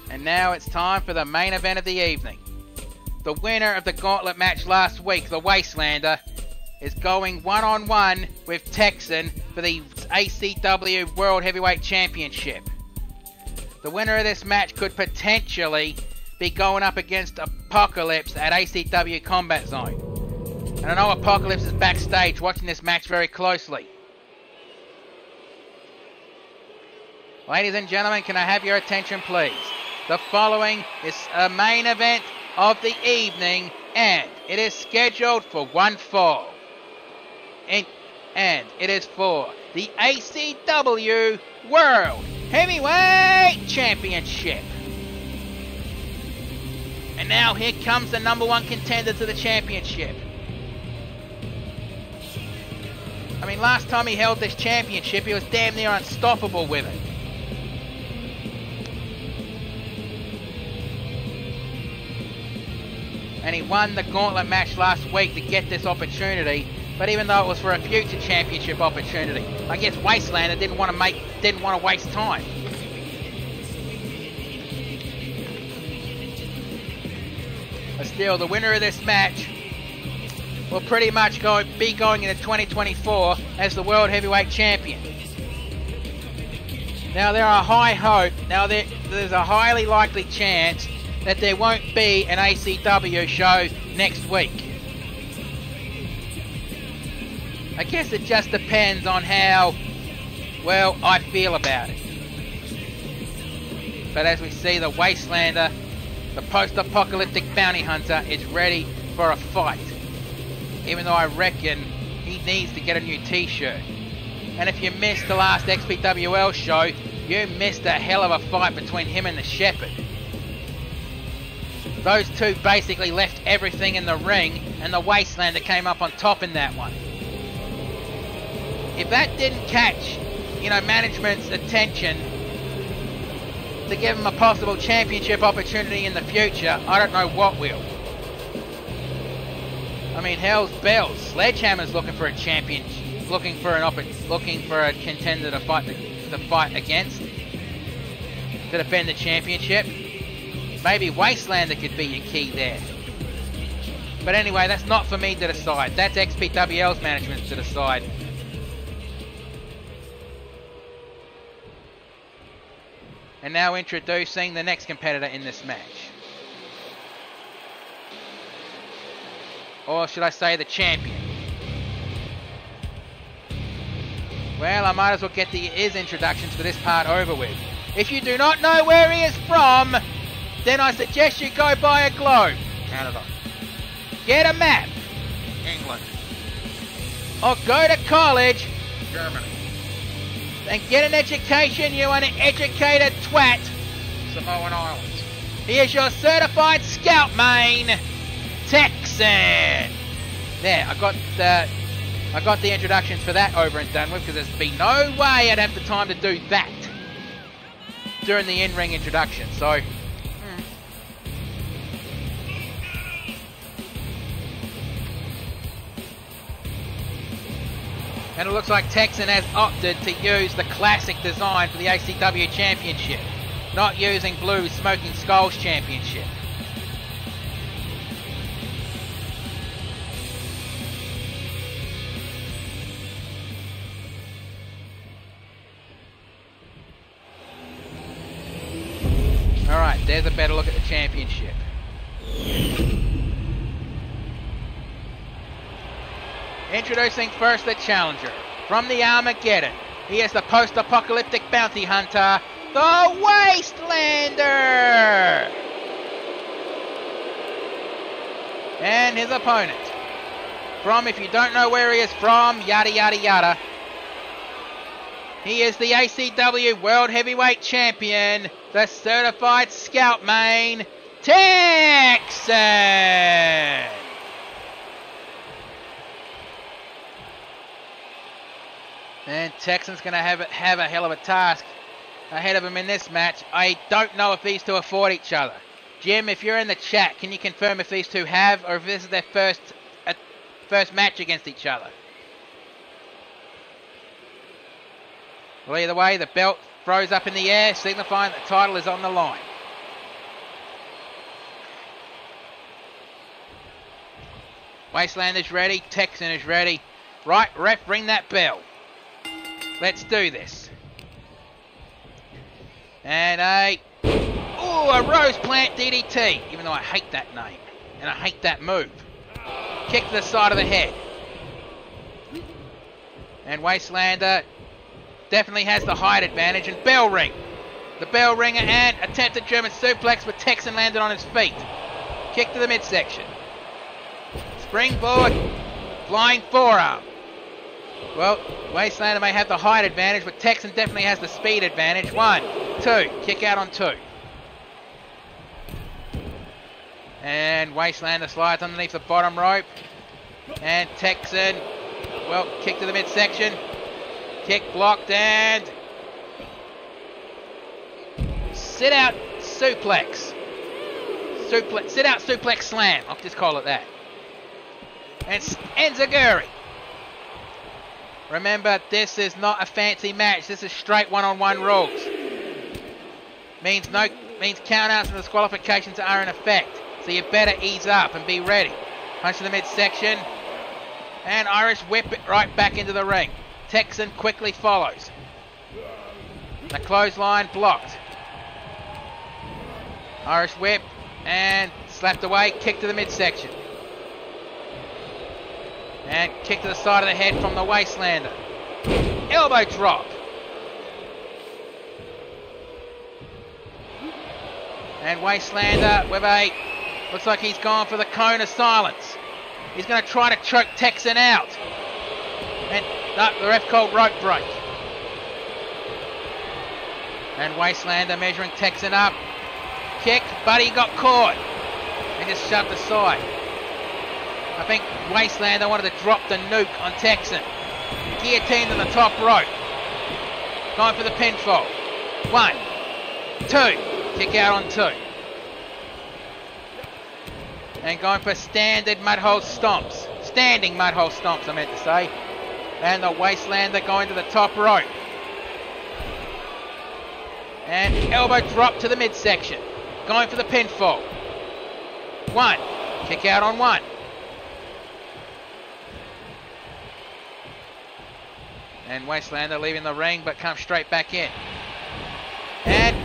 And now it's time for the main event of the evening. The winner of the gauntlet match last week, the Wastelander, is going one-on-one with Texan for the ACW World Heavyweight Championship. The winner of this match could potentially be going up against Apocalypse at ACW Combat Zone. And I know Apocalypse is backstage watching this match very closely. Ladies and gentlemen, can I have your attention please? The following is a main event of the evening, and it is scheduled for one fall. And it is for the ACW World Heavyweight Championship. And now here comes the #1 contender to the championship. I mean, last time he held this championship, he was damn near unstoppable with it. And he won the gauntlet match last week to get this opportunity. But even though it was for a future championship opportunity, I guess Wastelander didn't want to waste time. But still, the winner of this match will pretty much be going into 2024 as the World Heavyweight Champion. Now there are high hope. Now there's a highly likely chance that there won't be an ACW show next week. I guess it just depends on how, well, I feel about it. But as we see, the Wastelander, the post-apocalyptic bounty hunter, is ready for a fight. Even though I reckon he needs to get a new t-shirt. And if you missed the last XPWL show, you missed a hell of a fight between him and the Shepherd. Those two basically left everything in the ring, and the Wastelander came up on top in that one. If that didn't catch, management's attention to give him a possible championship opportunity in the future, I don't know what will. I mean, hell's bells. Sledgehammer's looking for a champion, looking for a contender to fight against, to defend the championship. Maybe Wastelander could be your key there. But anyway, that's not for me to decide. That's XPWL's management to decide. And now introducing the next competitor in this match. Or should I say the champion? Well, I might as well get his introductions for this part over with. If you do not know where he is from, then I suggest you go buy a globe. Canada. Get a map. England. Or go to college. Germany. And get an education, you uneducated twat. Samoan Islands. Here's your certified scout main, Texan. There, I got the introductions for that over and done with, because there's been no way I'd have the time to do that during the in-ring introduction. So, and it looks like Texan has opted to use the classic design for the ACW Championship, not using Blue Smoking Skulls Championship. there's a better look at the championship. Introducing first the challenger. From the Armageddon, he is the post-apocalyptic bounty hunter, the Wastelander! And his opponent. From, if you don't know where he is from, yada yada yada. He is the ACW World Heavyweight Champion, the Certified Scout Main, Texan! And Texan's going to have a hell of a task ahead of him in this match. I don't know if these two have fought each other. Jim, if you're in the chat, can you confirm if these two have, or if this is their first match against each other? Well, either way, the belt throws up in the air, signifying that the title is on the line. Wastelander's ready, Texan is ready. Right, ref, ring that bell. Let's do this. And a Rose Plant DDT, even though I hate that name. And I hate that move. Kick to the side of the head. And Wastelander definitely has the height advantage. And bell ring. The bell ringer and attempted German suplex, but Texan landed on his feet. Kick to the midsection. Springboard. Flying forearm. Well, Wastelander may have the height advantage, but Texan definitely has the speed advantage. 1, 2, kick out on 2. And Wastelander slides underneath the bottom rope. And Texan, well, kick to the midsection. Kick blocked and sit out suplex. Sit out suplex slam, I'll just call it that. And Enziguri. Remember, this is not a fancy match. This is straight one-on-one rules. Means countouts and disqualifications are in effect. So you better ease up and be ready. Punch to the midsection. And Irish whip it right back into the ring. Texan quickly follows. The clothesline blocked. Irish whip and slapped away. Kick to the midsection. And kick to the side of the head from the Wastelander. Elbow drop. And Wastelander with a, looks like he's gone for the cone of silence. He's going to try to choke Texan out. And the ref called rope break. And Wastelander measuring Texan up. Kick, but he got caught. And just shoved aside. I think Wastelander wanted to drop the nuke on Texan. Guillotine to the top rope. Going for the pinfall. 1, 2. Kick out on 2. And going for standard mudhole stomps. Standing mudhole stomps, I meant to say. And the Wastelander going to the top rope. And elbow drop to the midsection. Going for the pinfall. 1. Kick out on 1. And Wastelander leaving the ring, but comes straight back in. And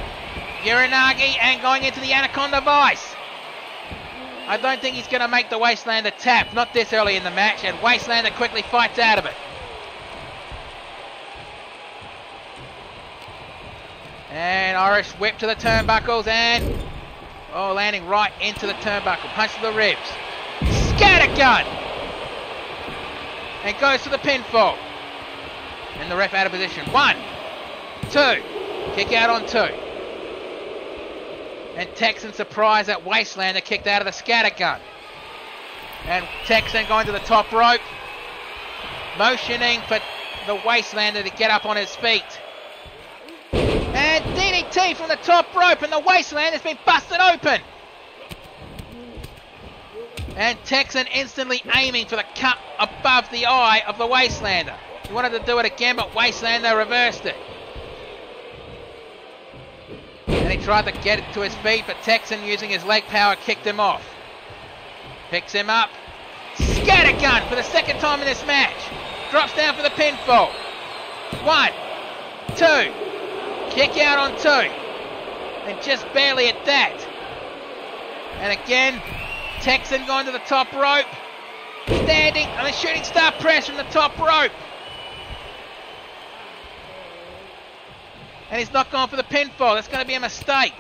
Uranagi and going into the Anaconda Vice. I don't think he's going to make the Wastelander tap. Not this early in the match. And Wastelander quickly fights out of it. And Irish whip to the turnbuckles and landing right into the turnbuckle. Punch to the ribs. Scattergun! And goes to the pinfall. And the ref out of position. 1, 2. Kick out on 2. And Texan surprised that Wastelander kicked out of the scattergun. And Texan going to the top rope. Motioning for the Wastelander to get up on his feet. And DDT from the top rope, and the Wastelander's been busted open. And Texan instantly aiming for the cut above the eye of the Wastelander. He wanted to do it again, but Wastelander reversed it. And he tried to get it to his feet, but Texan, using his leg power, kicked him off. Picks him up. Scattergun for the second time in this match. Drops down for the pinfall. 1, 2. Kick out on 2. and just barely at that. And again, Texan going to the top rope. Standing on a shooting star press from the top rope. And he's not going for the pinfall. That's going to be a mistake.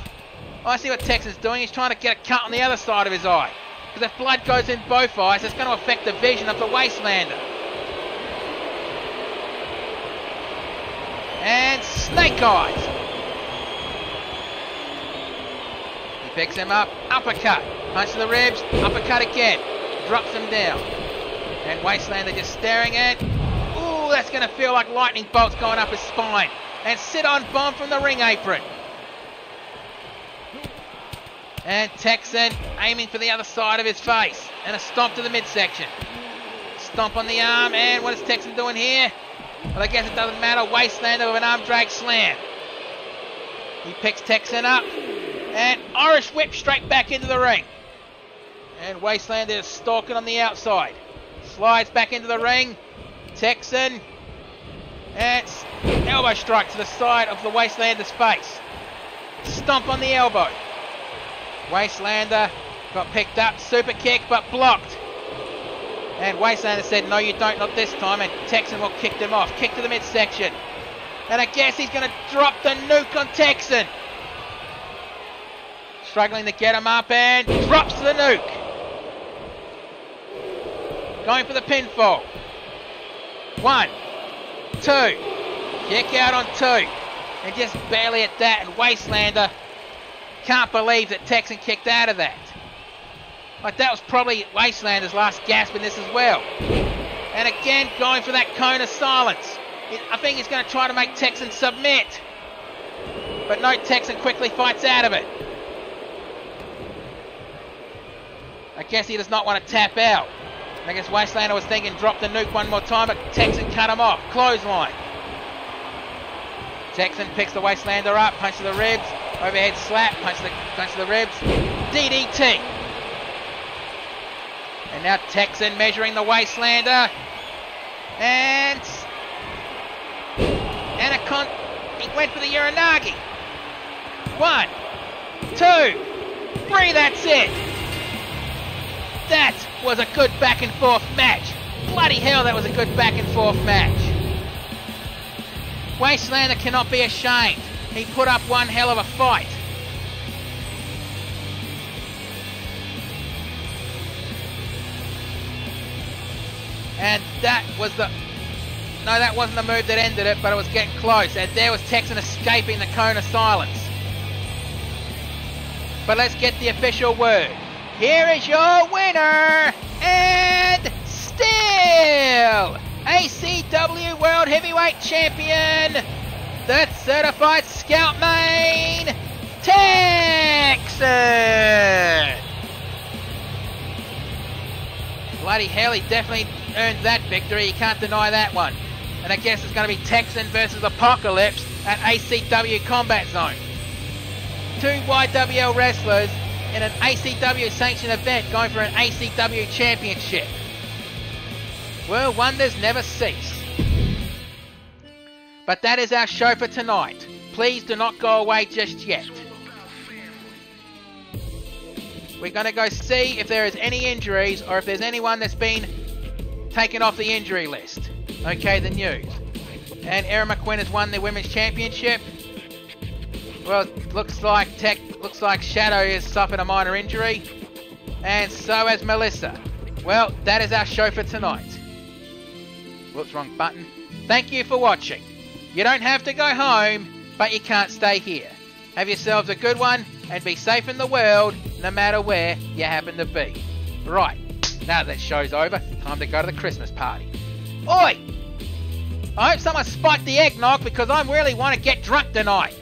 I see what Texan's doing. He's trying to get a cut on the other side of his eye. Because if blood goes in both eyes, it's going to affect the vision of the Wastelander. And snake eyes. He picks him up. Uppercut. Punch to the ribs. Uppercut again. Drops him down. And Wastelander just staring at. Ooh, that's going to feel like lightning bolts going up his spine. And sit-on bomb from the ring apron. And Texan aiming for the other side of his face. And a stomp to the midsection. Stomp on the arm. And what is Texan doing here? Well, I guess it doesn't matter. Wastelander with an arm drag slam. He picks Texan up. And Irish whip straight back into the ring. And Wastelander is stalking on the outside. Slides back into the ring. Texan. And elbow strike to the side of the Wastelander's face. Stomp on the elbow. Wastelander got picked up. Super kick, but blocked. And Wastelander said, no, you don't, not this time. And Texan will kick him off. Kick to the midsection. And I guess he's going to drop the nuke on Texan. Struggling to get him up and drops the nuke. Going for the pinfall. 1, 2. Kick out on 2. And just barely at that. And Wastelander can't believe that Texan kicked out of that. Like that was probably Wastelander's last gasp in this as well. And again, going for that cone of silence. I think he's going to try to make Texan submit. But no, Texan quickly fights out of it. I guess he does not want to tap out. I guess Wastelander was thinking drop the nuke one more time, but Texan cut him off. Clothesline. Texan picks the Wastelander up, punch to the ribs, overhead slap, punch to the ribs, DDT. And now Texan measuring the Wastelander. And he went for the Uranagi. 1, 2, 3, that's it. That was a good back and forth match. Bloody hell, that was a good back and forth match. Wastelander cannot be ashamed. He put up one hell of a fight. And that was the... No, that wasn't the move that ended it, but it was getting close. And there was Texan escaping the cone of silence. But let's get the official word. Here is your winner, and still ACW World Heavyweight Champion, the Certified Scout Main, Texan. Bloody hell, he definitely earned that victory. You can't deny that one. And I guess it's going to be Texan versus Apocalypse at ACW Combat Zone. 2 YWL wrestlers in an ACW sanctioned event going for an ACW championship. Well, wonders never cease. But that is our show for tonight. Please do not go away just yet. We're going to go see if there is any injuries or if there's anyone that's been taken off the injury list. Okay, the news. And Erin McQuinn has won the Women's Championship. Well, it looks like Shadow has suffered a minor injury. And so has Melissa. Well, that is our show for tonight. Whoops, wrong button. Thank you for watching. You don't have to go home, but you can't stay here. Have yourselves a good one, and be safe in the world, no matter where you happen to be. Right, now that show's over, time to go to the Christmas party. Oi! I hope someone spiked the eggnog because I really want to get drunk tonight.